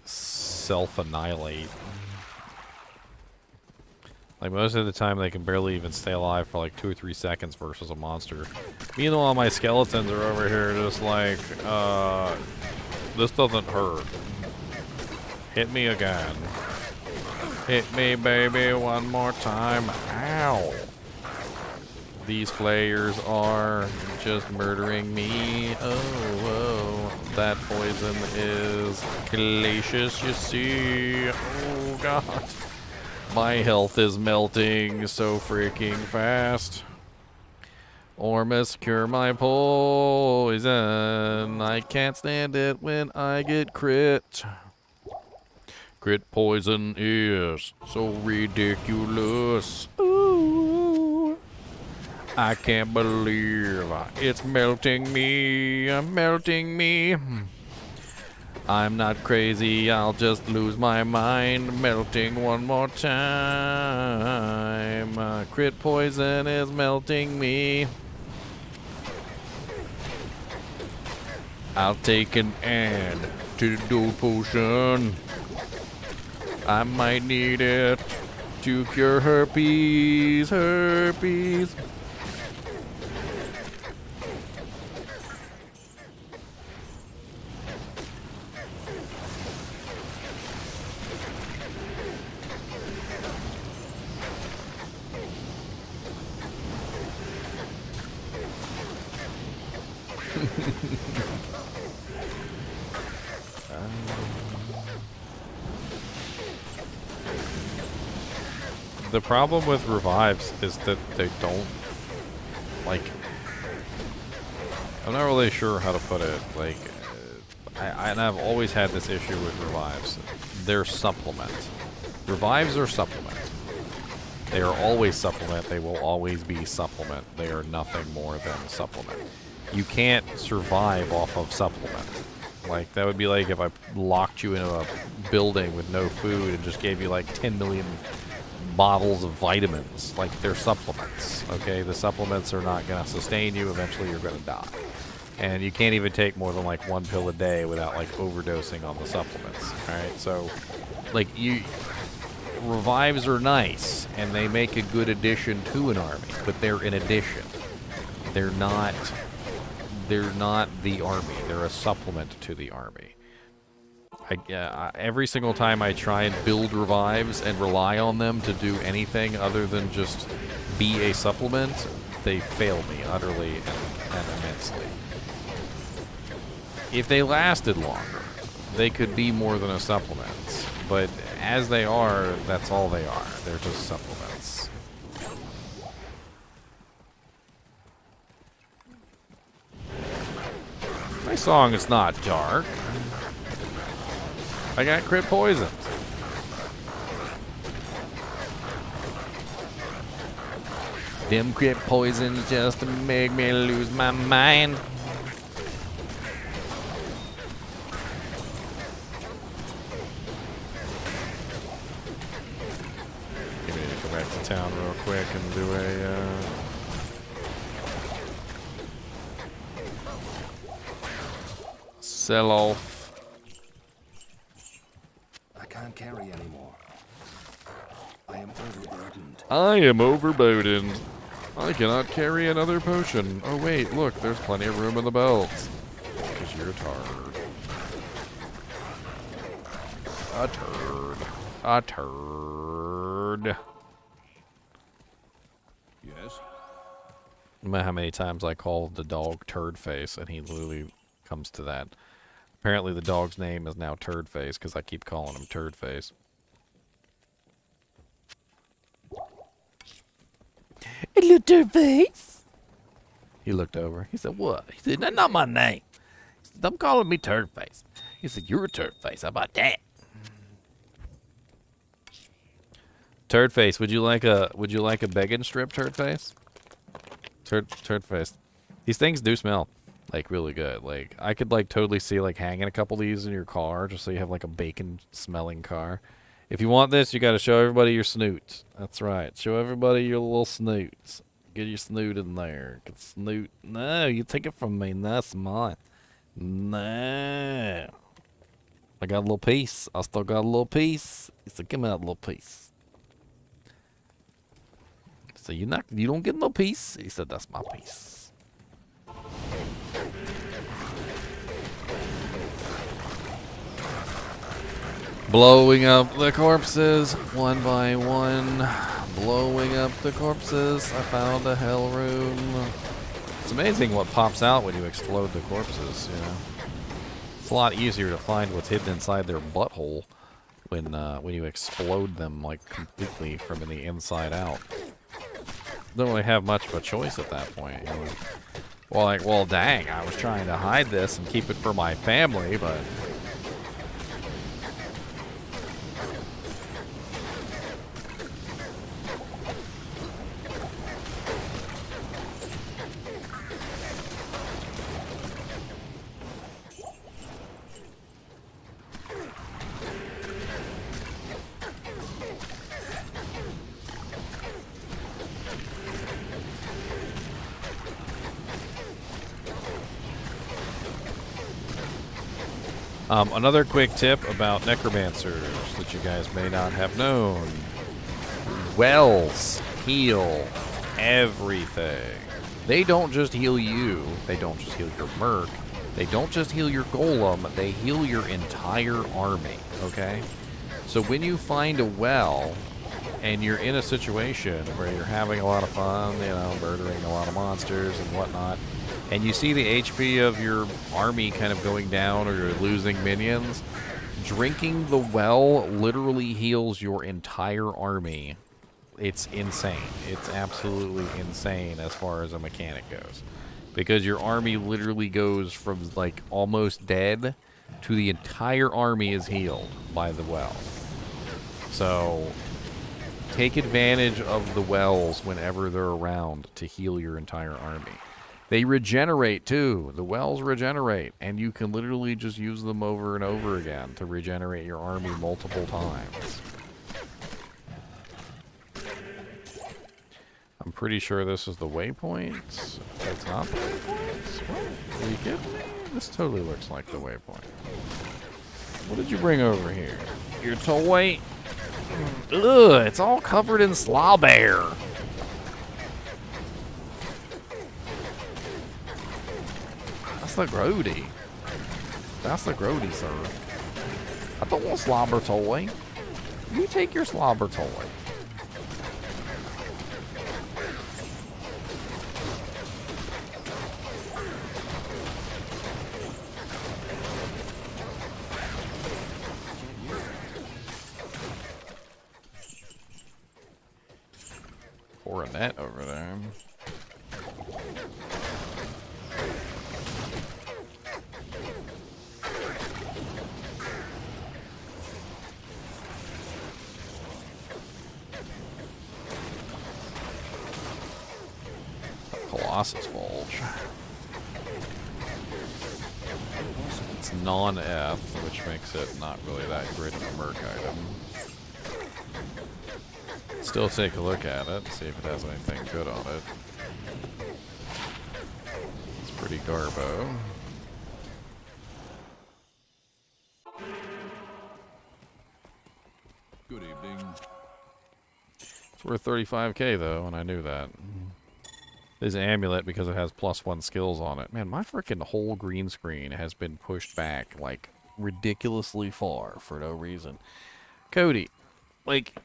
self-annihilate. Like, most of the time they can barely even stay alive for like 2 or 3 seconds versus a monster. Meanwhile, my skeletons are over here just like, this doesn't hurt. Hit me again. Hit me, baby, one more time. Ow. These flayers are just murdering me. Oh, that poison is glacious, you see. Oh, God. My health is melting so freaking fast. Ormus, cure my poison. I can't stand it when I get crit. Crit poison is so ridiculous. Ooh. I can't believe it's melting me. Melting me. I'm not crazy, I'll just lose my mind. Melting one more time. Crit poison is melting me. I'll take an antidote potion. I might need it to cure herpes. Herpes. The problem with revives is that they don't, like, I'm not really sure how to put it. Like, and I've always had this issue with revives. They're supplement. Revives are supplement. They are always supplement. They will always be supplement. They are nothing more than supplement. You can't survive off of supplement. Like, that would be like if I locked you in a building with no food and just gave you like 10 million bottles of vitamins. Like, they're supplements, okay? The supplements are not going to sustain you. Eventually you're going to die. And you can't even take more than like 1 pill a day without like overdosing on the supplements, alright? So, like, revives are nice, and they make a good addition to an army, but they're an addition. They're not the army. They're a supplement to the army. Every single time I try and build revives and rely on them to do anything other than just be a supplement, they fail me utterly and immensely. If they lasted longer, they could be more than a supplement. But as they are, that's all they are. They're just supplements. My song is not dark. I got crit poisoned. Them crit poisons just to make me lose my mind. Give me to go back to town real quick and do a sell off. I can't carry anymore. I am overburdened. I am overburdened. I cannot carry another potion. Oh wait, look, there's plenty of room in the belt. Because you're a turd. A turd. A turd. Yes? No matter how many times I call the dog Turd Face, and he literally comes to that. Apparently the dog's name is now Turd Face, because I keep calling him Turd Face. Hello, Turd Face. He looked over. He said, what? He said, that's not my name. He said, stop calling me Turd Face. He said, you're a Turd Face. How about that? Turd Face, would you like a begging strip, Turd Face? Turd Face. These things do smell like really good. Like I could like totally see like hanging a couple of these in your car just so you have like a bacon smelling car. If you want this, you got to show everybody your snoot. That's right. Show everybody your little snoots. Get your snoot in there. Get snoot. No, you take it from me. That's mine. No. I got a little piece. I still got a little piece. He said, give me that little piece. So you don't get no piece? He said, that's my piece. Blowing up the corpses one by one. Blowing up the corpses. I found a hell room. It's amazing what pops out when you explode the corpses, you know. It's a lot easier to find what's hidden inside their butthole when you explode them like completely from the inside out. Don't really have much of a choice at that point. You know? Well, like, well, dang, I was trying to hide this and keep it for my family, but another quick tip about necromancers that you guys may not have known. Wells heal everything. They don't just heal you. They don't just heal your merc. They don't just heal your golem. They heal your entire army, okay? So when you find a well and you're in a situation where you're having a lot of fun, you know, murdering a lot of monsters and whatnot, and you see the HP of your army kind of going down or you're losing minions, drinking the well literally heals your entire army. It's insane. It's absolutely insane as far as a mechanic goes. Because your army literally goes from like almost dead to the entire army is healed by the well. So take advantage of the wells whenever they're around to heal your entire army. They regenerate too. The wells regenerate, and you can literally just use them over and over again to regenerate your army multiple times. I'm pretty sure this is the waypoint. It's not the waypoint? What? Are you kidding me? This totally looks like the waypoint. What did you bring over here? Your toy? Ugh, it's all covered in slobber. That's the grody. That's the grody, sir. I don't want slobber toy. You take your slobber toy. Pour a net over there. Colossus Bulge. It's non-F, which makes it not really that great of a merc item. Still take a look at it, see if it has anything good on it. It's pretty garbo. Good evening. It's worth 35k though, and I knew that. This amulet, because it has +1 skills on it. Man, my freaking whole green screen has been pushed back, like, ridiculously far for no reason. Cody, like,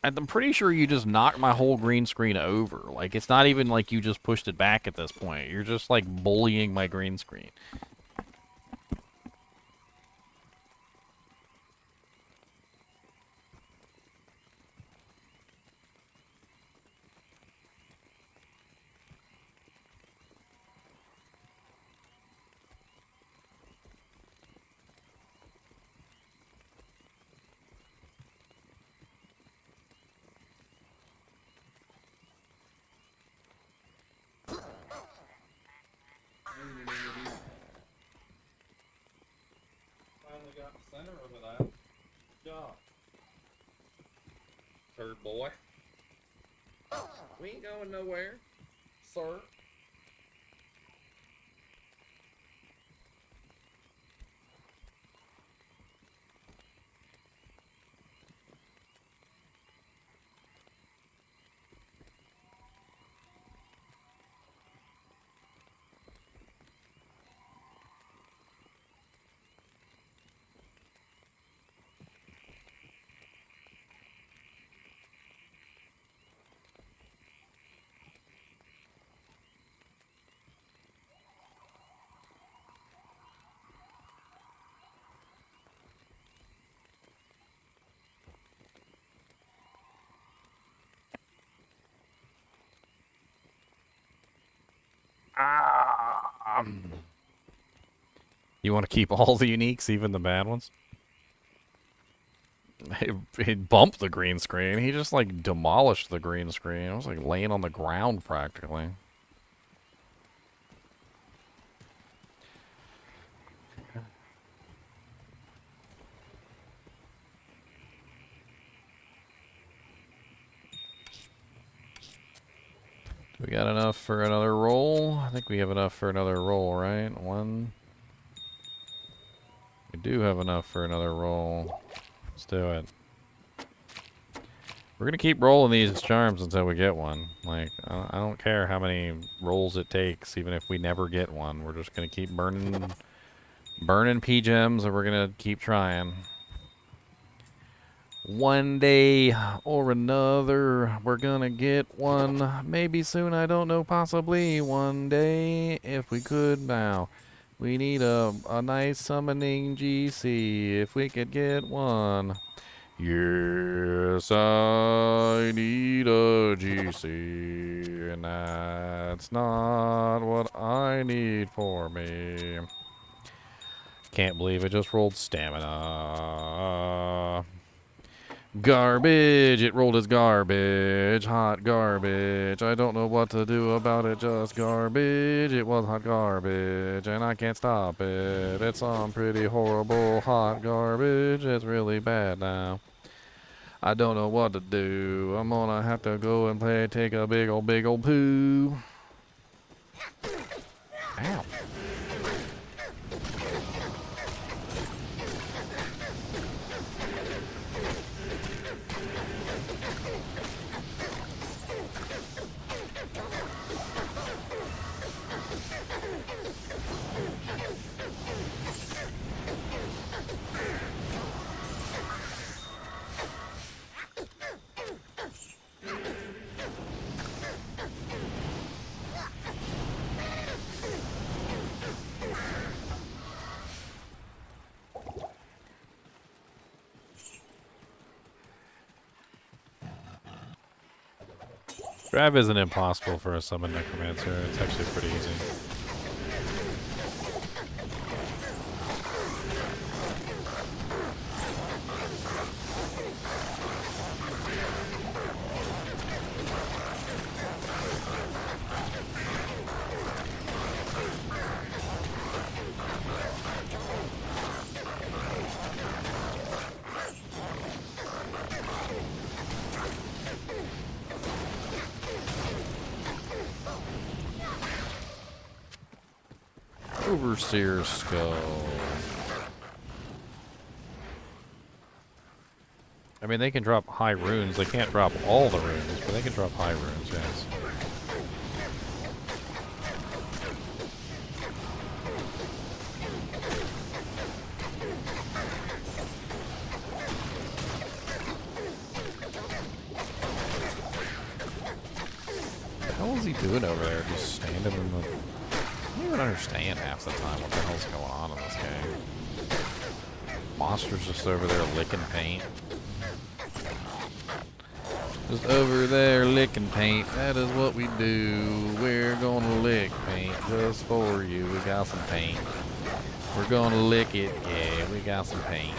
I'm pretty sure you just knocked my whole green screen over. Like, it's not even like you just pushed it back at this point. You're just, like, bullying my green screen. Third boy. We ain't going nowhere, sir. You want to keep all the uniques, even the bad ones? He bumped the green screen. He just, like, demolished the green screen. It was, like, laying on the ground, practically. We got enough for another roll? I think we have enough for another roll, right? One. We do have enough for another roll. Let's do it. We're gonna keep rolling these charms until we get one. Like, I don't care how many rolls it takes, even if we never get one. We're just gonna keep burning P-gems, and we're gonna keep trying. One day or another, we're gonna get one. Maybe soon, I don't know, possibly one day, if we could now. We need a nice summoning GC, if we could get one. Yes, I need a GC, and that's not what I need for me. Can't believe I just rolled stamina. Garbage! It rolled as garbage. Hot garbage. I don't know what to do about it, just garbage. It was hot garbage, and I can't stop it. It's some pretty horrible hot garbage. It's really bad now. I don't know what to do. I'm gonna have to go and take a big old poo. Ow. Grab isn't impossible for a summon Necromancer. It's actually pretty easy. Overseer Skull. I mean, they can drop high runes. They can't drop all the runes, but they can drop high runes, yes. What the hell is he doing over there? Just standing in the... I don't even understand half the time what the hell's going on in this game. Monster's just over there licking paint. Just over there licking paint. That is what we do. We're gonna lick paint just for you. We got some paint. We're gonna lick it. Yeah, we got some paint.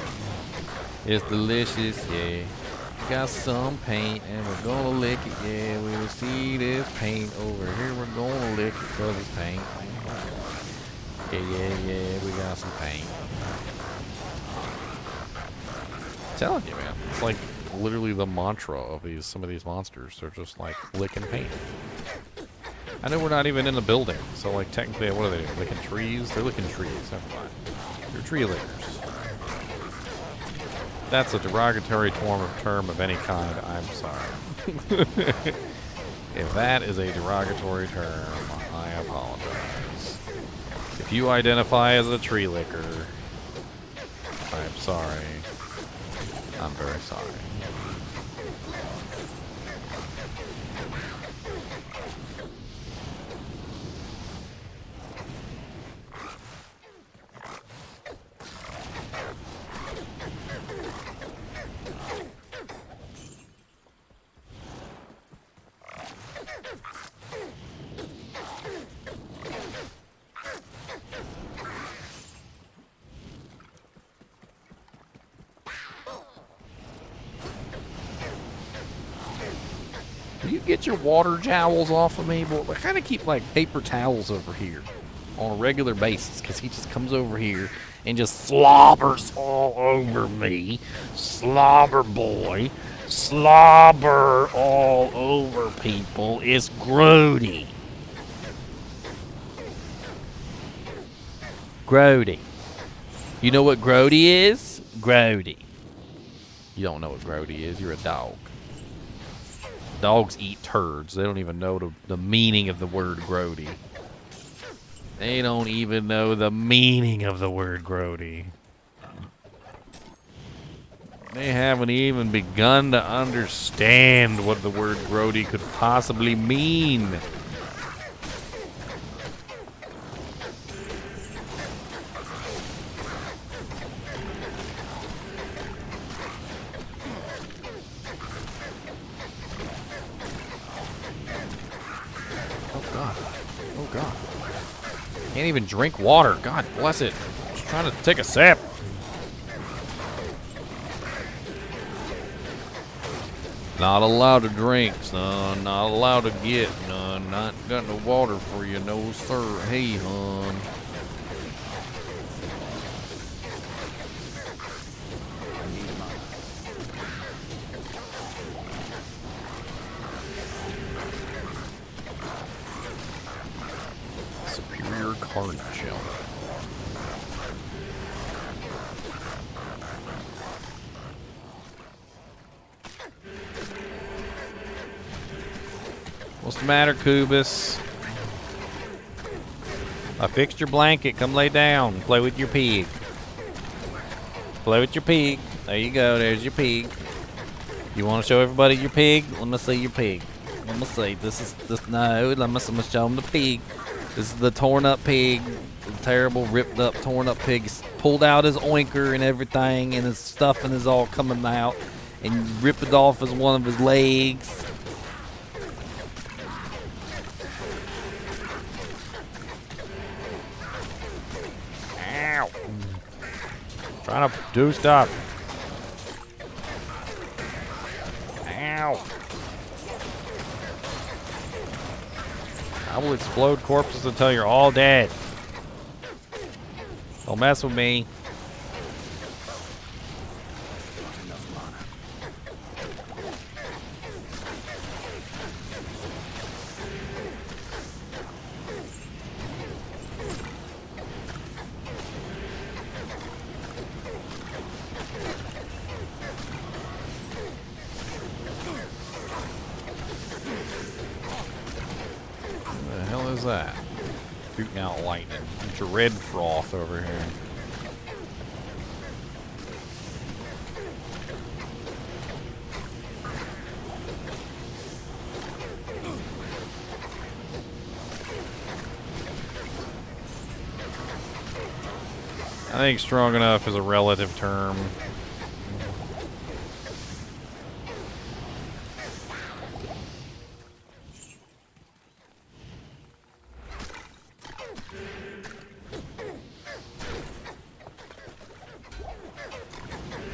It's delicious. Yeah. We got some paint and we're gonna lick it. Yeah, we see this paint over here. We're gonna lick it because it's paint. Yeah, we got some paint. I'm telling you, man. It's like literally the mantra of some of these monsters. They're just like licking paint. I know we're not even in the building, so like technically, what are they doing? Licking trees? They're licking trees. Never mind. They're tree lickers. That's a derogatory term of any kind. I'm sorry. If that is a derogatory term, I apologize. If you identify as a tree licker, I'm sorry. I'm very sorry. Will you get your water jowls off of me? But I kind of keep like paper towels over here on a regular basis because he just comes over here and just slobbers all over me. Slobber boy. Slobber all over people. It's grody. Grody. You know what grody is? Grody. You don't know what grody is. You're a dog. Dogs eat turds. They don't even know the meaning of the word grody. They don't even know the meaning of the word grody. They haven't even begun to understand what the word grody could possibly mean. Can't even drink water. God bless it. Just trying to take a sip. Not allowed to drink, son. Not allowed to get none. Not got no water for you, no sir. Hey, hon. Card shell. What's the matter, Kubus? I fixed your blanket. Come lay down. Play with your pig. Play with your pig. There you go. There's your pig. You want to show everybody your pig? Let me see your pig. Let me see. No. Let me show them the pig. This is the torn up pig, the terrible ripped up torn up pig. He's pulled out his oinker and everything, and his stuffing is all coming out, and ripped it off as one of his legs. Trying to do stuff. Ow. I will explode corpses until you're all dead. Don't mess with me. Not enough mana. What the hell is that? Shooting out lightning. Dread froth over here. I think strong enough is a relative term.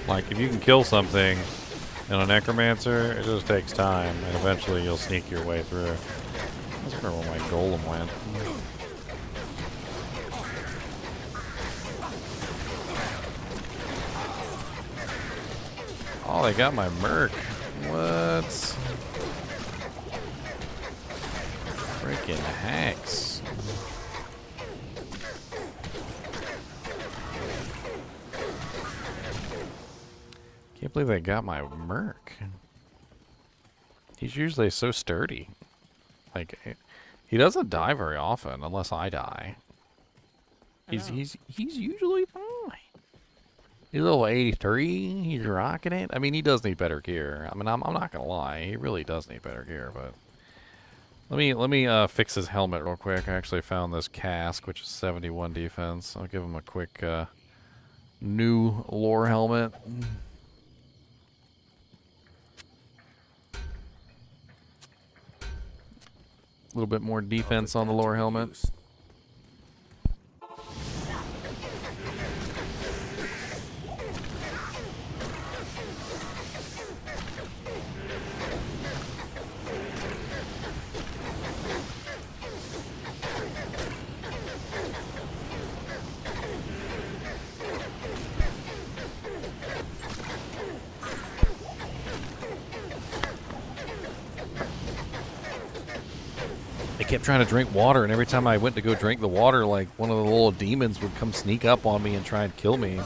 Like, if you can kill something in a Necromancer, it just takes time, and eventually you'll sneak your way through. I was wondering where my Golem went. Oh, they got my Merc. What? Freaking hacks. Can't believe they got my Merc. He's usually so sturdy. Like, he doesn't die very often unless I die. He's usually fine. He's level 83. He's rocking it. I mean, he does need better gear. I mean, I'm not gonna lie. He really does need better gear. But let me fix his helmet real quick. I actually found this casque, which is 71 defense. I'll give him a quick new lore helmet. A little bit more defense on the lore helmet. Kept trying to drink water, and every time I went to go drink the water, like, one of the little demons would come sneak up on me and try and kill me.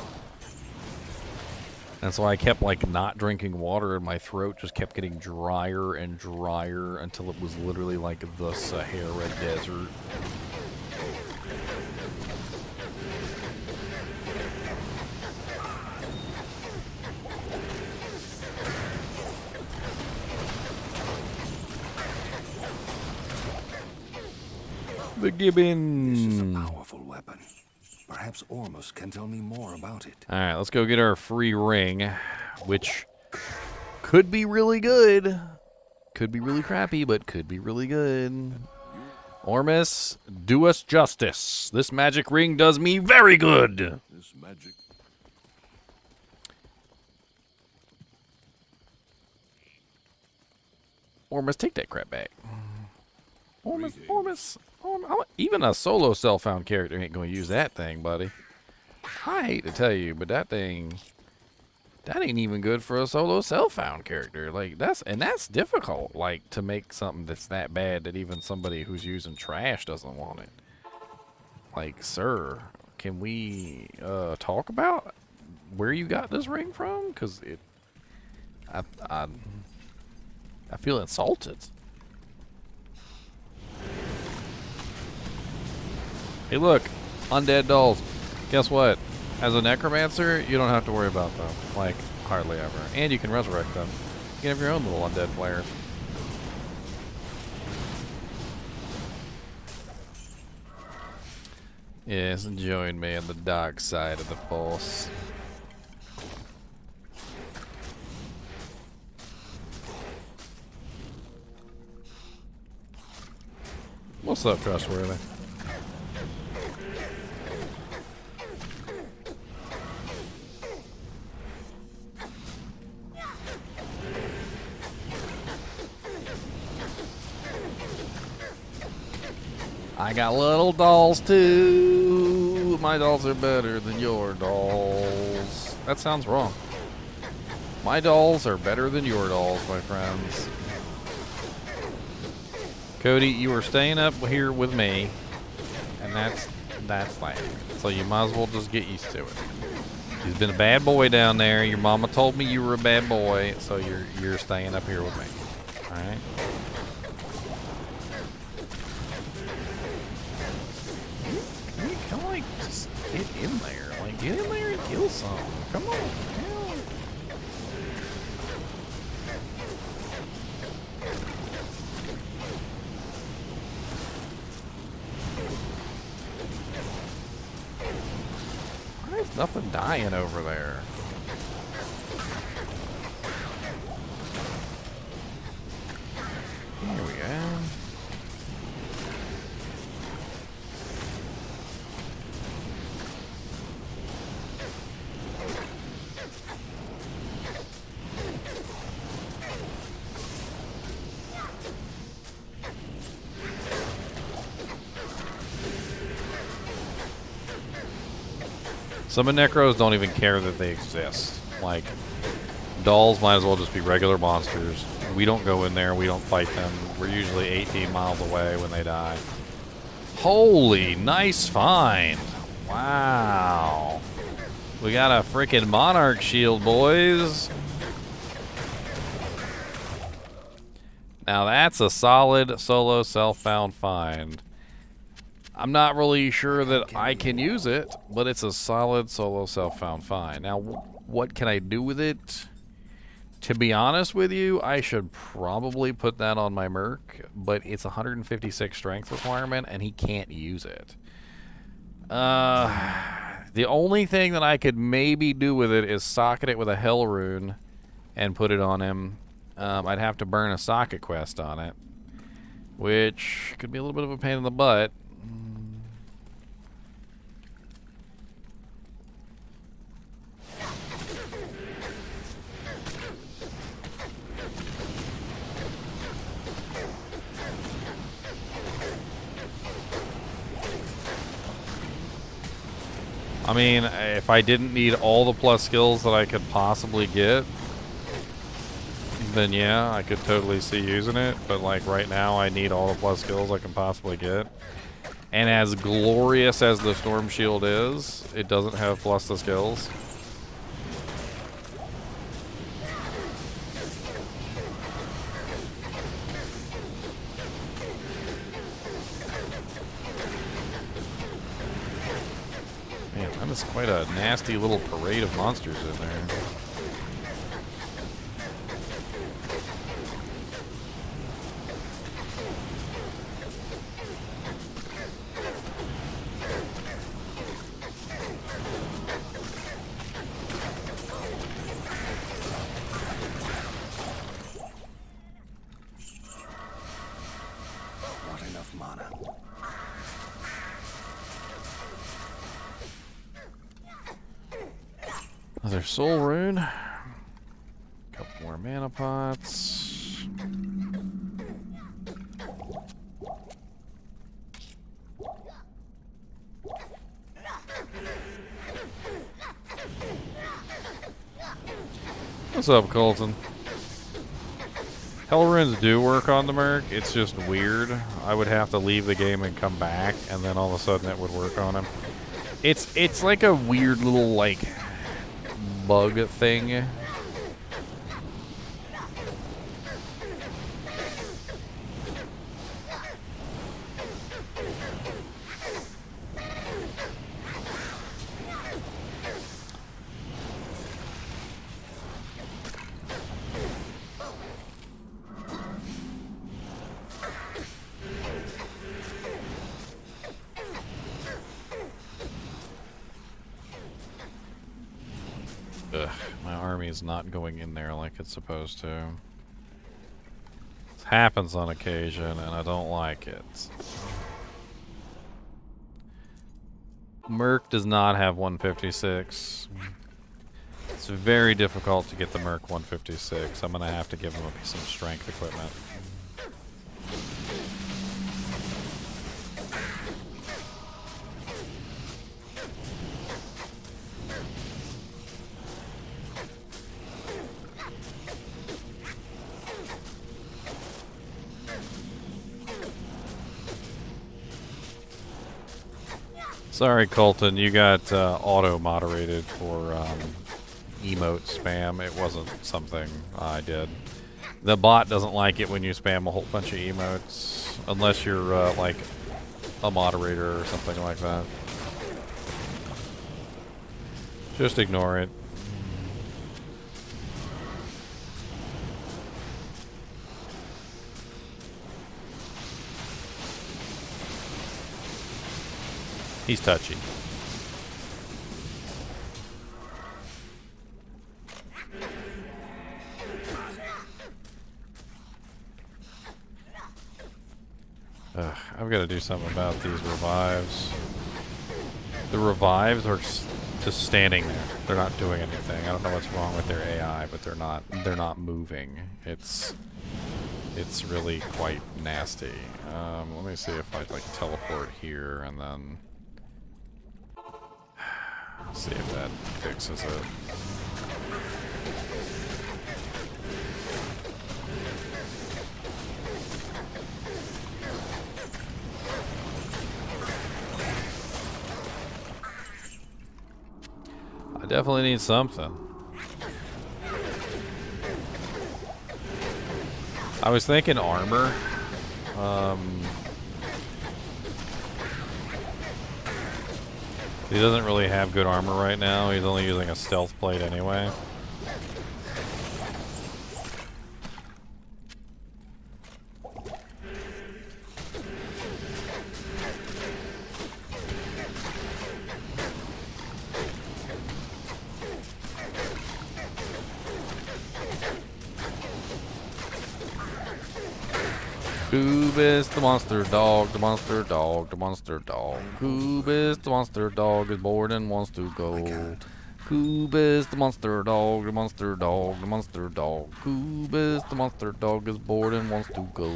And so I kept, like, not drinking water, and my throat just kept getting drier and drier until it was literally like the Sahara Desert. The gibbon. This is a powerful weapon. Perhaps Ormus can tell me more about it. Alright, let's go get our free ring, which could be really good. Could be really crappy, but could be really good. Ormus, do us justice. This magic ring does me very good. This magic. Ormus, take that crap back. Ormus. Even a solo self-found character ain't going to use that thing, buddy. I hate to tell you, but that thing, that ain't even good for a solo self-found character. Like, that's difficult, like, to make something that's that bad that even somebody who's using trash doesn't want it. Like, sir, can we talk about where you got this ring from? Because I feel insulted. Hey, look, undead dolls. Guess what? As a necromancer, you don't have to worry about them, like, hardly ever. And you can resurrect them. You can have your own little undead flares. Yes, join me on the dark side of the Force. What's up, Trustworthy? I got little dolls too. My dolls are better than your dolls. That sounds wrong. My dolls are better than your dolls, my friends. Cody, you are staying up here with me, and that's life. So you might as well just get used to it. You've been a bad boy down there. Your mama told me you were a bad boy, so you're staying up here with me. All right. Come on, like, just get in there. Like, get in there and kill some. Come on. Hell. Why is nothing dying over there? Here we go. Some Necros don't even care that they exist. Like, dolls might as well just be regular monsters. We don't go in there, we don't fight them. We're usually 18 miles away when they die. Holy, nice find. Wow. We got a freaking Monarch shield, boys. Now that's a solid solo self-found find. I'm not really sure that I can use it, but it's a solid solo self-found find. Now, what can I do with it? To be honest with you, I should probably put that on my Merc, but it's 156 strength requirement, and he can't use it. The only thing that I could maybe do with it is socket it with a Hell Rune and put it on him. I'd have to burn a socket quest on it, which could be a little bit of a pain in the butt. I mean, if I didn't need all the plus skills that I could possibly get, then yeah, I could totally see using it. But like right now, I need all the plus skills I can possibly get. And as glorious as the Storm Shield is, it doesn't have plus the skills. It's quite a nasty little parade of monsters in there. Not enough mana. Another soul rune. Couple more mana pots. What's up, Colton? Hell runes do work on the Merc. It's just weird. I would have to leave the game and come back, and then all of a sudden it would work on him. It's like a weird little like bug thing. Ugh, my army is not going in there like it's supposed to. This happens on occasion, and I don't like it. Merc does not have 156. It's very difficult to get the Merc 156. I'm gonna have to give him some strength equipment. Sorry, Colton, you got auto-moderated for emote spam. It wasn't something I did. The bot doesn't like it when you spam a whole bunch of emotes, unless you're like a moderator or something like that. Just ignore it. He's touchy. I've got to do something about these revives. The revives are just standing there. They're not doing anything. I don't know what's wrong with their AI, but they're not moving. It's really quite nasty. Let me see if I like teleport here and then see if that fixes it. I definitely need something. I was thinking armor. He doesn't really have good armor right now. He's only using a stealth plate anyway. Coob is the monster dog, the monster dog, the monster dog. Coob is the monster dog, is bored and wants to go. Coob is the monster dog, the monster dog, the monster dog. Coob is the monster dog, is bored and wants to go.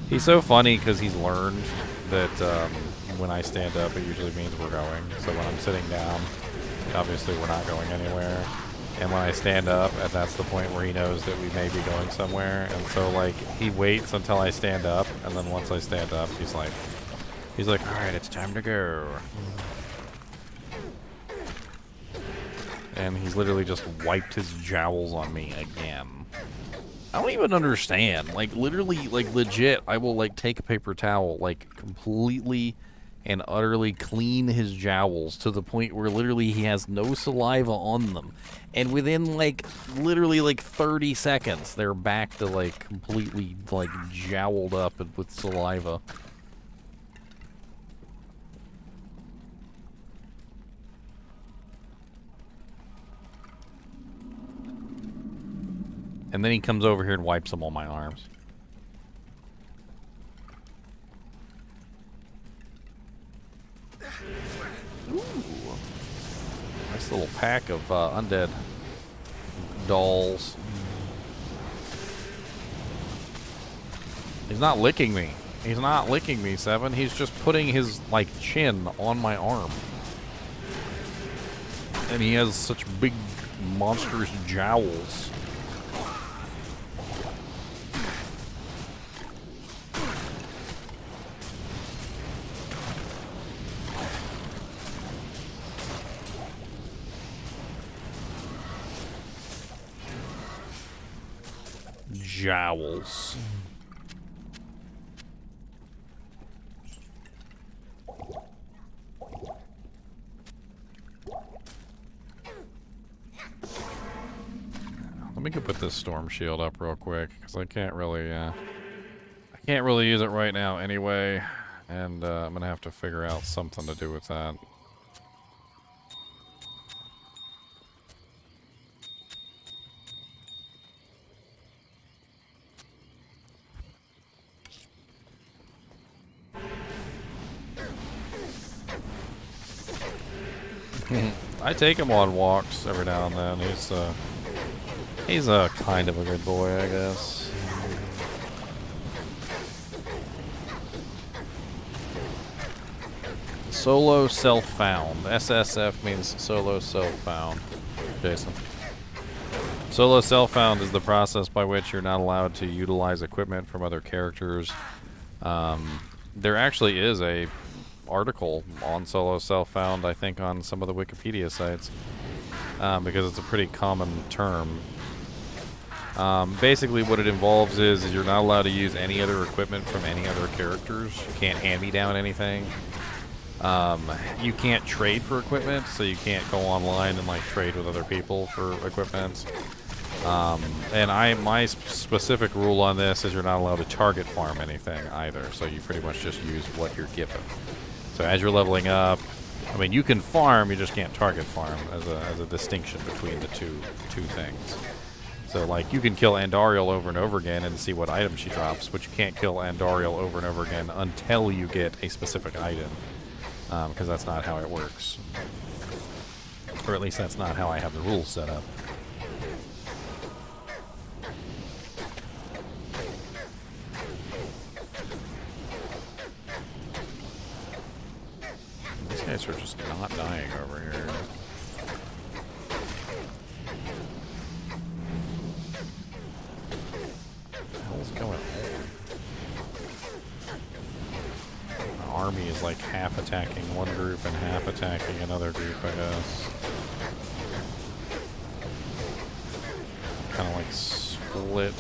He's so funny because he's learned that when I stand up, it usually means we're going. So when I'm sitting down, obviously we're not going anywhere. And when I stand up, and that's the point where he knows that we may be going somewhere. And so, like, he waits until I stand up, and then once I stand up, he's like, all right, it's time to go. And he's literally just wiped his jowls on me again. I don't even understand. Like, literally, like, legit, I will, like, take a paper towel, like, completely and utterly clean his jowls to the point where literally he has no saliva on them. And within, like, literally, like, 30 seconds, they're back to, like, completely, like, jowled up and with saliva. And then he comes over here and wipes them on my arms. Ooh. Nice little pack of undead dolls. He's not licking me. He's not licking me, Seven. He's just putting his, like, chin on my arm. And he has such big, monstrous jowls. Jowls. Let me go put this storm shield up real quick because I can't really use it right now anyway, and I'm gonna have to figure out something to do with that. I take him on walks every now and then. He's a kind of a good boy, I guess. Solo self-found. SSF means solo self-found. Jason. Solo self-found is the process by which you're not allowed to utilize equipment from other characters There actually is a article on solo self-found, I think, on some of the Wikipedia sites, because it's a pretty common term. Basically what it involves is you're not allowed to use any other equipment from any other characters. You can't hand-me-down anything. You can't trade for equipment, so you can't go online and like trade with other people for equipment. And my specific rule on this is you're not allowed to target farm anything either, so you pretty much just use what you're given. So as you're leveling up, I mean, you can farm, you just can't target farm as a distinction between the two things. So like you can kill Andariel over and over again and see what item she drops, but you can't kill Andariel over and over again until you get a specific item, because that's not how it works. Or at least that's not how I have the rules set up. These guys are just not dying over here. What the hell's going on? The army is like half attacking one group and half attacking another group, I guess. Kind of like split.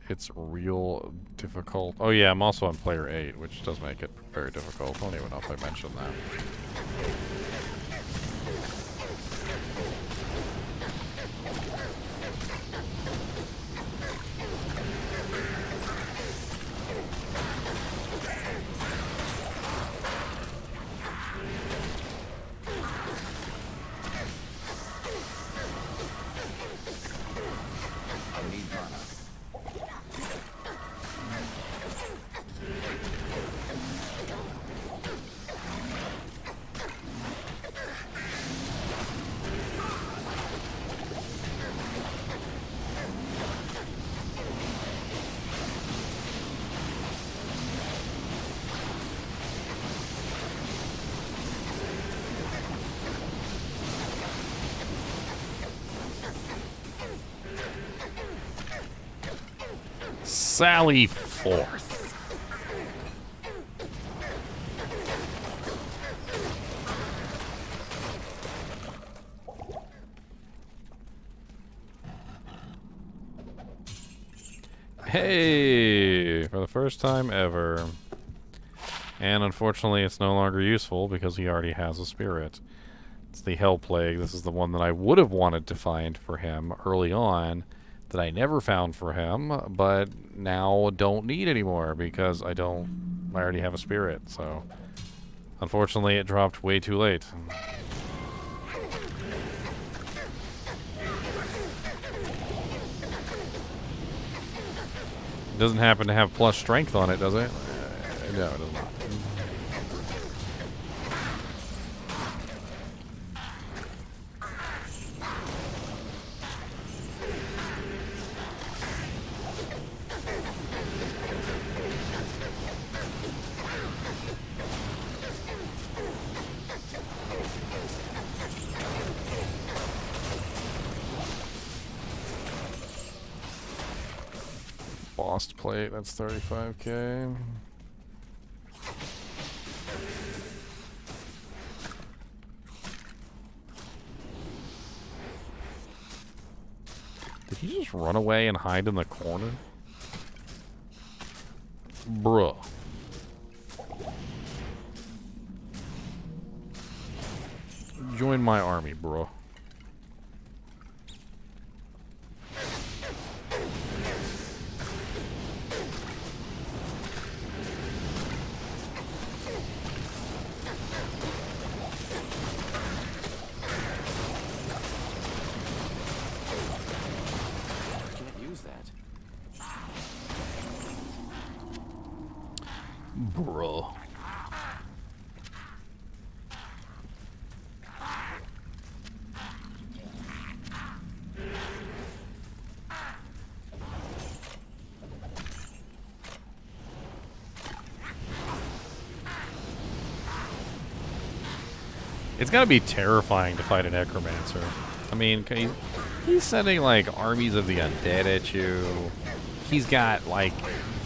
It's real difficult. Oh yeah, I'm also on player 8, which does make it very difficult. I don't even know if I mentioned that. Sally forth. Hey, for the first time ever. And unfortunately it's no longer useful because he already has a spirit. It's the Hell Plague. This is the one that I would have wanted to find for him early on, that I never found for him, but now don't need anymore because I already have a spirit, so unfortunately it dropped way too late. It doesn't happen to have plus strength on it, does it? No, it does not. Lost plate, that's 35k. Did he just run away and hide in the corner? Bruh. Join my army, bruh. Bro. It's gotta be terrifying to fight a Necromancer. I mean, he's sending, like, armies of the undead at you. He's got, like,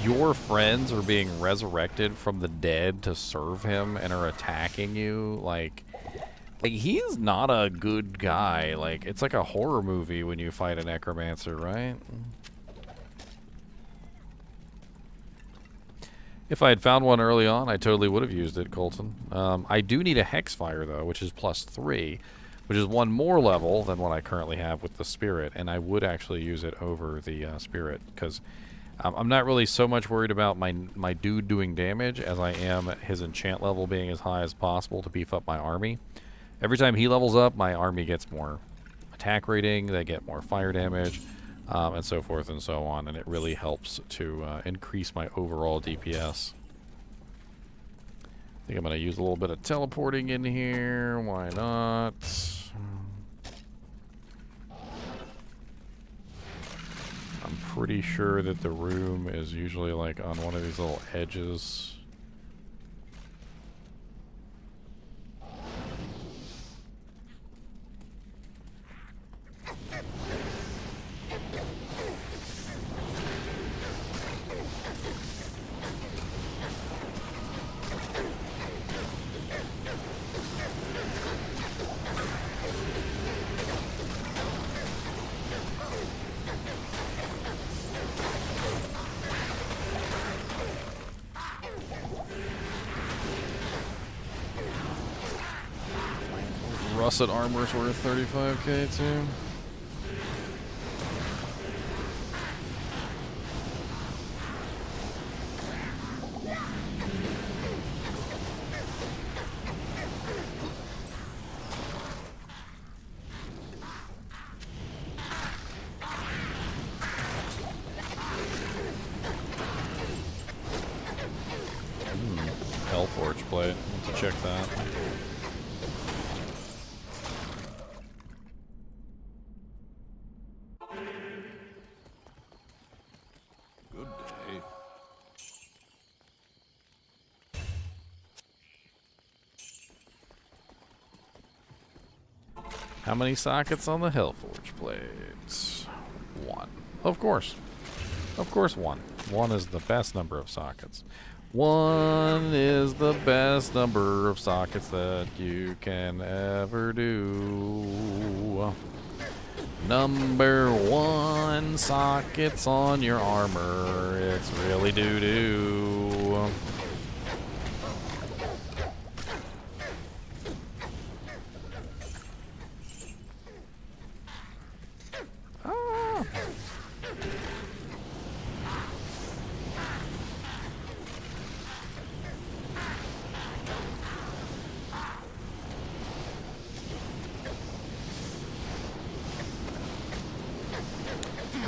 your friends are being resurrected from the dead to serve him and are attacking you. Like he's not a good guy. Like, it's like a horror movie when you fight a Necromancer, right? If I had found one early on, I totally would have used it, Colton. I do need a Hexfire, though, which is +3, which is one more level than what I currently have with the Spirit, and I would actually use it over the Spirit, because I'm not really so much worried about my dude doing damage as I am his enchant level being as high as possible to beef up my army. Every time he levels up, my army gets more attack rating, they get more fire damage, and so forth and so on, and it really helps to increase my overall DPS. I think I'm going to use a little bit of teleporting in here. Why not? I'm pretty sure that the room is usually like on one of these little edges. Russet armor's worth 35k too. Hellforge plate. Let's check that. How many sockets on the Hellforge plates? 1. Of course. Of course 1. 1 is the best number of sockets. 1 is the best number of sockets that you can ever do. Number 1 sockets on your armor. It's really doo-doo.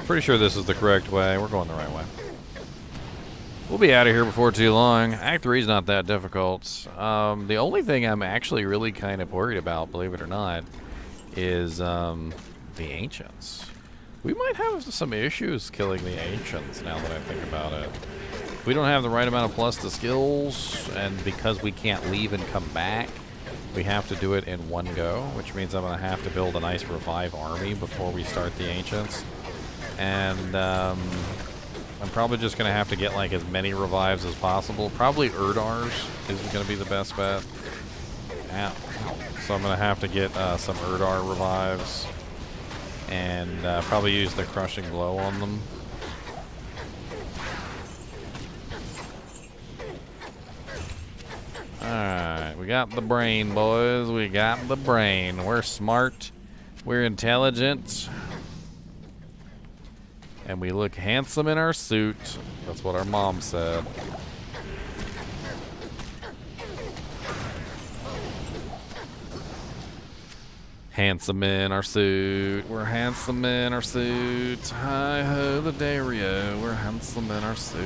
Pretty sure this is the correct way. We're going the right way. We'll be out of here before too long. Act 3 is not that difficult. The only thing I'm actually really kind of worried about, believe it or not, is the Ancients. We might have some issues killing the Ancients now that I think about it. If we don't have the right amount of plus to skills, and because we can't leave and come back, we have to do it in one go, which means I'm going to have to build a nice revive army before we start the Ancients. And I'm probably just going to have to get like as many revives as possible. Probably Urdars is going to be the best bet. Ow. So I'm going to have to get some Urdar revives and probably use the crushing blow on them. Alright, we got the brain, boys. We got the brain. We're smart. We're intelligent. And we look handsome in our suit. That's what our mom said. Handsome in our suit. We're handsome in our suit. Hi-ho, the Dario. We're handsome in our suit.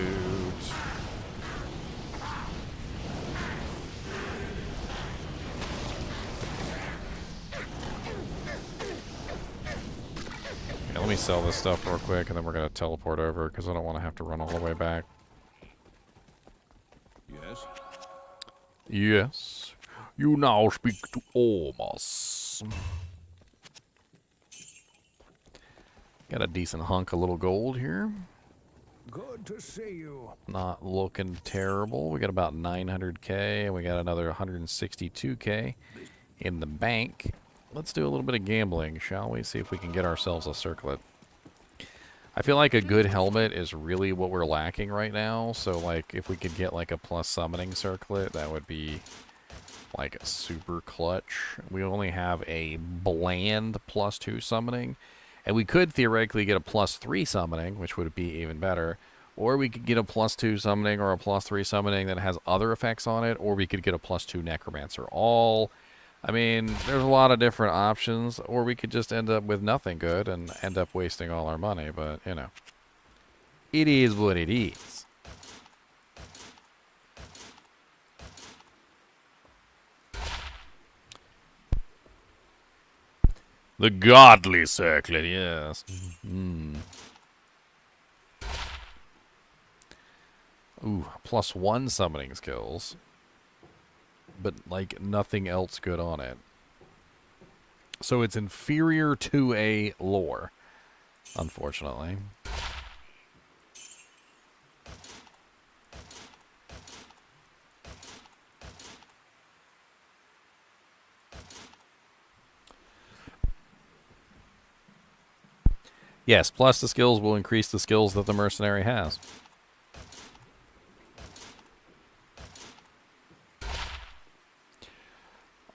Let me sell this stuff real quick, and then we're going to teleport over, because I don't want to have to run all the way back. Yes? Yes. You now speak to Ormus. Got a decent hunk of little gold here. Good to see you. Not looking terrible. We got about 900k, and we got another 162k in the bank. Let's do a little bit of gambling, shall we? See if we can get ourselves a circlet. I feel like a good helmet is really what we're lacking right now. So, like, if we could get, like, a plus summoning circlet, that would be, like, a super clutch. We only have a bland +2 summoning. And we could theoretically get a +3 summoning, which would be even better. Or we could get a +2 summoning or a +3 summoning that has other effects on it. Or we could get a +2 Necromancer. I mean, there's a lot of different options. Or we could just end up with nothing good and end up wasting all our money. But, you know, it is what it is. The godly circlet, yes. Ooh, +1 summoning skills. But, like, nothing else good on it. So it's inferior to a lore, unfortunately. Yes, plus the skills will increase the skills that the mercenary has.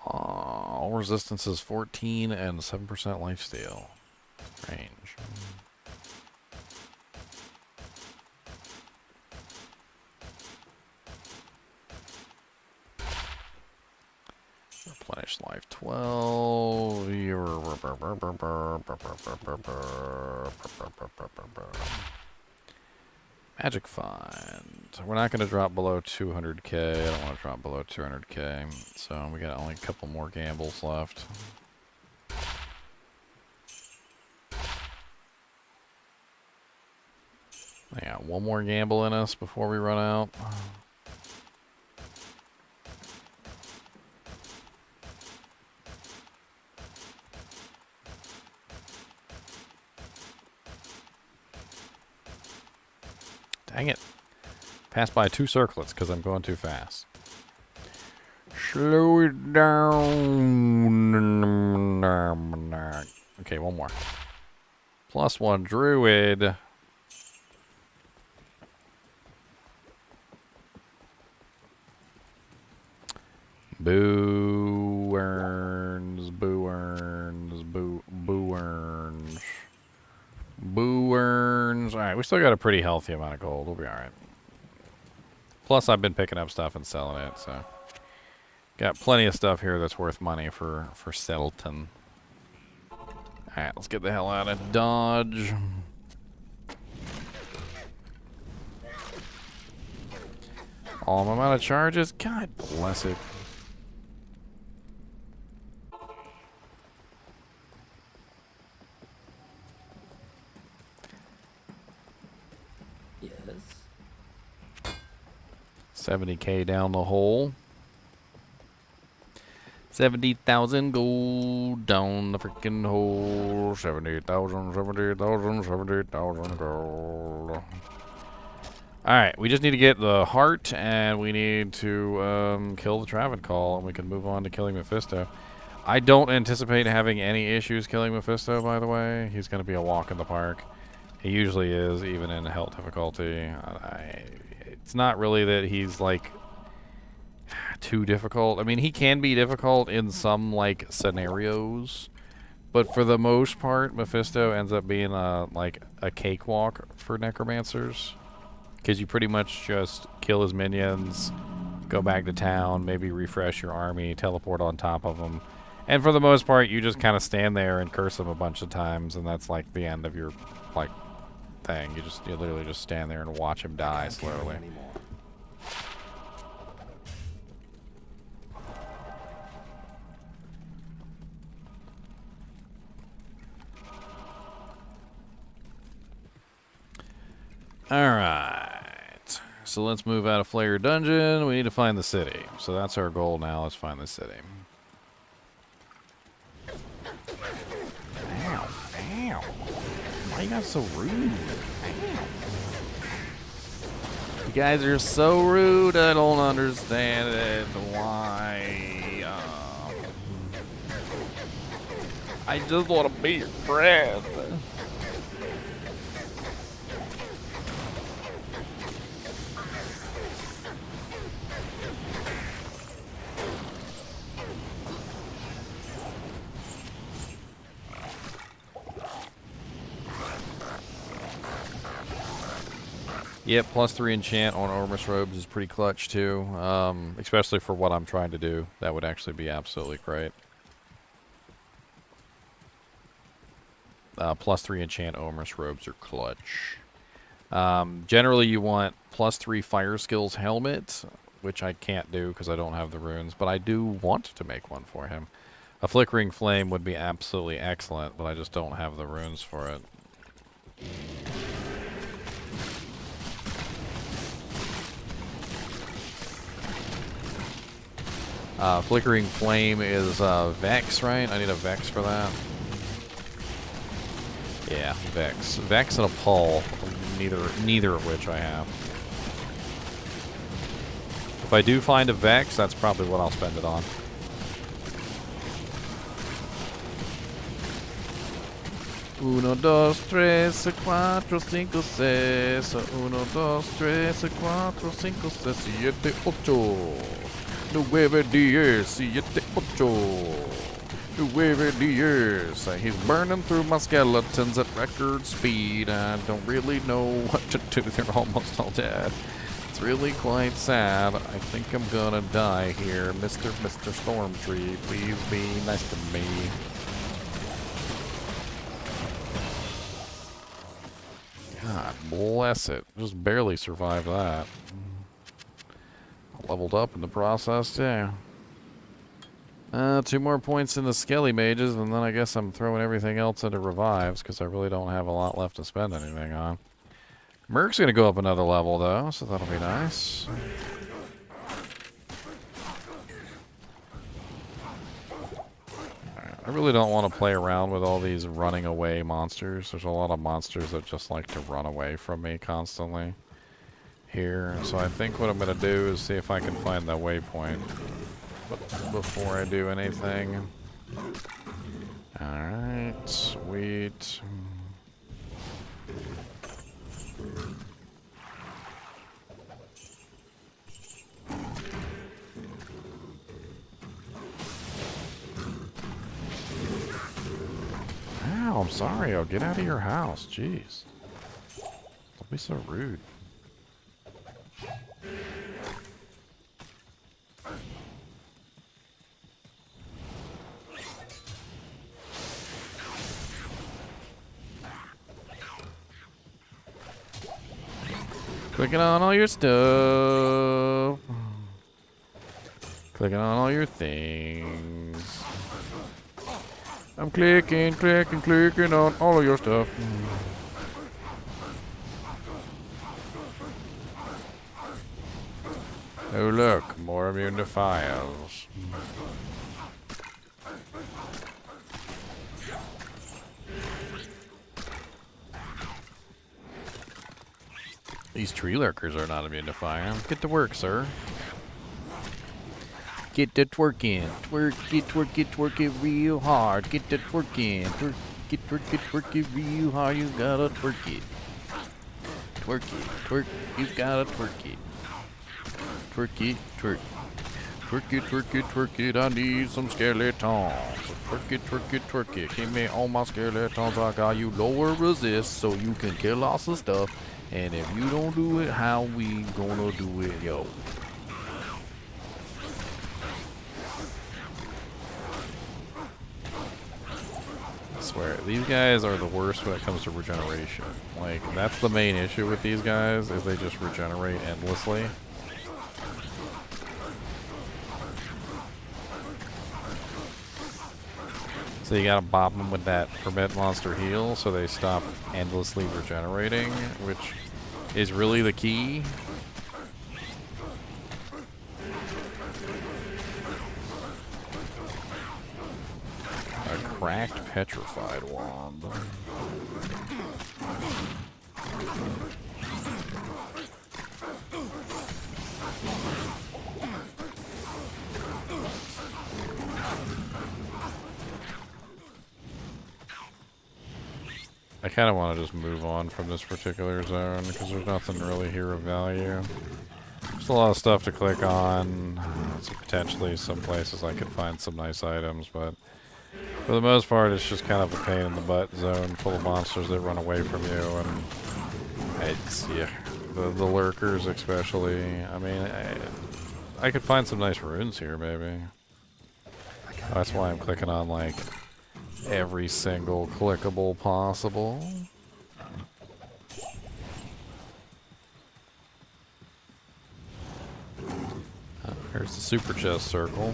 All resistance is 14 and 7% lifesteal. Range. Replenish life 12. Magic find. We're not going to drop below 200k. I don't want to drop below 200k. So we got only a couple more gambles left. I got one more gamble in us before we run out. Dang it. Passed by 2 circlets because I'm going too fast. Slow it down. Okay, one more. +1 druid. Boo earns, boo earns, boo earns. Boo earns. Alright, we still got a pretty healthy amount of gold. We'll be alright. Plus, I've been picking up stuff and selling it, so. Got plenty of stuff here that's worth money for Settleton. Alright, let's get the hell out of Dodge. All I'm out of charges? God bless it. Yes. 70k down the hole. 70,000 gold down the freaking hole. 70,000, 70,000, 70,000 gold. Alright, we just need to get the heart, and we need to kill the Travancore, and we can move on to killing Mephisto. I don't anticipate having any issues killing Mephisto, by the way. He's going to be a walk in the park. He usually is, even in hell difficulty. It's not really that he's, like, too difficult. I mean, he can be difficult in some, like, scenarios. But for the most part, Mephisto ends up being, like, a cakewalk for Necromancers. Because you pretty much just kill his minions, go back to town, maybe refresh your army, teleport on top of them. And for the most part, you just kind of stand there and curse him a bunch of times, and that's like the end of your, like, thing. You literally just stand there and watch him die slowly. Alright. So let's move out of Flayer Dungeon. We need to find the city. So that's our goal now. Let's find the city. Ow. Ow. Why you guys so rude? Ow. You guys are so rude. I don't understand it. Why? I just want to be your friend. Yep, +3 enchant on Ormus robes is pretty clutch too, especially for what I'm trying to do. That would actually be absolutely great. +3 enchant Ormus robes are clutch. Generally, you want +3 fire skills helmet, which I can't do because I don't have the runes, but I do want to make one for him. A flickering flame would be absolutely excellent, but I just don't have the runes for it. Flickering Flame is Vex, right? I need a Vex for that. Yeah, Vex. Vex and a Paul, neither of which I have. If I do find a Vex, that's probably what I'll spend it on. Uno, dos, tres, cuatro, cinco, seis. Uno, dos, tres, cuatro, cinco, seis, siete, ocho. 9, 10, 7, 8. 9, 10. He's burning through my skeletons at record speed. I don't really know what to do. They're almost all dead. It's really quite sad. I think I'm gonna die here. Mr. Stormtree, please be nice to me. God bless it. Just barely survived that. Leveled up in the process, too. 2 more points in the Skelly Mages, and then I guess I'm throwing everything else into revives, because I really don't have a lot left to spend anything on. Merc's going to go up another level, though, so that'll be nice. I really don't want to play around with all these running away monsters. There's a lot of monsters that just like to run away from me constantly here. So I think what I'm going to do is see if I can find that waypoint before I do anything. Alright, sweet. Ow, I'm sorry. I'll get out of your house. Jeez. Don't be so rude. Clicking on all your stuff. Clicking on all your things. I'm clicking on all of your stuff. Oh look, more immune to files. These tree lurkers are not immune to fire. Get to work, sir. Get to twerking. Twerk it real hard. Get to twerking. Twerk it real hard. You gotta twerk it. Twerk, you gotta twerk it. Twerk it, twerk. Twerk it, I need some skeletons. Twerk it. Give me all my skeletons. I got you lower resist so you can kill lots of stuff. And if you don't do it, how we gonna do it, yo? I swear, these guys are the worst when it comes to regeneration. Like, that's the main issue with these guys, is they just regenerate endlessly. So you gotta bop them with that prevent monster heal so they stop endlessly regenerating, which is really the key. cracked petrified wand. I kind of want to just move on from this particular zone because there's nothing really here of value. There's a lot of stuff to click on. So potentially some places I could find some nice items, but for the most part it's just kind of a pain in the butt zone full of monsters that run away from you, and it's, yeah, the lurkers especially. I mean, I could find some nice runes here maybe. That's why I'm clicking on like every single clickable possible. Here's the super chest circle.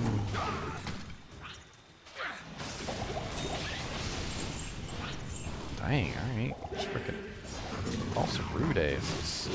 Dang, alright. Just freaking all some rude aces.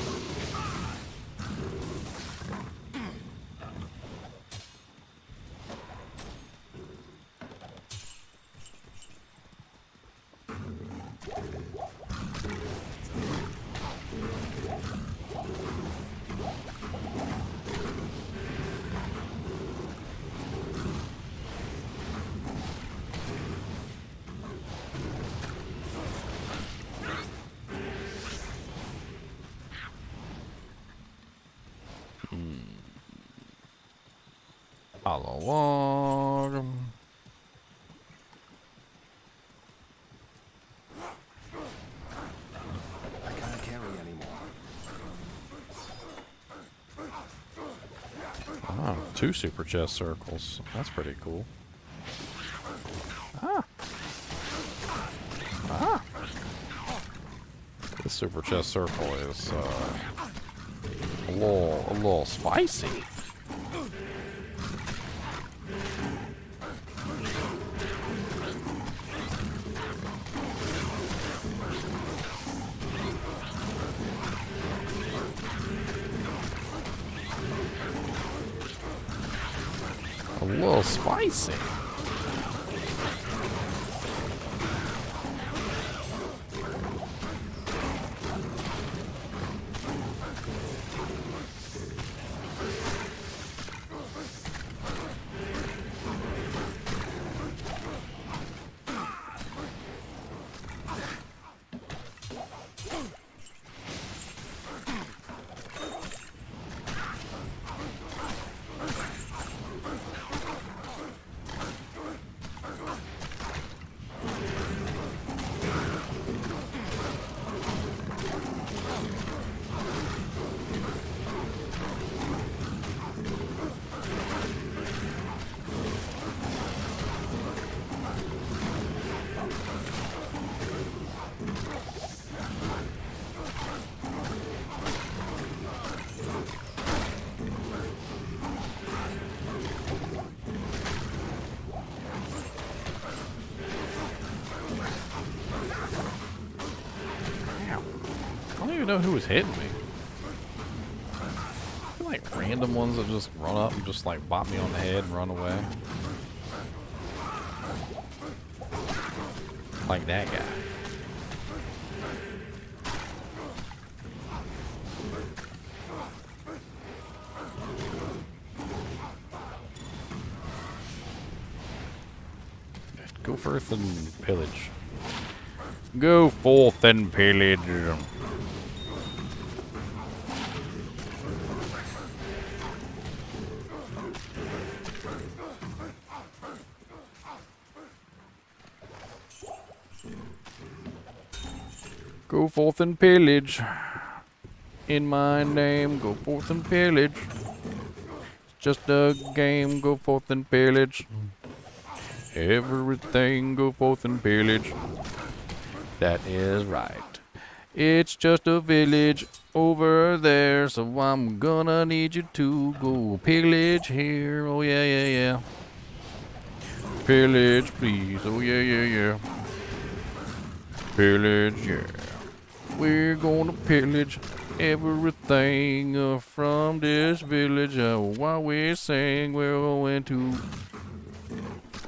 Hollow log. I can't carry anymore. Oh, 2 super chest circles. That's pretty cool. Ah. Ah. This super chest circle is a little spicy. A little spicy. I don't even know who was hitting me. I feel like random ones that just run up and just like bop me on the head and run away. Like that guy. Go forth and pillage. Go forth and pillage. Go forth and pillage. In my name, go forth and pillage. Just a game, go forth and pillage. Everything, go forth and pillage. That is right. It's just a village over there, so I'm gonna need you to go pillage here. Oh yeah, yeah, yeah. Pillage, please. Oh yeah, yeah, yeah. Pillage, yeah. We're gonna pillage everything from this village. While we sing, we're going to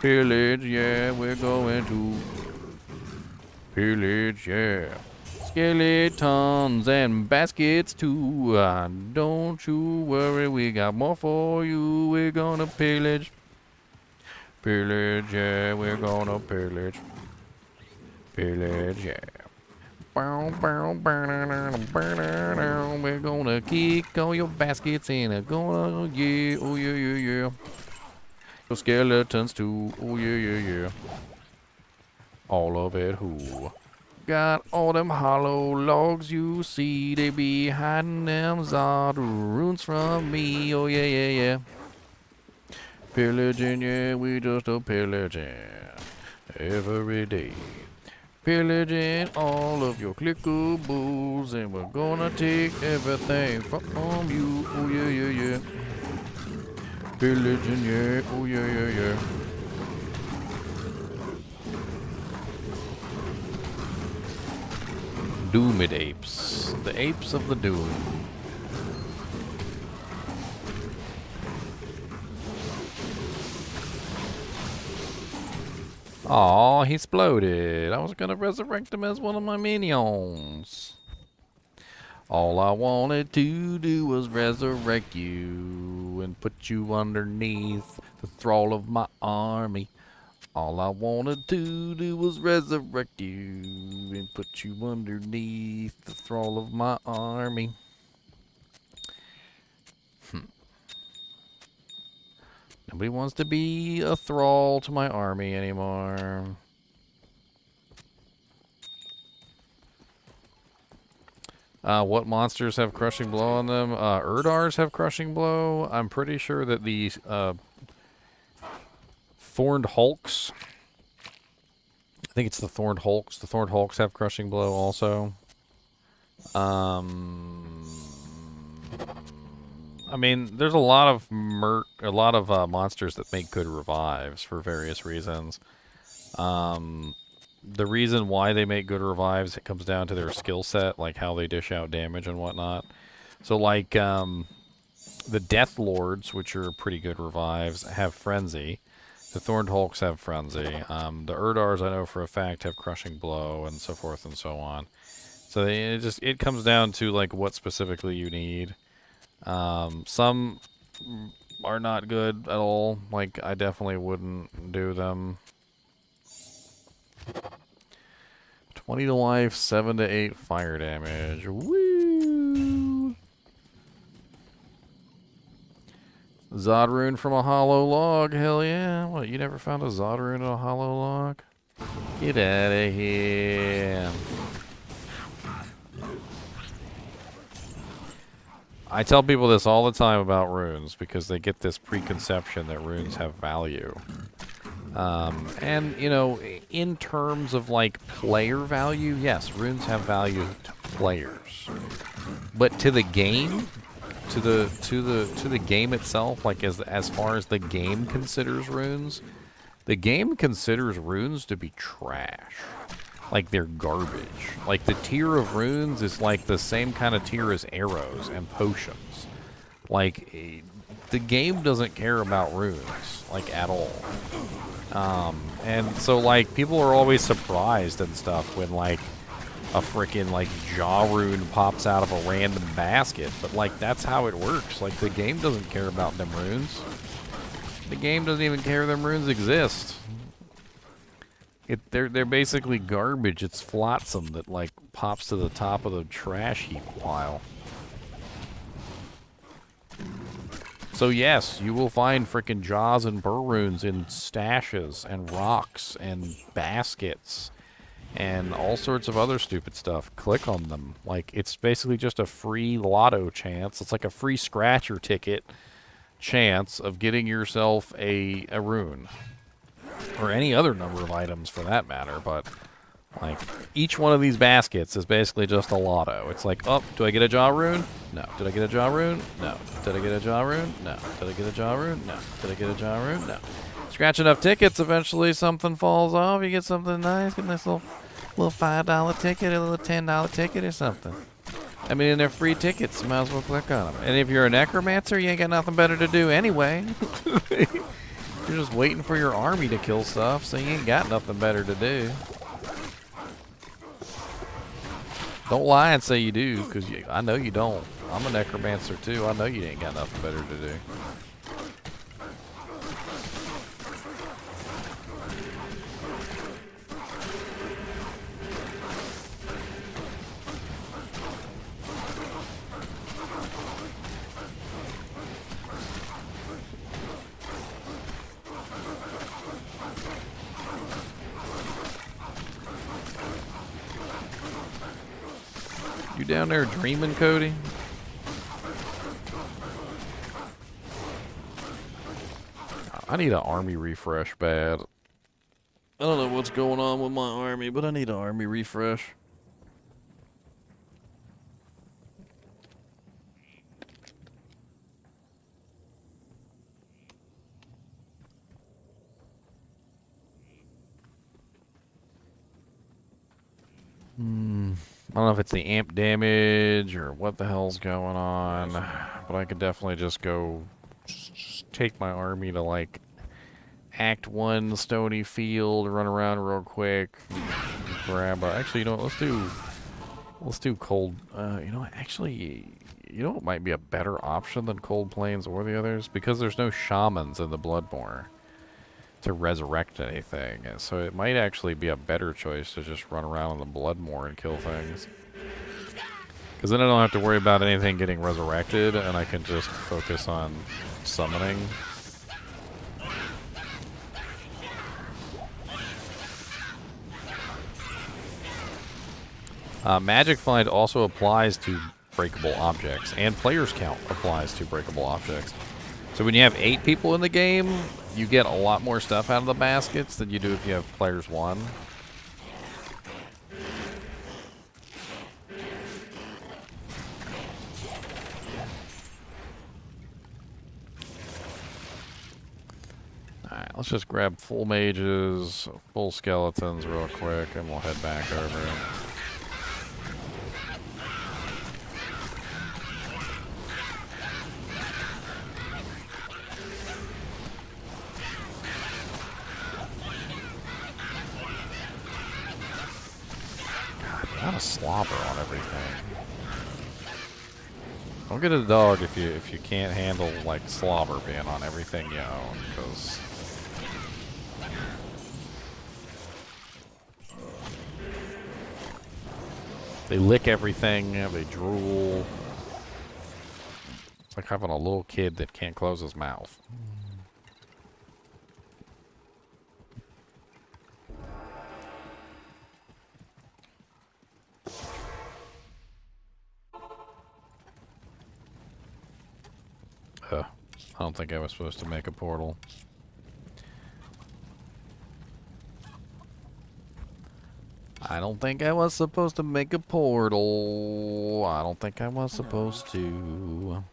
Pillage, yeah, we're going to pillage, yeah. Skeletons and baskets too. Don't you worry, we got more for you. We're gonna pillage. Pillage, yeah, we're gonna pillage. Pillage, yeah. We're gonna kick all your baskets in. Yeah, oh yeah, yeah, yeah. Your skeletons too. Oh yeah, yeah, yeah. All of it, who? Got all them hollow logs you see. They be hiding them Zod runes from me. Oh yeah, yeah, yeah. Pillaging, yeah, we just a pillaging every day. Pillaging all of your clickables, and we're gonna take everything from you. Oh yeah, yeah, yeah. Pillaging, yeah. Oh yeah, yeah, yeah. Doomid apes, the apes of the doom. Aw, he exploded. I was gonna resurrect him as one of my minions. All I wanted to do was resurrect you and put you underneath the thrall of my army. All I wanted to do was resurrect you and put you underneath the thrall of my army. Nobody wants to be a thrall to my army anymore. What monsters have crushing blow on them? Urdars have crushing blow. I'm pretty sure that the Thorned Hulks. I think it's the Thorned Hulks. The Thorned Hulks have crushing blow also. I mean, there's a lot of monsters that make good revives for various reasons. The reason why they make good revives, it comes down to their skill set, like how they dish out damage and whatnot. So, like, the Death Lords, which are pretty good revives, have Frenzy. The Thorned Hulks have Frenzy. The Urdars, I know for a fact, have Crushing Blow, and so forth and so on. So it comes down to, like, what specifically you need. Some are not good at all. Like, I definitely wouldn't do them. 20 to life, 7 to 8 fire damage. Woo! Zod rune from a hollow log. Hell yeah. What, you never found a Zod rune in a hollow log? Get out of here. I tell people this all the time about runes because they get this preconception that runes have value. And, you know, in terms of, like, player value, yes, runes have value to players. But to the game, to the game itself, like, as far as the game considers runes, the game considers runes to be trash. Like, they're garbage. Like, the tier of runes is, like, the same kind of tier as arrows and potions. Like, the game doesn't care about runes, like, at all. And so, like, people are always surprised and stuff when, like, a frickin', like, jaw rune pops out of a random basket. But, like, that's how it works. Like, the game doesn't care about them runes. The game doesn't even care them runes exist. They're basically garbage. It's flotsam that, like, pops to the top of the trash heap pile. So yes, you will find frickin' jaws and burr runes in stashes and rocks and baskets and all sorts of other stupid stuff. Click on them. Like, it's basically just a free lotto chance. It's like a free scratcher ticket chance of getting yourself a rune. Or any other number of items for that matter, but like, each one of these baskets is basically just a lotto. It's like, oh, do I get a jaw rune? No. Did I get a jaw rune? No. Did I get a jaw rune? No. Did I get a jaw rune? No. Did I get a jaw rune? No. Scratch enough tickets, eventually something falls off. You get something nice, get a nice little $5 ticket, a little $10 ticket or something. I mean, they're free tickets. You might as well click on them. And if you're a necromancer, you ain't got nothing better to do anyway. You're just waiting for your army to kill stuff, so you ain't got nothing better to do. Don't lie and say you do, because I know you don't. I'm a necromancer too. I know you ain't got nothing better to do. You down there dreaming, Cody? I need an army refresh bad. I don't know what's going on with my army, but I need an army refresh. I don't know if it's the amp damage or what the hell's going on, but I could definitely just go just take my army to like Act 1 Stony Field, run around real quick, grab actually, you know what, let's do cold, you know, actually, you know what might be a better option than Cold Plains or the others? Because there's no shamans in the Bloodmoor to resurrect anything, and so it might actually be a better choice to just run around in the Bloodmoor and kill things. Because then I don't have to worry about anything getting resurrected, and I can just focus on summoning. Magic Find also applies to breakable objects, and players count applies to breakable objects. So when you have 8 people in the game, you get a lot more stuff out of the baskets than you do if you have players 1. Alright, let's just grab full mages, full skeletons real quick, and we'll head back over. Not a slobber on everything. Don't get a dog if you can't handle like slobber being on everything you own, because they lick everything, they drool. It's like having a little kid that can't close his mouth. I don't think I was supposed to make a portal. I don't think I was supposed to make a portal. I don't think I was supposed to.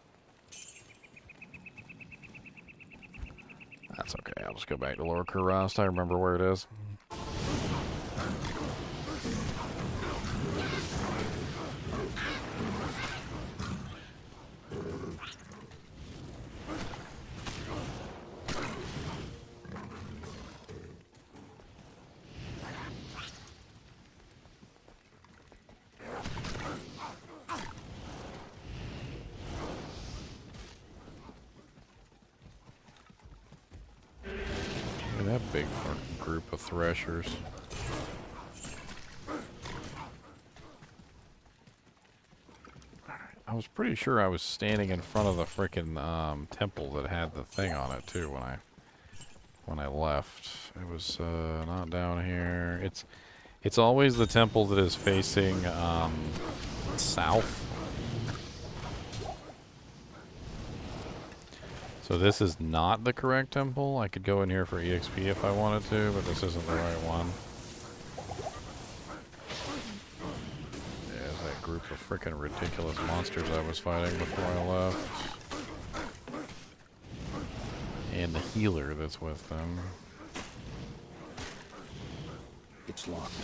That's okay. I'll just go back to Lower Kurast. I remember where it is. That big group of threshers. I was pretty sure I was standing in front of the frickin' temple that had the thing on it too when I left. It was not down here. It's always the temple that is facing south. So this is not the correct temple. I could go in here for EXP if I wanted to, but this isn't the right one. There's that group of frickin' ridiculous monsters I was fighting before I left. And the healer that's with them. It's locked.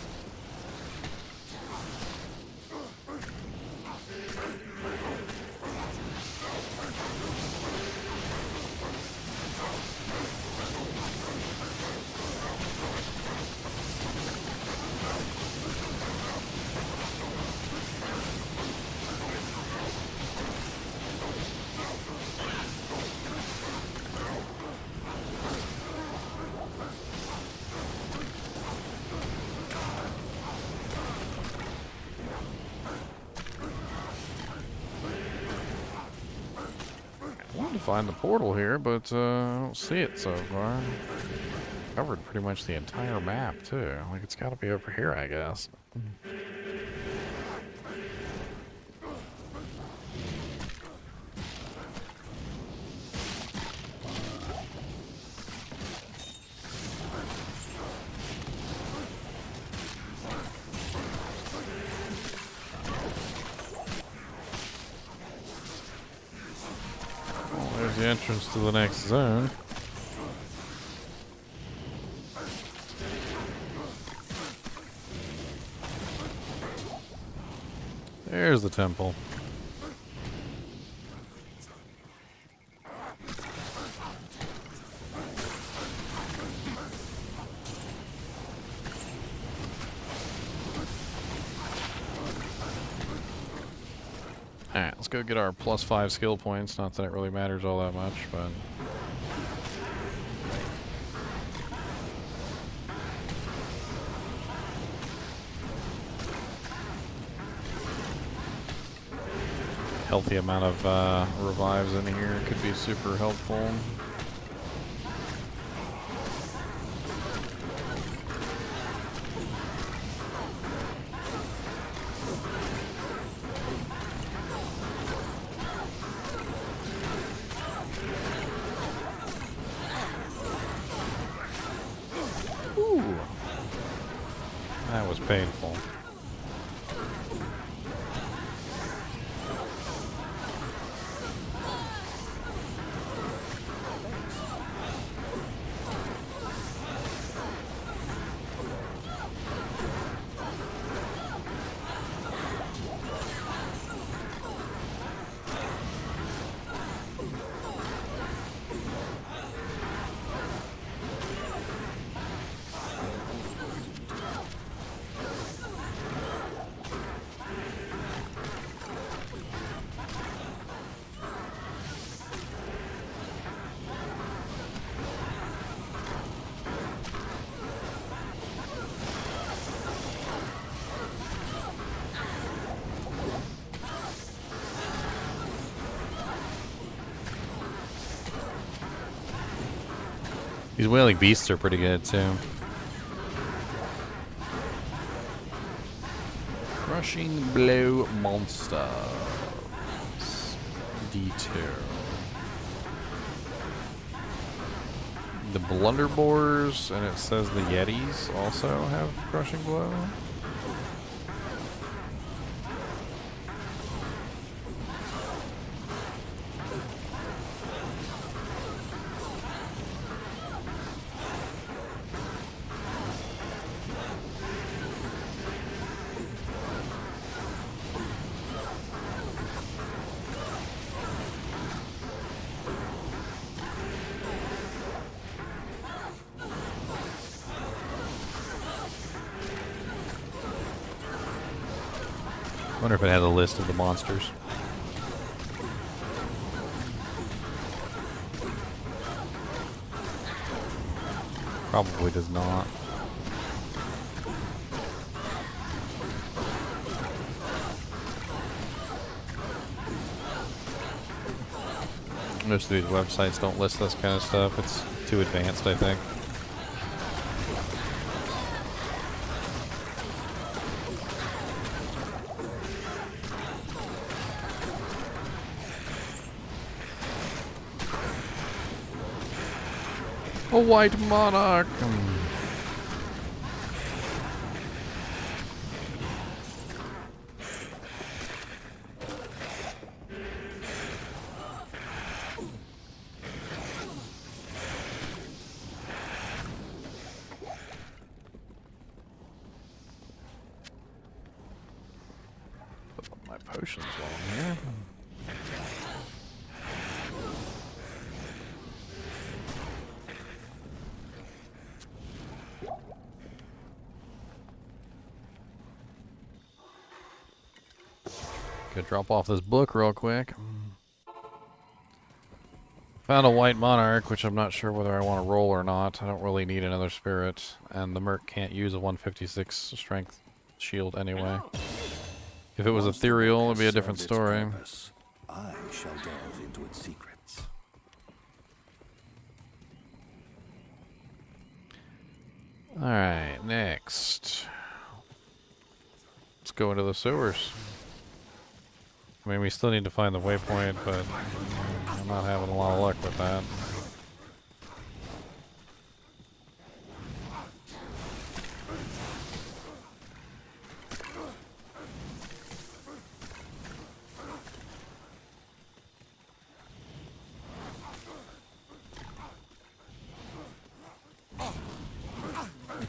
find the portal here, but I don't see it so far. Covered pretty much the entire map, too. Like, it's got to be over here, I guess. Well, there's the entrance to the next zone. There's the temple. Alright, let's go get our +5 skill points. Not that it really matters all that much, but... healthy amount of revives in here could be super helpful. Ooh. That was painful. These wailing beasts are pretty good too. Crushing blow monsters. D2. The blunderboars, and it says the yetis also have crushing blow. I wonder if it has a list of the monsters. Probably does not. Most of these websites don't list this kind of stuff. It's too advanced, I think. A white monarch. Put my potions on here. Could drop off this book real quick. Found a white monarch, which I'm not sure whether I want to roll or not. I don't really need another spirit, and the merc can't use a 156 strength shield anyway. If it was ethereal, it'd be a different story. I shall delve into its secrets. Alright, next. Let's go into the sewers. I mean, we still need to find the waypoint, but I'm not having a lot of luck with that.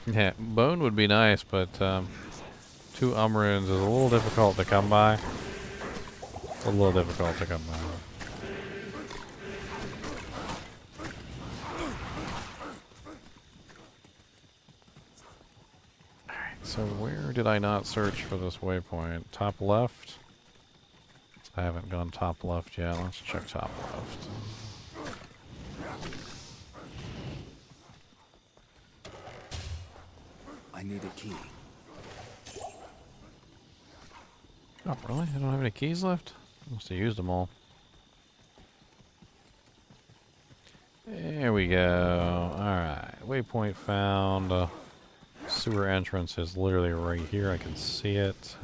Yeah, bone would be nice, but 2 Umrins is a little difficult to come by. It's a little difficult to come by. Alright, so where did I not search for this waypoint? Top left? I haven't gone top left yet. Let's check top left. I need a key. Oh, really? I don't have any keys left? Must have used them all. There we go. Alright. Waypoint found. Sewer entrance is literally right here. I can see it.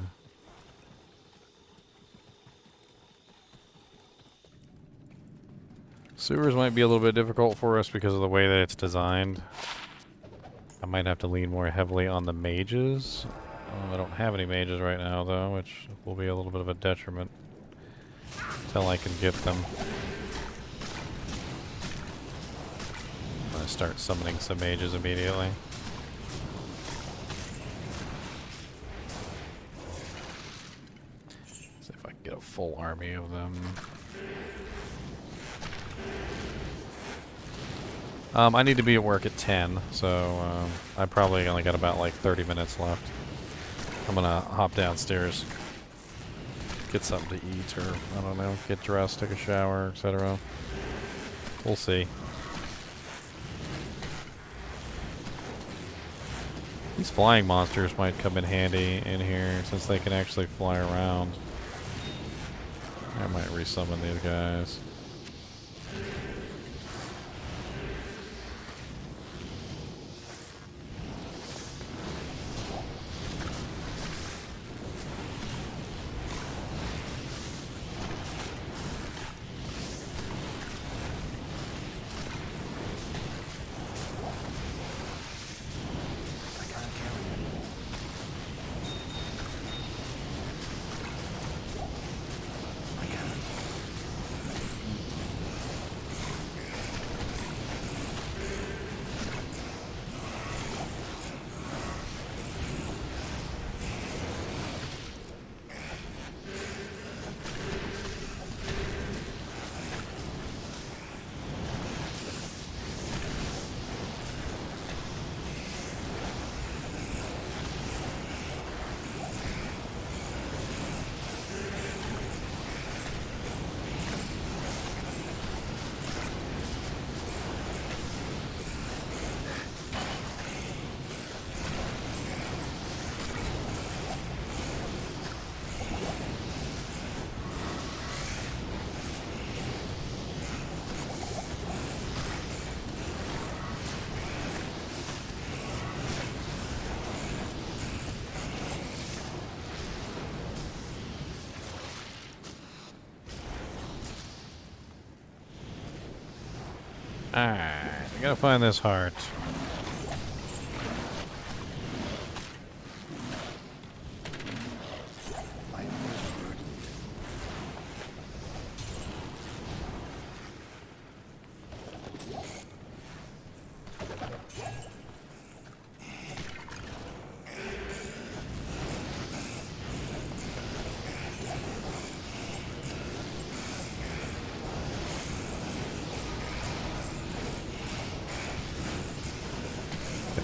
Sewers might be a little bit difficult for us because of the way that it's designed. I might have to lean more heavily on the mages. I don't have any mages right now, though, which will be a little bit of a detriment until I can get them. I'm going to start summoning some mages immediately. See if I can get a full army of them. I need to be at work at 10, so I probably only got about like 30 minutes left. I'm gonna hop downstairs, get something to eat, or I don't know, get dressed, take a shower, etc. We'll see. These flying monsters might come in handy in here since they can actually fly around. I might resummon these guys. Alright, I gotta find this heart.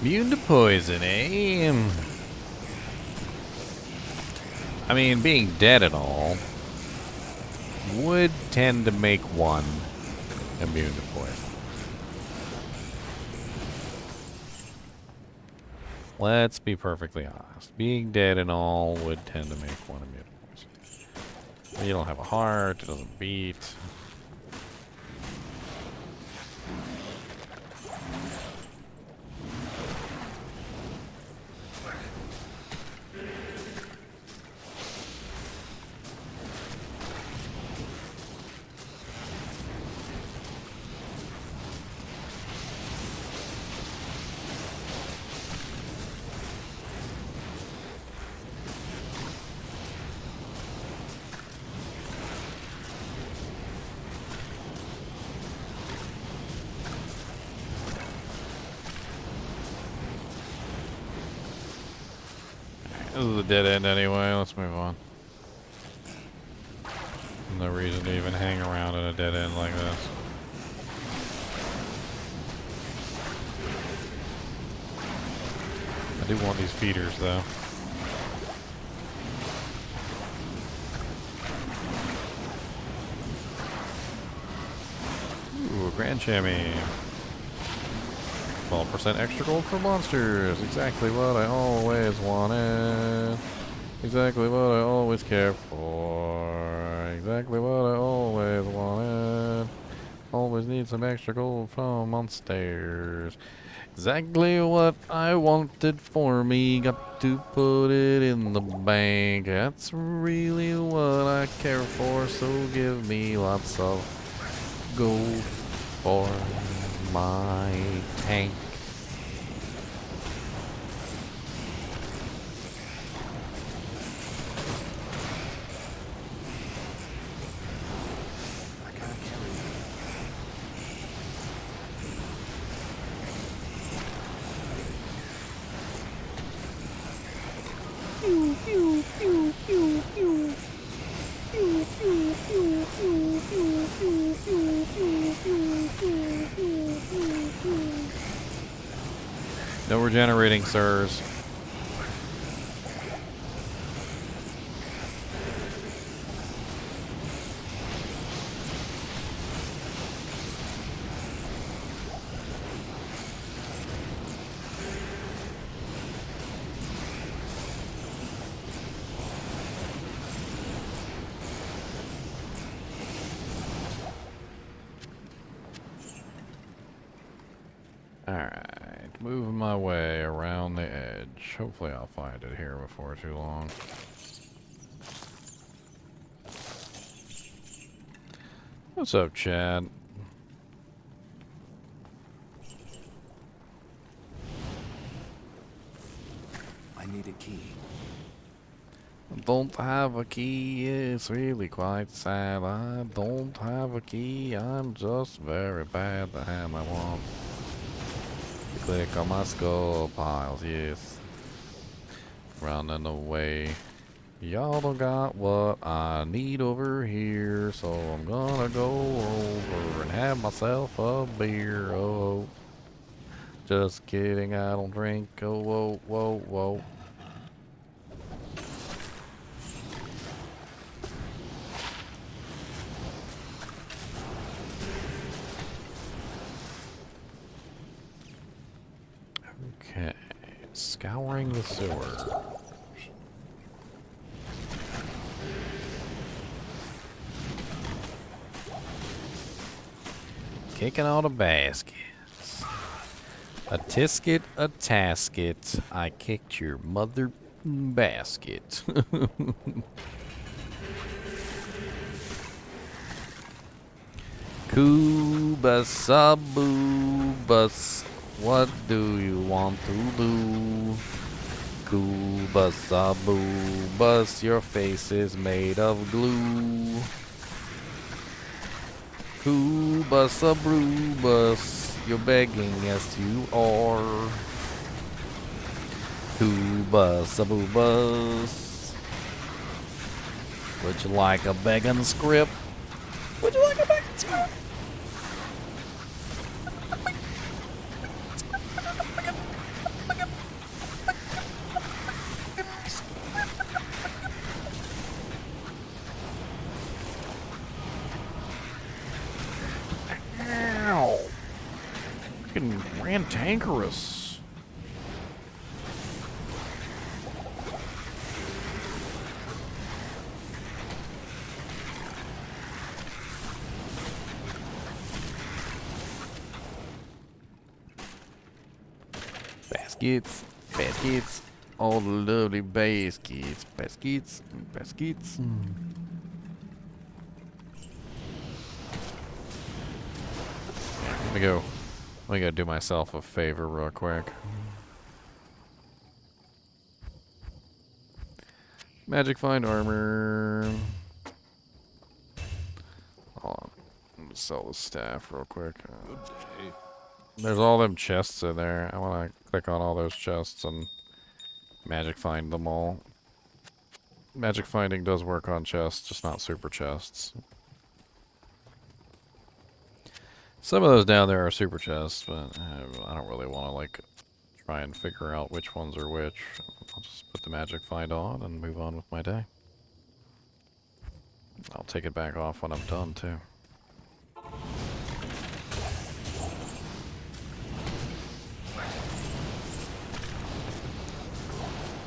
Immune to poison, eh? I mean, being dead and all would tend to make one immune to poison. Let's be perfectly honest. Being dead and all would tend to make one immune to poison. You don't have a heart, it doesn't beat. is a dead end anyway. Let's move on. No reason to even hang around in a dead end like this. I do want these feeders though. Ooh, Grand Chamois. 12% extra gold for monsters. Exactly what I always wanted. Exactly what I always cared for. Exactly what I always wanted. Always need some extra gold from monsters. Exactly what I wanted for me. Got to put it in the bank. That's really what I care for. So give me lots of gold for my tank. I can't carry it. No regenerating, sirs. Alright, moving my way around the edge. Hopefully I'll find it here before too long. What's up, Chad? I need a key. Don't have a key, it's really quite sad. I don't have a key, I'm just very bad to have my wants. Click on my skull piles, yes. Running away. Y'all don't got what I need over here, so I'm gonna go over and have myself a beer. Oh, just kidding, I don't drink. Oh, whoa, whoa, whoa. Okay, scouring the sewer. Kicking all the baskets. A tisket, a tasket. I kicked your mother basket. Kubasabubus. What do you want to do? Kubasabubus. Your face is made of glue. Kubasabrubus, you're begging, yes you are. Kubasabubus. Would you like a begging script? Would you like a begging script? Ow! Freaking rantankerous. Baskets, baskets, all the lovely baskets, baskets, baskets. Let me go do myself a favor real quick. Magic find armor. Hold on. I'm gonna sell the staff real quick. Good day. There's all them chests in there. I want to click on all those chests and magic find them all. magic finding does work on chests, just not super chests. Some of those down there are super chests, but I don't really want to, like, try and figure out which ones are which. I'll just put the magic find on and move on with my day. I'll take it back off when I'm done, too.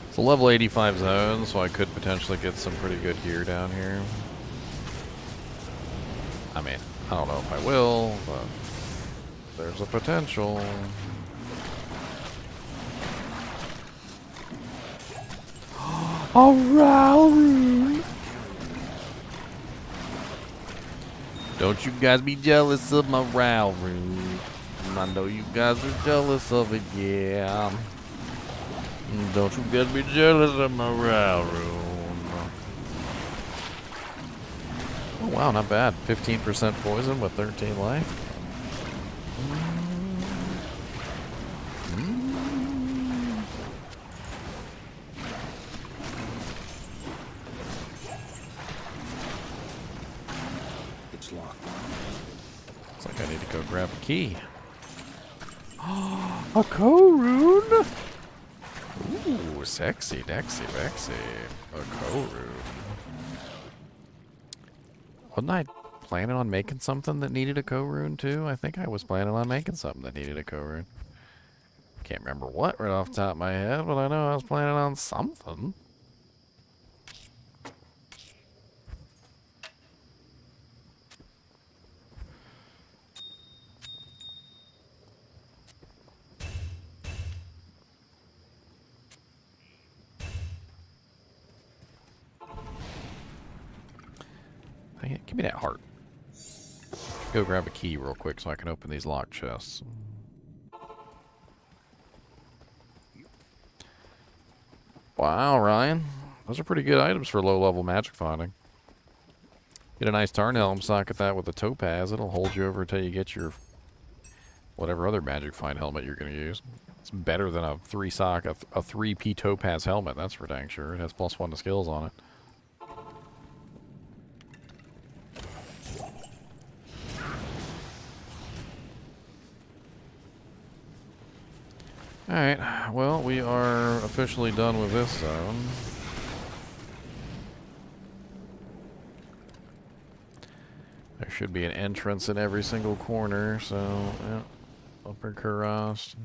It's a level 85 zone, so I could potentially get some pretty good gear down here. I mean, I don't know if I will, but there's a potential. A Rune! Don't you guys be jealous of my Rune. I know you guys are jealous of it, yeah. Don't you guys be jealous of my Rune. Oh wow, not bad. 15% poison with 13 life. It's locked. Looks like I need to go grab a key. A co-rune? Ooh, sexy, dexy, vexy. A co-rune. Wasn't I planning on making something that needed a co-rune too? I think I was planning on making something that needed a co-rune. Can't remember what right off the top of my head, but I know I was planning on something. Give me that heart. Go grab a key real quick so I can open these locked chests. Wow, Ryan. Those are pretty good items for low-level magic finding. Get a nice Tarn Helm, socket that with a topaz. It'll hold you over until you get your whatever other magic find helmet you're going to use. It's better than a 3P topaz helmet, that's for dang sure. It has +1 to skills on it. Alright, well, we are officially done with this zone. There should be an entrance in every single corner, so, yeah. Upper Kurast.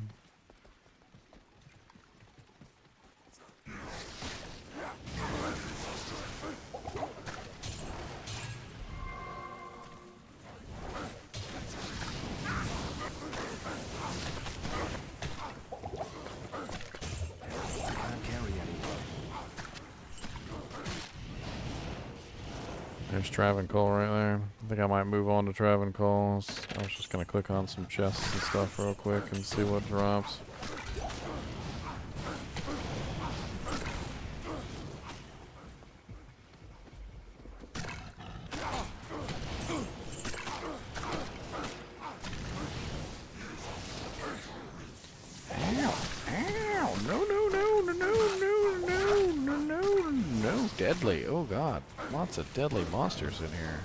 There's Travancore right there. I think I might move on to Travancore's. I was just going to click on some chests and stuff real quick and see what drops. Deadly. Oh god. Lots of deadly monsters in here.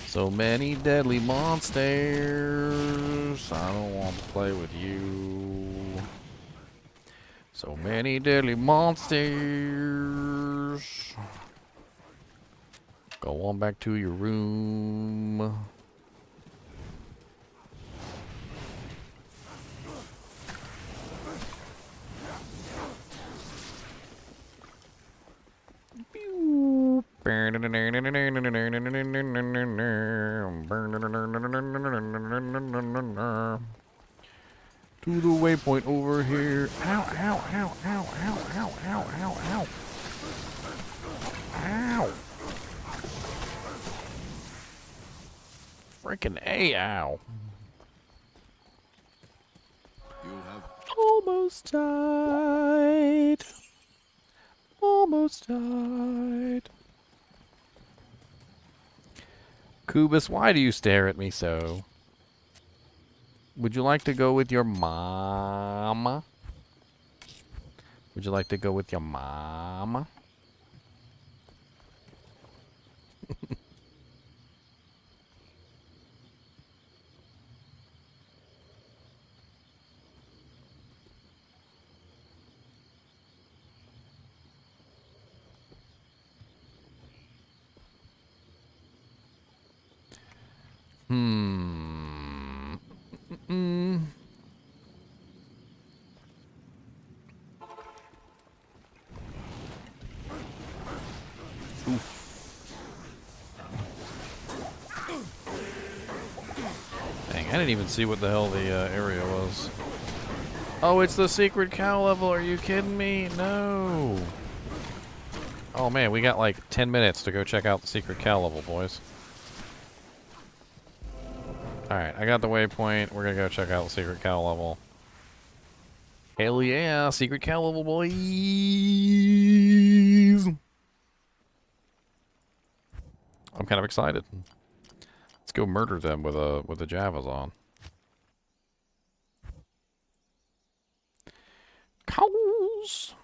So many deadly monsters. I don't want to play with you. So many deadly monsters. Go on back to your room. To the waypoint over here. Ow, ow, ow, ow, ow, ow, ow, ow, ow. Ow. Freaking A, ow. You have Almost died. Almost died. Kubus, why do you stare at me so? Would you like to go with your mama? Would you like to go with your mama? Dang, I didn't even see what the hell the area was. Oh, it's the secret cow level. Are you kidding me? No. Oh man, we got like 10 minutes to go check out the secret cow level, boys. Alright, I got the waypoint. We're gonna go check out the secret cow level. Hell yeah, secret cow level, boys! I'm kind of excited. Let's go murder them with a Javazon. Cows!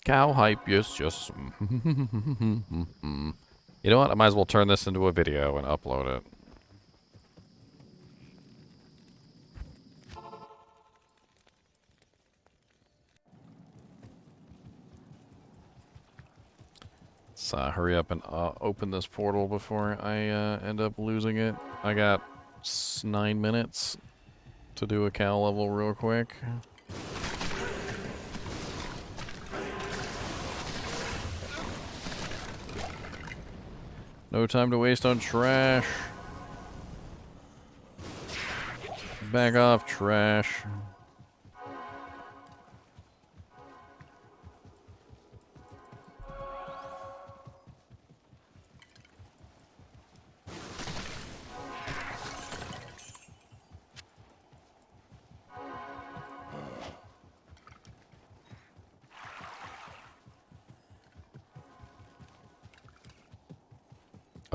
Cow hype, yes, just. You know what? I might as well turn this into a video and upload it. Let's hurry up and open this portal before I end up losing it. I got 9 minutes to do a cow level real quick. No time to waste on trash. Back off, trash.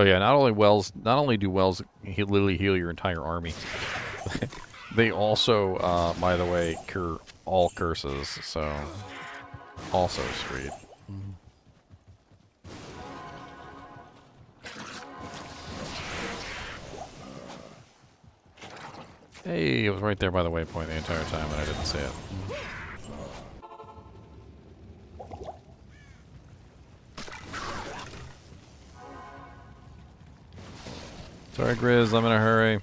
Oh yeah, not only do wells literally heal your entire army, they also, by the way, cure all curses, so also sweet. Hey, it was right there by the waypoint the entire time and I didn't see it. Sorry, Grizz, I'm in a hurry.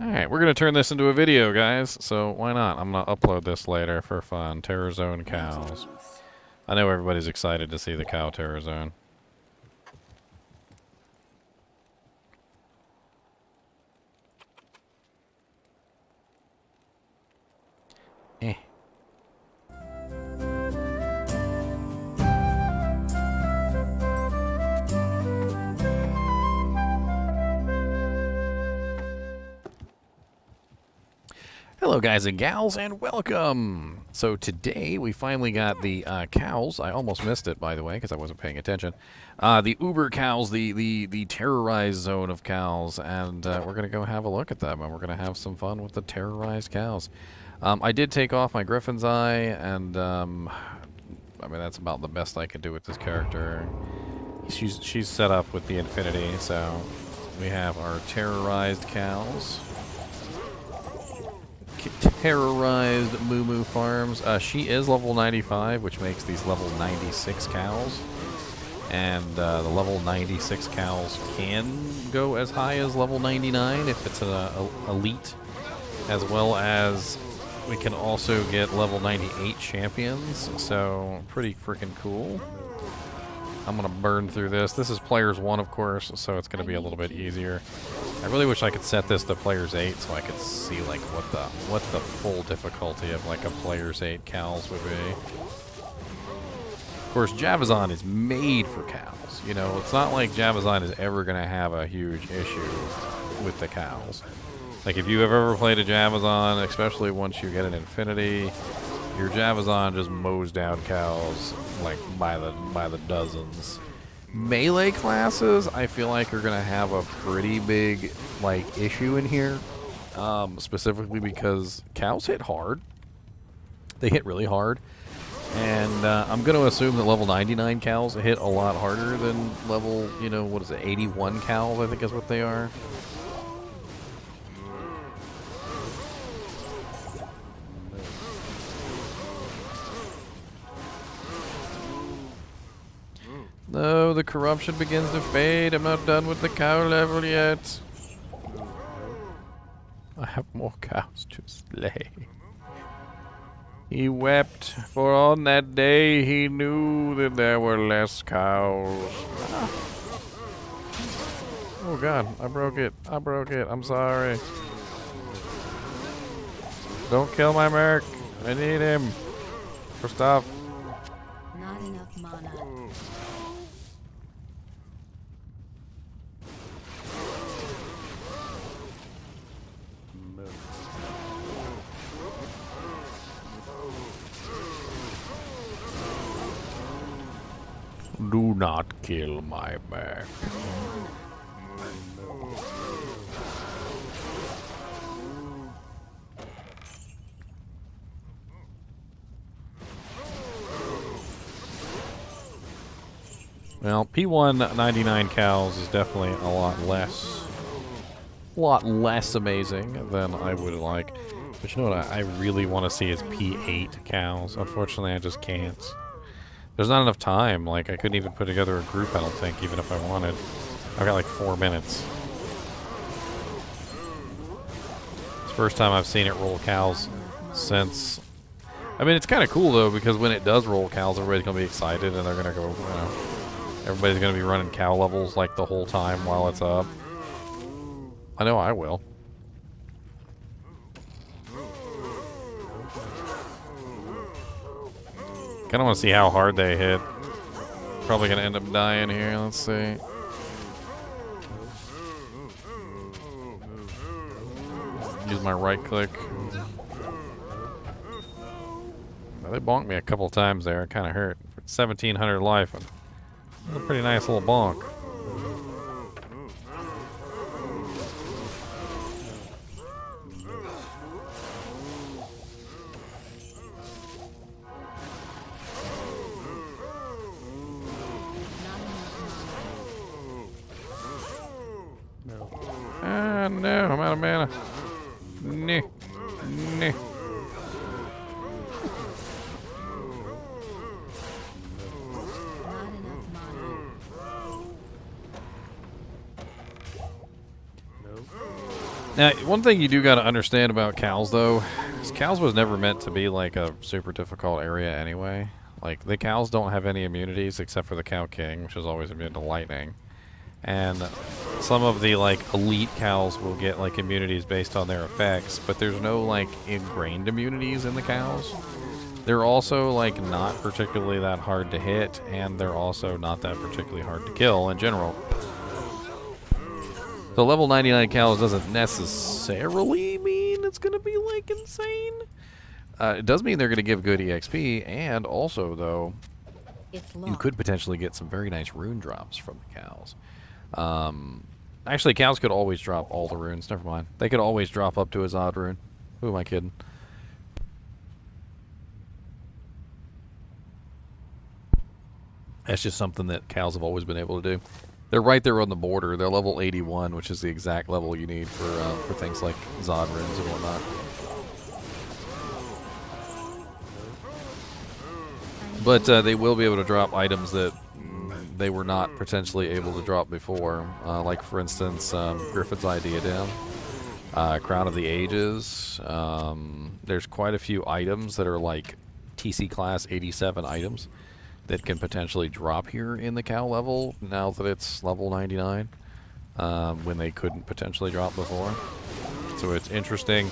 Alright, we're going to turn this into a video, guys, so why not? I'm going to upload this later for fun. Terror Zone cows. I know everybody's excited to see the cow Terror Zone. Eh. Hello guys and gals and welcome! So today we finally got the cows. I almost missed it, by the way, because I wasn't paying attention. The Uber cows, the terrorized zone of cows, and we're going to go have a look at them, and we're going to have some fun with the terrorized cows. I did take off my Griffin's Eye, and I mean that's about the best I could do with this character. She's set up with the Infinity, so we have our terrorized cows. Terrorized Moo Moo Farms. She is level 95, which makes these level 96 cows. And the level 96 cows can go as high as level 99 if it's an elite, as well as we can also get level 98 champions, so pretty freaking cool. I'm going to burn through this. This is players 1, of course, so it's going to be a little bit easier. I really wish I could set this to players 8 so I could see like what the full difficulty of like a players 8 cows would be. course, Javazon is made for cows. You know, it's not like Javazon is ever going to have a huge issue with the cows. Like, if you have ever played a Javazon, especially once you get an Infinity, your Javazon just mows down cows, like, by the dozens. Melee classes, I feel like, are going to have a pretty big, like, issue in here. Specifically because cows hit hard. They hit really hard. And I'm going to assume that level 99 cows hit a lot harder than level, you know, what is it, 81 cows, I think is what they are. No, the corruption begins to fade. I'm not done with the cow level yet. I have more cows to slay. He wept, for on that day he knew that there were less cows. Ah. Oh god, I broke it. I broke it. I'm sorry. Don't kill my merc. I need him for stuff. Not enough mana. Do not kill my merc. Well, P1 99 cows is definitely a lot less amazing than I would like. But you know what I really want to see is P8 cows. Unfortunately, I just can't. There's not enough time. Like, I couldn't even put together a group, I don't think, even if I wanted. I've got like 4 minutes. It's the first time I've seen it roll cows since... I mean, it's kind of cool, though, because when it does roll cows, everybody's going to be excited, and they're going to go, you know... Everybody's going to be running cow levels, like, the whole time while it's up. I know I will. Kind of want to see how hard they hit. Probably going to end up dying here. Let's see. Use my right click. Well, they bonked me a couple times there. It kind of hurt. For 1,700 life. A pretty nice little bonk. Ah, no, I'm out of mana. Nah. Nah. Now, one thing you do got to understand about cows, though, is cows was never meant to be like a super difficult area anyway. Like, the cows don't have any immunities except for the Cow King, which is always immune to lightning. And some of the, like, elite cows will get, like, immunities based on their effects, but there's no, like, ingrained immunities in the cows. They're also, like, not particularly that hard to hit, and they're also not that particularly hard to kill in general. So level 99 cows doesn't necessarily mean it's going to be, like, insane. It does mean they're going to give good EXP, and also, though, you could potentially get some very nice rune drops from the cows. Actually, cows could always drop all the runes. Never mind. They could always drop up to a Zod rune. Who am I kidding? That's just something that cows have always been able to do. They're right there on the border. They're level 81, which is the exact level you need for things like Zod runes and whatnot. But they will be able to drop items that they were not potentially able to drop before. Like, for instance, Griffin's Diadem, Crown of the Ages. There's quite a few items that are like TC class 87 items that can potentially drop here in the cow level now that it's level 99, when they couldn't potentially drop before. So it's interesting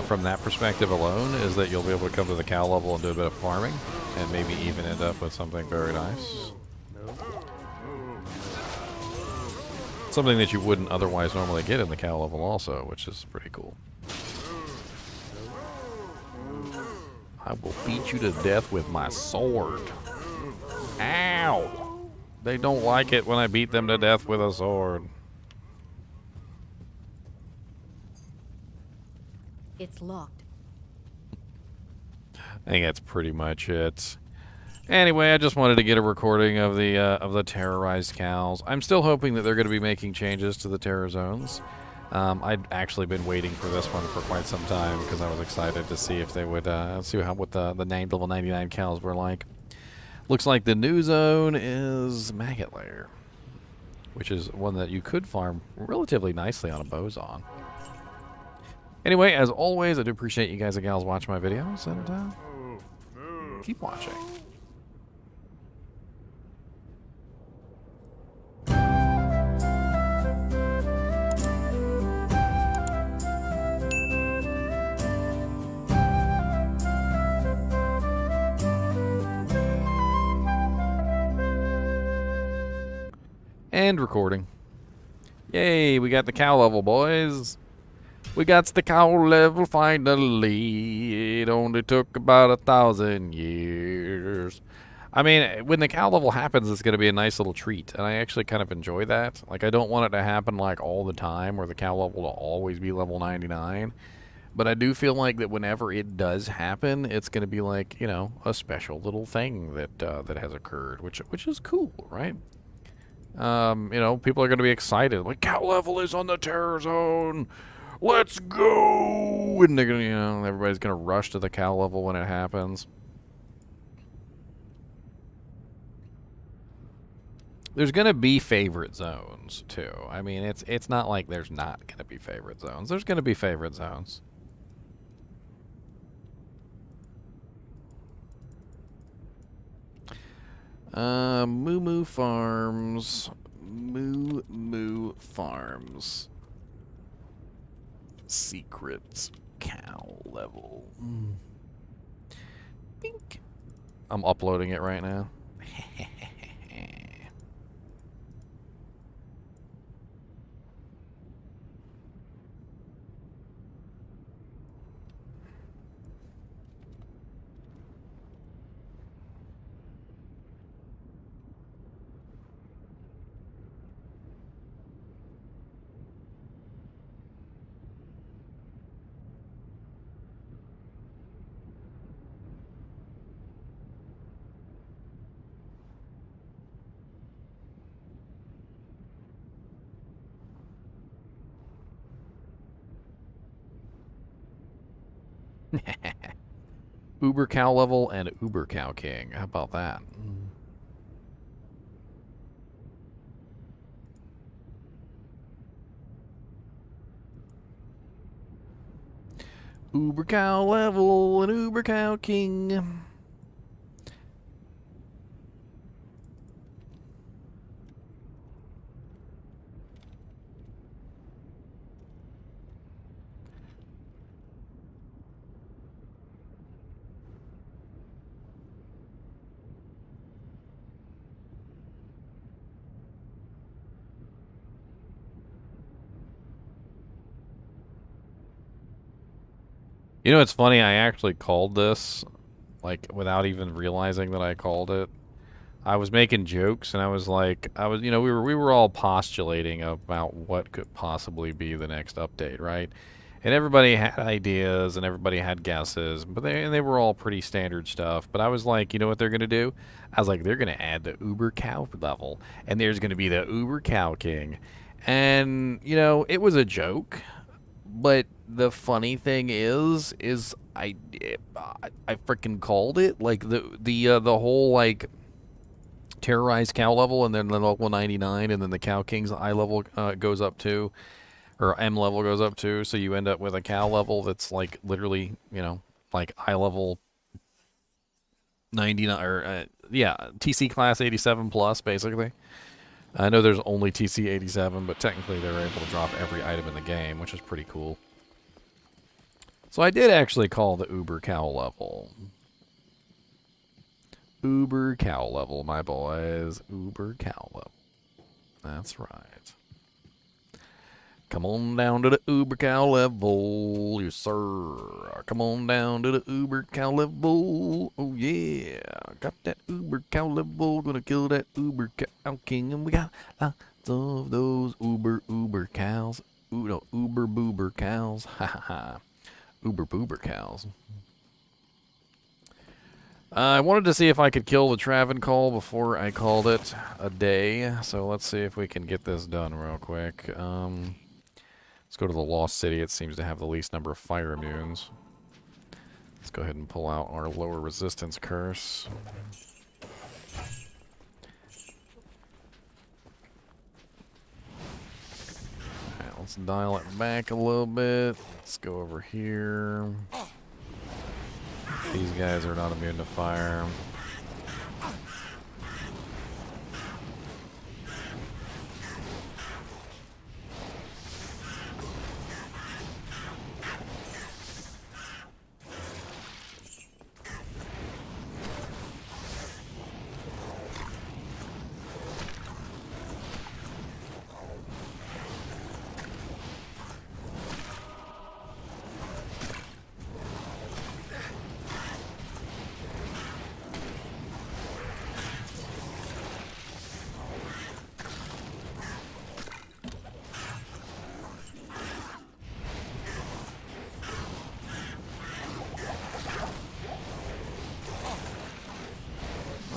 from that perspective alone, is that you'll be able to come to the cow level and do a bit of farming. and maybe even end up with something very nice. Something that you wouldn't otherwise normally get in the cow level also, which is pretty cool. I will beat you to death with my sword. Ow! They don't like it when I beat them to death with a sword. It's locked. I think that's pretty much it. Anyway, I just wanted to get a recording of the terrorized cows. I'm still hoping that they're going to be making changes to the terror zones. I'd actually been waiting for this one for quite some time because I was excited to see if they would see what the level 99 cows were like. Looks like the new zone is Maggot Lair, which is one that you could farm relatively nicely on a boson. Anyway, as always, I do appreciate you guys and gals watching my videos, and keep watching. And recording. Yay, we got the cow level, boys. We got the cow level finally. It only took about 1,000 years. I mean, when the cow level happens, it's going to be a nice little treat. And I actually kind of enjoy that. Like, I don't want it to happen, like, all the time, where the cow level will always be level 99. But I do feel like that whenever it does happen, it's going to be like, you know, a special little thing that that has occurred, which is cool, right? You know, people are going to be excited. Like, cow level is on the terror zone. Let's go! And they're going to, you know, everybody's going to rush to the cow level when it happens. There's going to be favorite zones, too. I mean, it's not like there's not going to be favorite zones. There's going to be favorite zones. Moo Moo Farms. Moo Moo Farms. Secrets cow level. Bink. I'm uploading it right now. Uber Cow level and Uber Cow King. How about that? Uber Cow level and Uber Cow King. You know, it's funny, I actually called this, like, without even realizing that I called it. I was making jokes, and I was like, you know, we were all postulating about what could possibly be the next update, right? And everybody had ideas, and everybody had guesses, but they were all pretty standard stuff. But I was like, you know what they're going to do? I was like, they're going to add the Uber Cow level, and there's going to be the Uber Cow King. And, you know, it was a joke. But the funny thing is I freaking called it. Like the whole like terrorized cow level, and then the level 99, and then the Cow King's eye level goes up to, or M level goes up to. So you end up with a cow level that's like literally, you know, like eye level 99 or yeah, TC class 87 plus basically. I know there's only TC 87, but technically they're able to drop every item in the game, which is pretty cool. So I did actually call the Uber Cow level. uber cow level, my boys. Uber cow level. That's right. Come on down to the uber cow level, yes sir. Come on down to the uber cow level. Oh yeah, got that uber cow level. Gonna kill that uber cow king, and we got lots of those uber cows. Ooh, no, uber boober cows. Ha ha ha. Uber boober cows. I wanted to see if I could kill the Travancore before I called it a day. So let's see if we can get this done real quick. Let's go to the Lost City. It seems to have the least number of fire immunes. Let's go ahead and pull out our lower resistance curse. Alright, let's dial it back a little bit. Let's go over here. These guys are not immune to fire.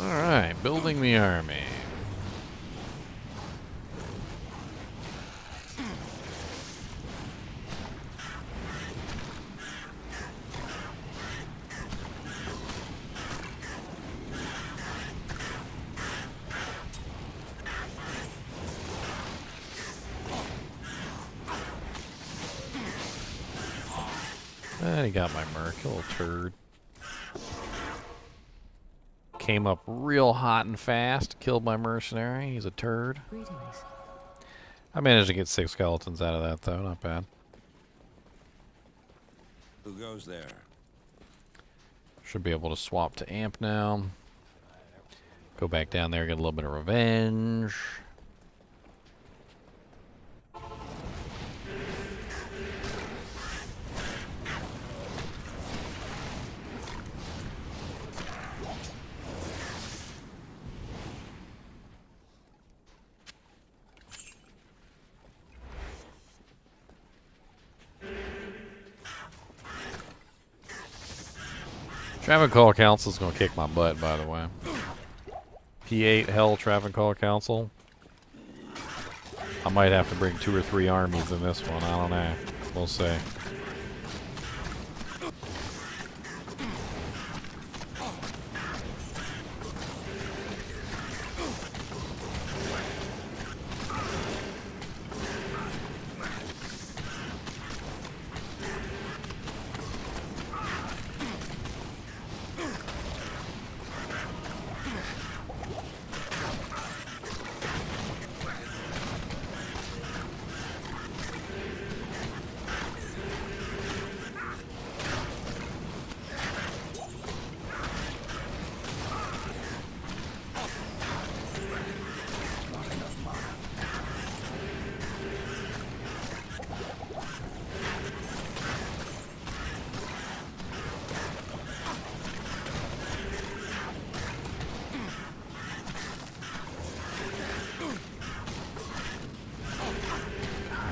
Alright, building the army. And he got my merc, you little turd. Came up real hot and fast, killed my mercenary. He's a turd. Greetings. I managed to get 6 skeletons out of that, though. Not bad. Who goes there? Should be able to swap to amp now. Go back down there, get a little bit of revenge. Travancore Council's gonna kick my butt, by the way. P8 Hell Travancore Council. I might have to bring 2 or 3 armies in this one. I don't know. We'll see.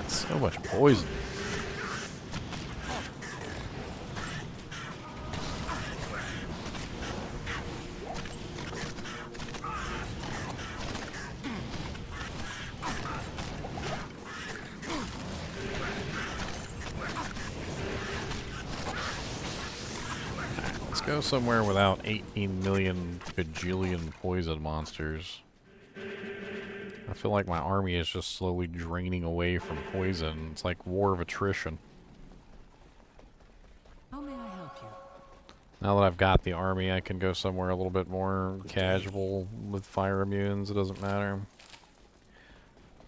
So much poison. Let's go somewhere without 18 million bajillion poison monsters. I feel like my army is just slowly draining away from poison. It's like war of attrition. How may I help you? Now that I've got the army, I can go somewhere a little bit more casual with fire immunes. It doesn't matter.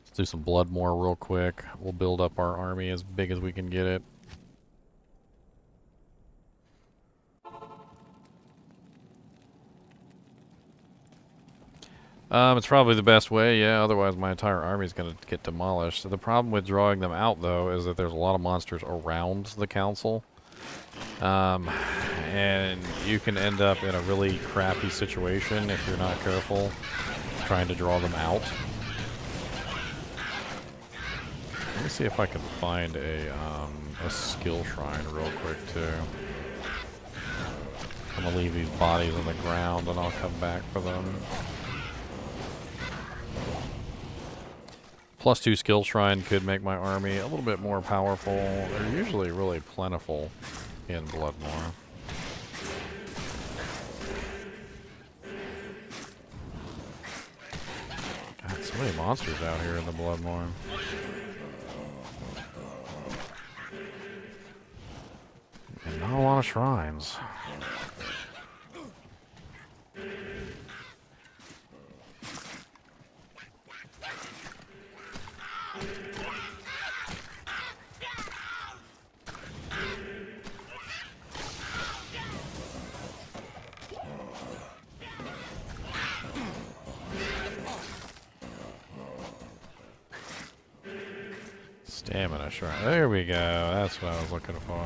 Let's do some Bloodmore real quick. We'll build up our army as big as we can get it. It's probably the best way, yeah, otherwise my entire army is going to get demolished. So the problem with drawing them out, though, is that there's a lot of monsters around the council. And you can end up in a really crappy situation if you're not careful trying to draw them out. Let me see if I can find a skill shrine real quick, too. I'm going to leave these bodies on the ground and I'll come back for them. +2 skill shrine could make my army a little bit more powerful. They're usually really plentiful in Bloodmore. God, so many monsters out here in the Bloodmore. And not a lot of shrines. Stamina shrine. There we go. That's what I was looking for.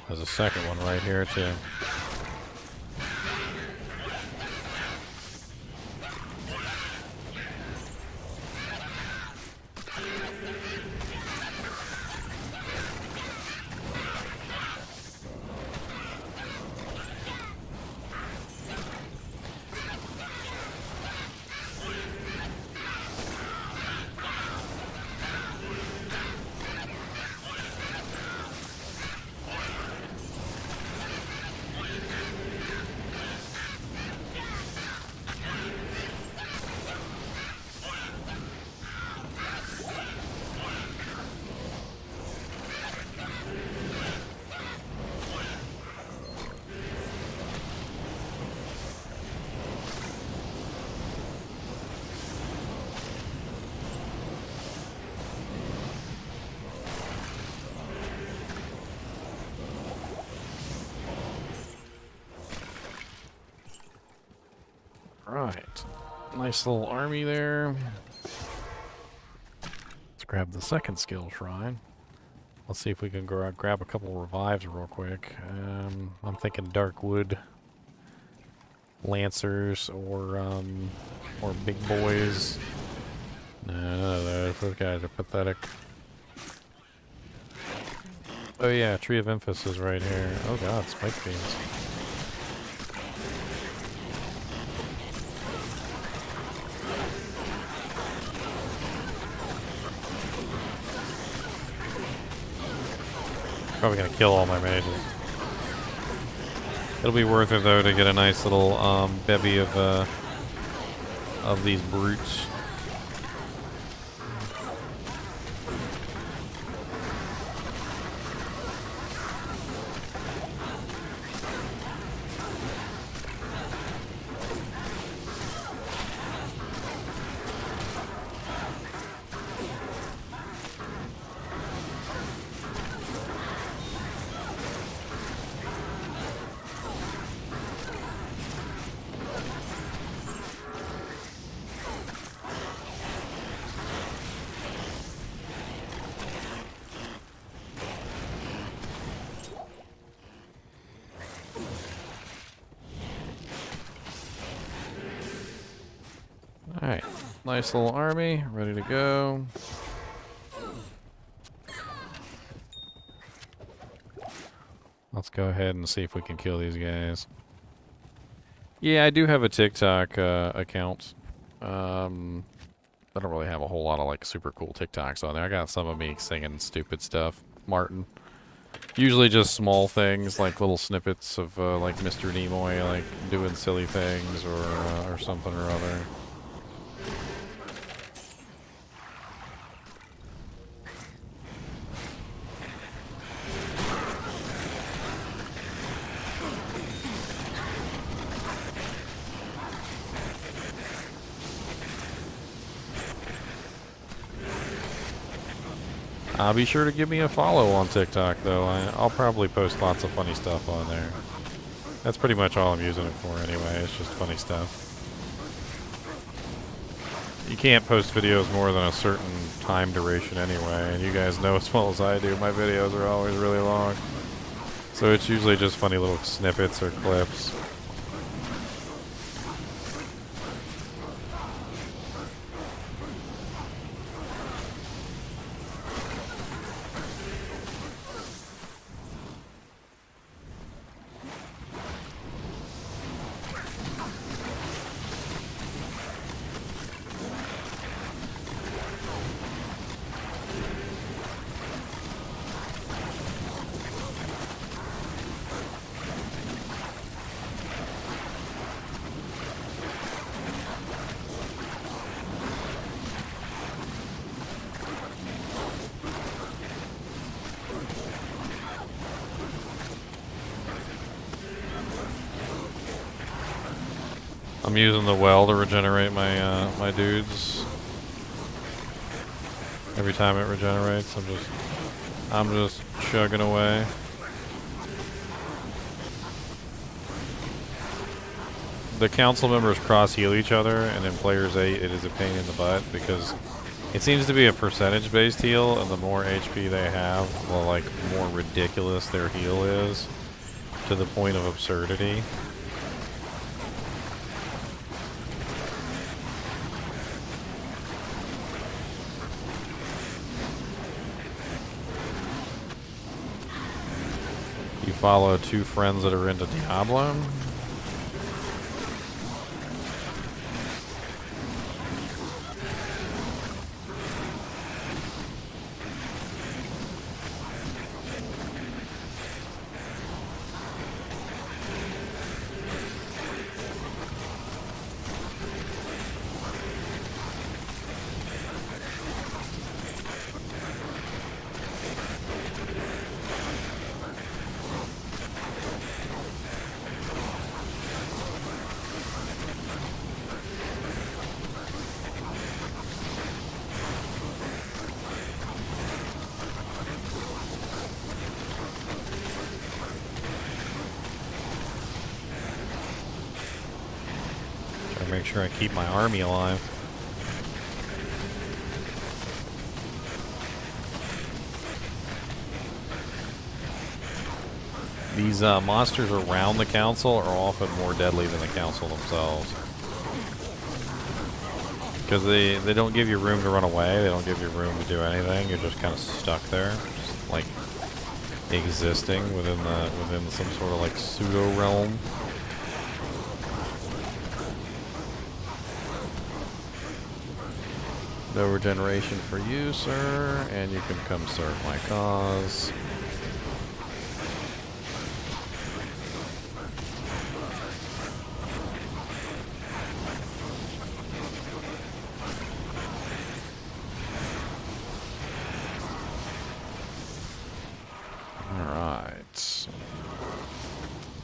There's a second one right here, too. Right. Nice little army there. Let's grab the second skill shrine. Let's see if we can grab a couple revives real quick. I'm thinking Darkwood Lancers or big boys. No, those guys are pathetic. Oh yeah, Tree of Emphasis is right here. Oh god, spike beams. Probably gonna kill all my mages. It'll be worth it though to get a nice little bevy of these brutes. Alright, nice little army, ready to go. Let's go ahead and see if we can kill these guys. Yeah, I do have a TikTok account. I don't really have a whole lot of like super cool TikToks on there. I got some of me singing stupid stuff, Martin. Usually just small things, like little snippets of like Mr. Nimoy, like doing silly things or something or other. Be sure to give me a follow on TikTok, though. I'll probably post lots of funny stuff on there. That's pretty much all I'm using it for anyway. It's just funny stuff. You can't post videos more than a certain time duration anyway, and you guys know as well as I do, my videos are always really long. So it's usually just funny little snippets or clips. I'm using the well to regenerate my my dudes. Every time it regenerates, I'm just chugging away. The council members cross heal each other, and in players 8 it is a pain in the butt because it seems to be a percentage based heal, and the more HP they have, the like more ridiculous their heal is, to the point of absurdity. You follow 2 friends that are into Diablo. Make sure I keep my army alive. These monsters around the council are often more deadly than the council themselves. Because they don't give you room to run away, they don't give you room to do anything, you're just kind of stuck there. Just like existing within some sort of like pseudo realm. No regeneration for you, sir, and you can come serve my cause. Alright.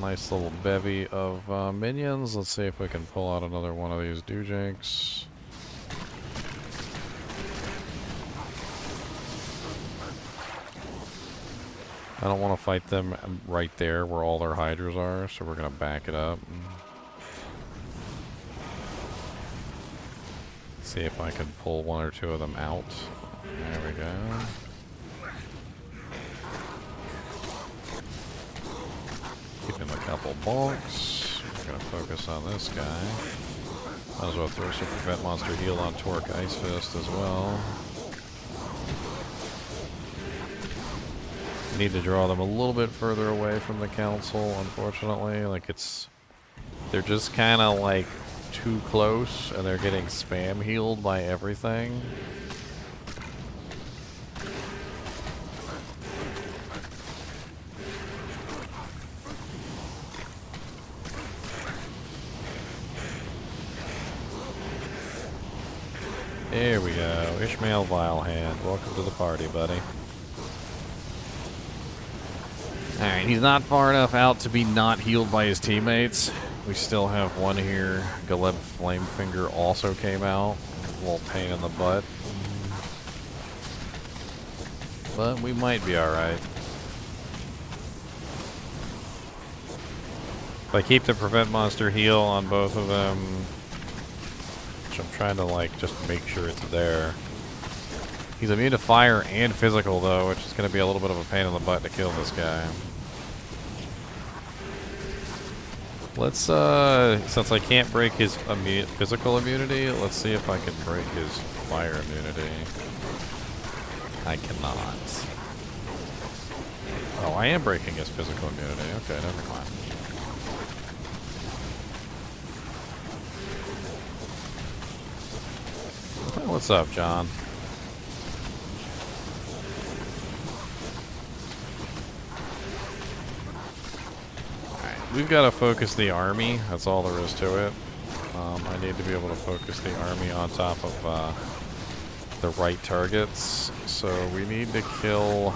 Nice little bevy of minions. Let's see if we can pull out another one of these doojanks. I don't want to fight them right there where all their hydras are, so we're going to back it up. See if I can pull 1 or 2 of them out. There we go. Keeping a couple bonks. We're going to focus on this guy. Might as well throw some prevent monster heal on Torque Ice Fist as well. Need to draw them a little bit further away from the council, unfortunately. Like they're just kind of like too close, and they're getting spam healed by everything. There we go. Ishmael Vilehand. Welcome to the party, buddy. Alright, he's not far enough out to be not healed by his teammates. We still have one here. Golem Flamefinger also came out. A little pain in the butt. But we might be alright. If I keep the prevent monster heal on both of them, which I'm trying to like just make sure it's there. He's immune to fire and physical though, which is going to be a little bit of a pain in the butt to kill this guy. Let's, since I can't break his physical immunity, let's see if I can break his fire immunity. I cannot. Oh, I am breaking his physical immunity. Okay, never mind. Hey, what's up, John? We've got to focus the army. That's all there is to it. I need to be able to focus the army on top of the right targets. So we need to kill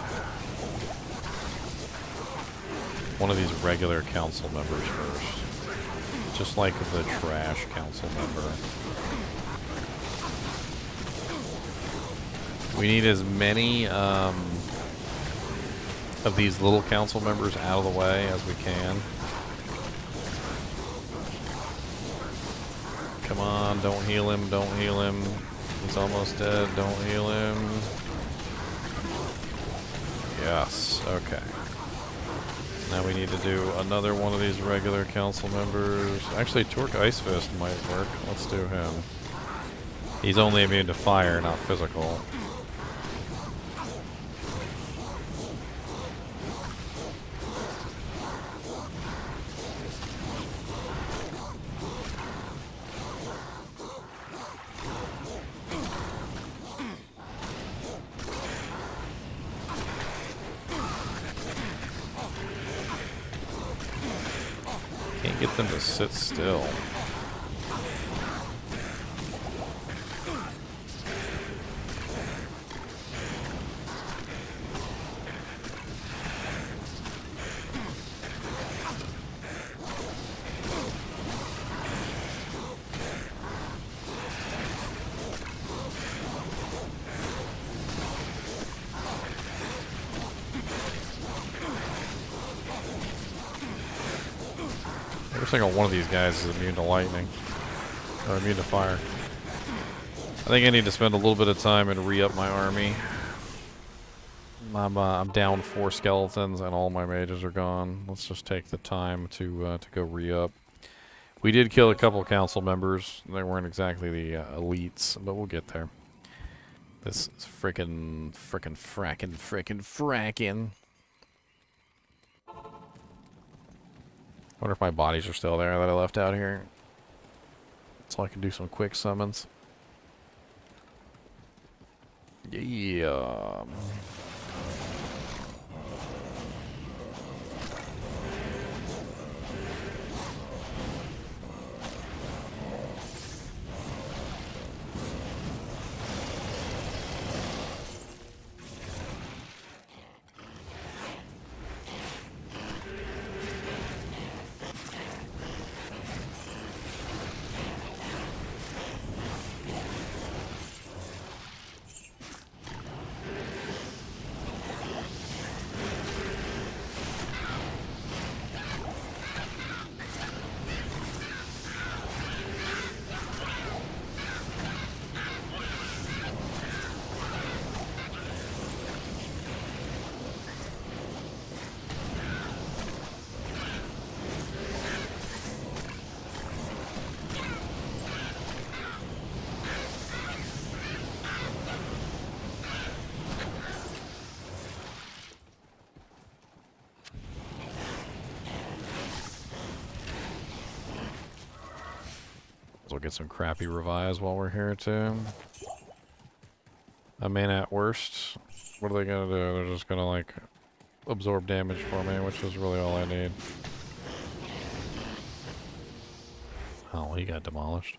one of these regular council members first. Just like the trash council member. We need as many of these little council members out of the way as we can. Come on, don't heal him, don't heal him. He's almost dead, don't heal him. Yes, okay. Now we need to do another one of these regular council members. Actually, Torque Ice Fist might work. Let's do him. He's only immune to fire, not physical. Get them to sit still. Every single one of these guys is immune to lightning. Or immune to fire. I think I need to spend a little bit of time and re-up my army. I'm down 4 skeletons and all my mages are gone. Let's just take the time to go re-up. We did kill a couple council members. They weren't exactly the elites, but we'll get there. This is frickin' I wonder if my bodies are still there that I left out here. So I can do some quick summons. Yeah. We'll get some crappy revives while we're here too. I mean, at worst, what are they gonna do? They're just gonna like absorb damage for me, which is really all I need. Oh, he got demolished.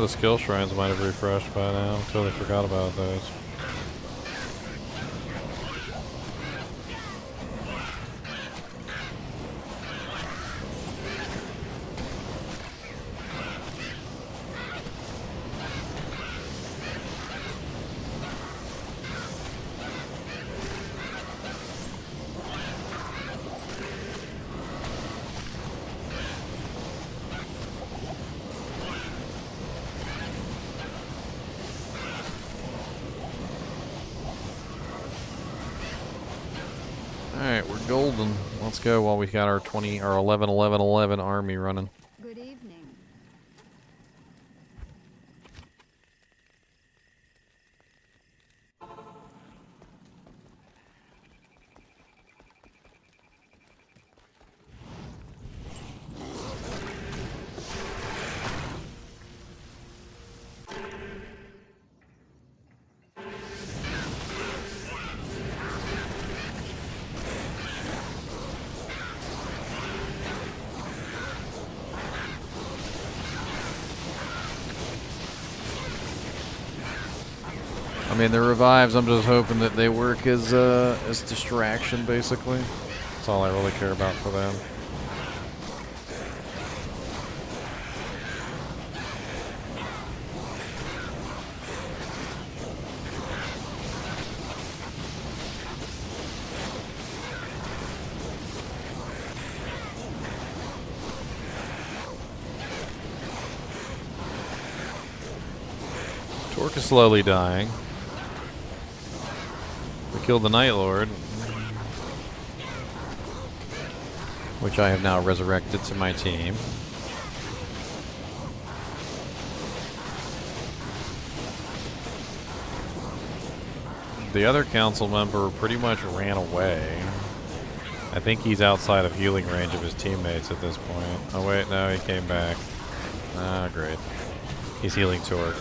The skill shrines might have refreshed by now. Totally forgot about those. Alright, we're golden. Let's go while we got our 11 army running. Good evening. I mean, the revives, I'm just hoping that they work as distraction, basically. That's all I really care about for them. Torque is slowly dying. We killed the Night Lord, which I have now resurrected to my team. The other council member pretty much ran away. I think he's outside of healing range of his teammates at this point. Oh wait, no, he came back. Ah, great. He's healing Torque.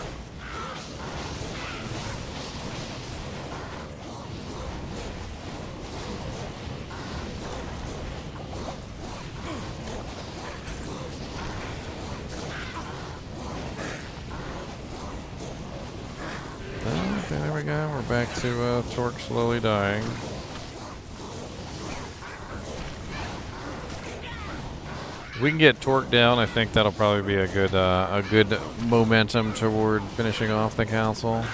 Okay, there we go. We're back to Torque slowly dying. If we can get Torque down, I think that'll probably be a good momentum toward finishing off the council.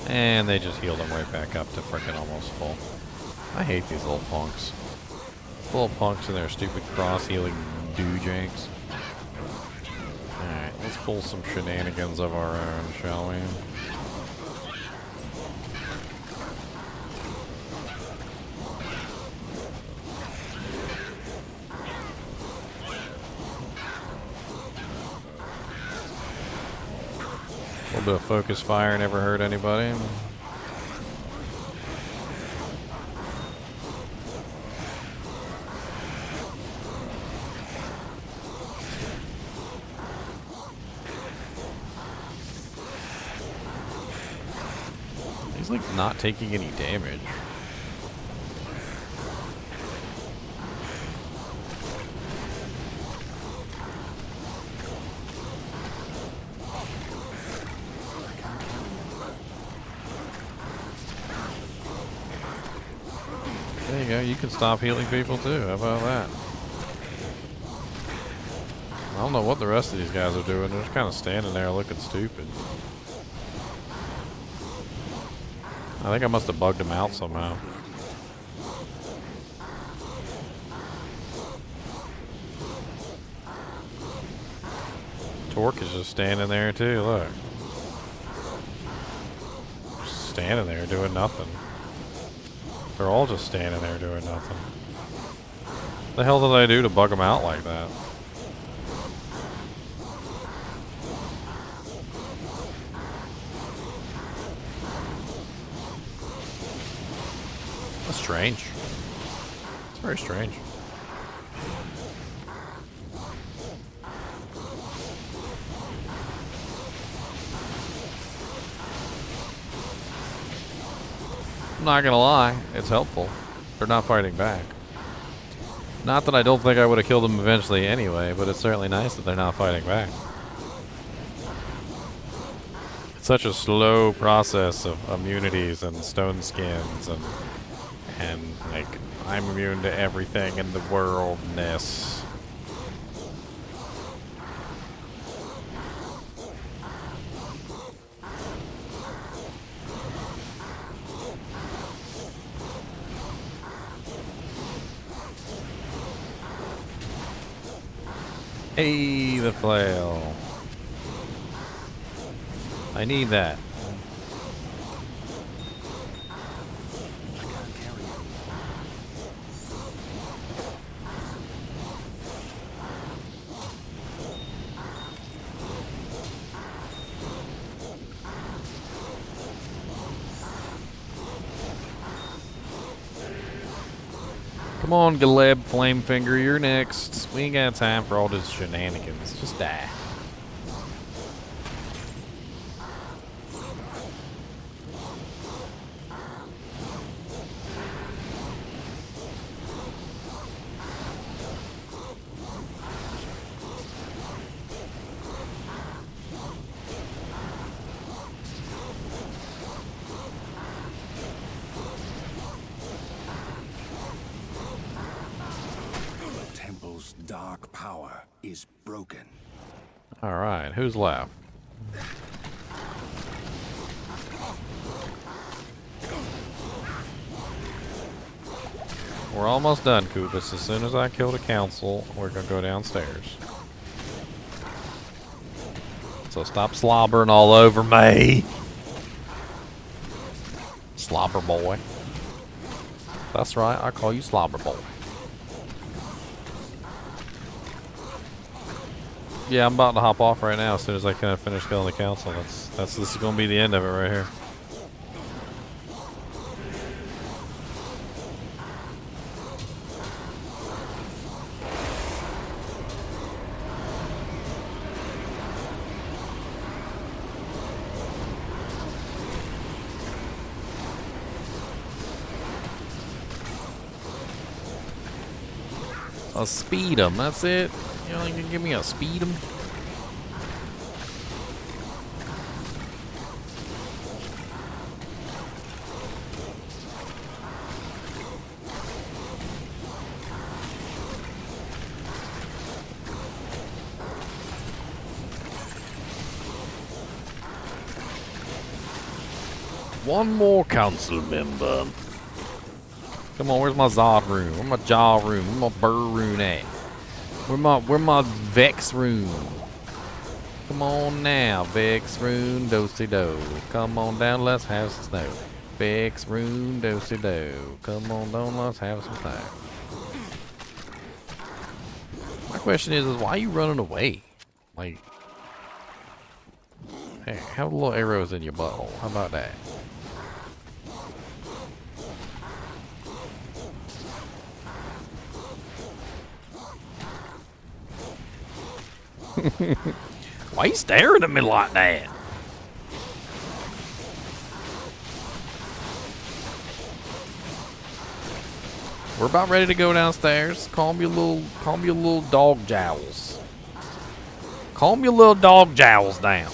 And they just healed him right back up to frickin' almost full. I hate these little punks. Little punks and their stupid cross-healing doojanks. Alright, let's pull some shenanigans of our own, shall we? A little bit of focus fire never hurt anybody. He's like not taking any damage. There you go, you can stop healing people too. How about that? I don't know what the rest of these guys are doing. They're just kind of standing there looking stupid. I think I must have bugged him out somehow. Torque is just standing there too, look. Just standing there doing nothing. They're all just standing there doing nothing. What the hell did I do to bug him out like that? That's strange. It's very strange. I'm not gonna lie, it's helpful. They're not fighting back. Not that I don't think I would have killed them eventually anyway, but it's certainly nice that they're not fighting back. It's such a slow process of immunities and stone skins and like I'm immune to everything in the worldness. Hey, the flail. I need that. I can't carry anymore. Come on, Galeb Flamefinger, you're next. We ain't got time for all this shenanigans. Just die. The temple's dark power is broken. Alright, who's left? We're almost done, Koopus. As soon as I kill the council, we're gonna go downstairs. So stop slobbering all over me. Slobber boy. That's right, I call you Slobber boy. Yeah, I'm about to hop off right now as soon as I can finish killing the council. This is gonna be the end of it right here. A speed 'em, that's it. You know, you can give me a speed 'em. One more council member. Come on, where's my Zod rune? Where's my Jaw rune? Where's my Burr rune at? Where my Vex rune? Come on now, Vex rune, do-si-do. Come on down, let's have some snow. Vex rune, do-si-do. Come on down, let's have some snow. My question is why are you running away? Like, hey, have little arrows in your butthole. How about that? Why you staring at me like that? We're about ready to go downstairs. Calm your little dog jowls. Calm your little dog jowls down.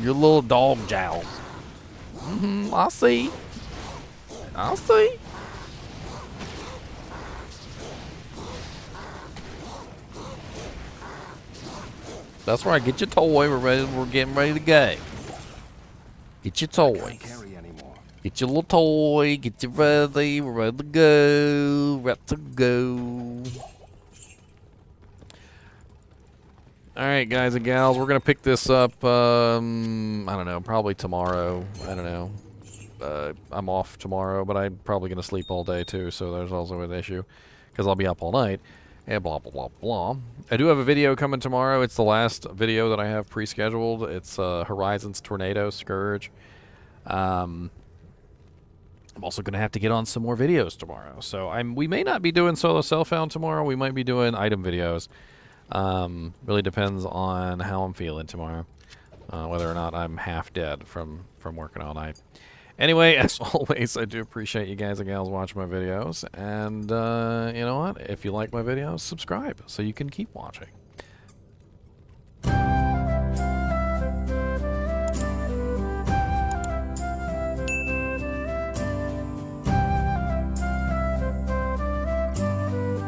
Your little dog jowls. I see. I see. That's right. Get your toy. We're getting ready to go. Get your Can't toys. carry anymore. Get your little toy. Get you ready. We're ready to go. Ready to go. All right, guys and gals. We're gonna pick this up. I don't know. Probably tomorrow. I don't know. I'm off tomorrow, but I'm probably gonna sleep all day too. So there's also an issue, because I'll be up all night. And blah, blah, blah, blah. I do have a video coming tomorrow. It's the last video that I have pre-scheduled. It's Horizons Tornado Scourge. I'm also going to have to get on some more videos tomorrow. So we may not be doing solo self-found tomorrow. We might be doing item videos. Really depends on how I'm feeling tomorrow. Whether or not I'm half dead from working all night. Anyway, as always, I do appreciate you guys and gals watching my videos. And you know what? If you like my videos, subscribe so you can keep watching.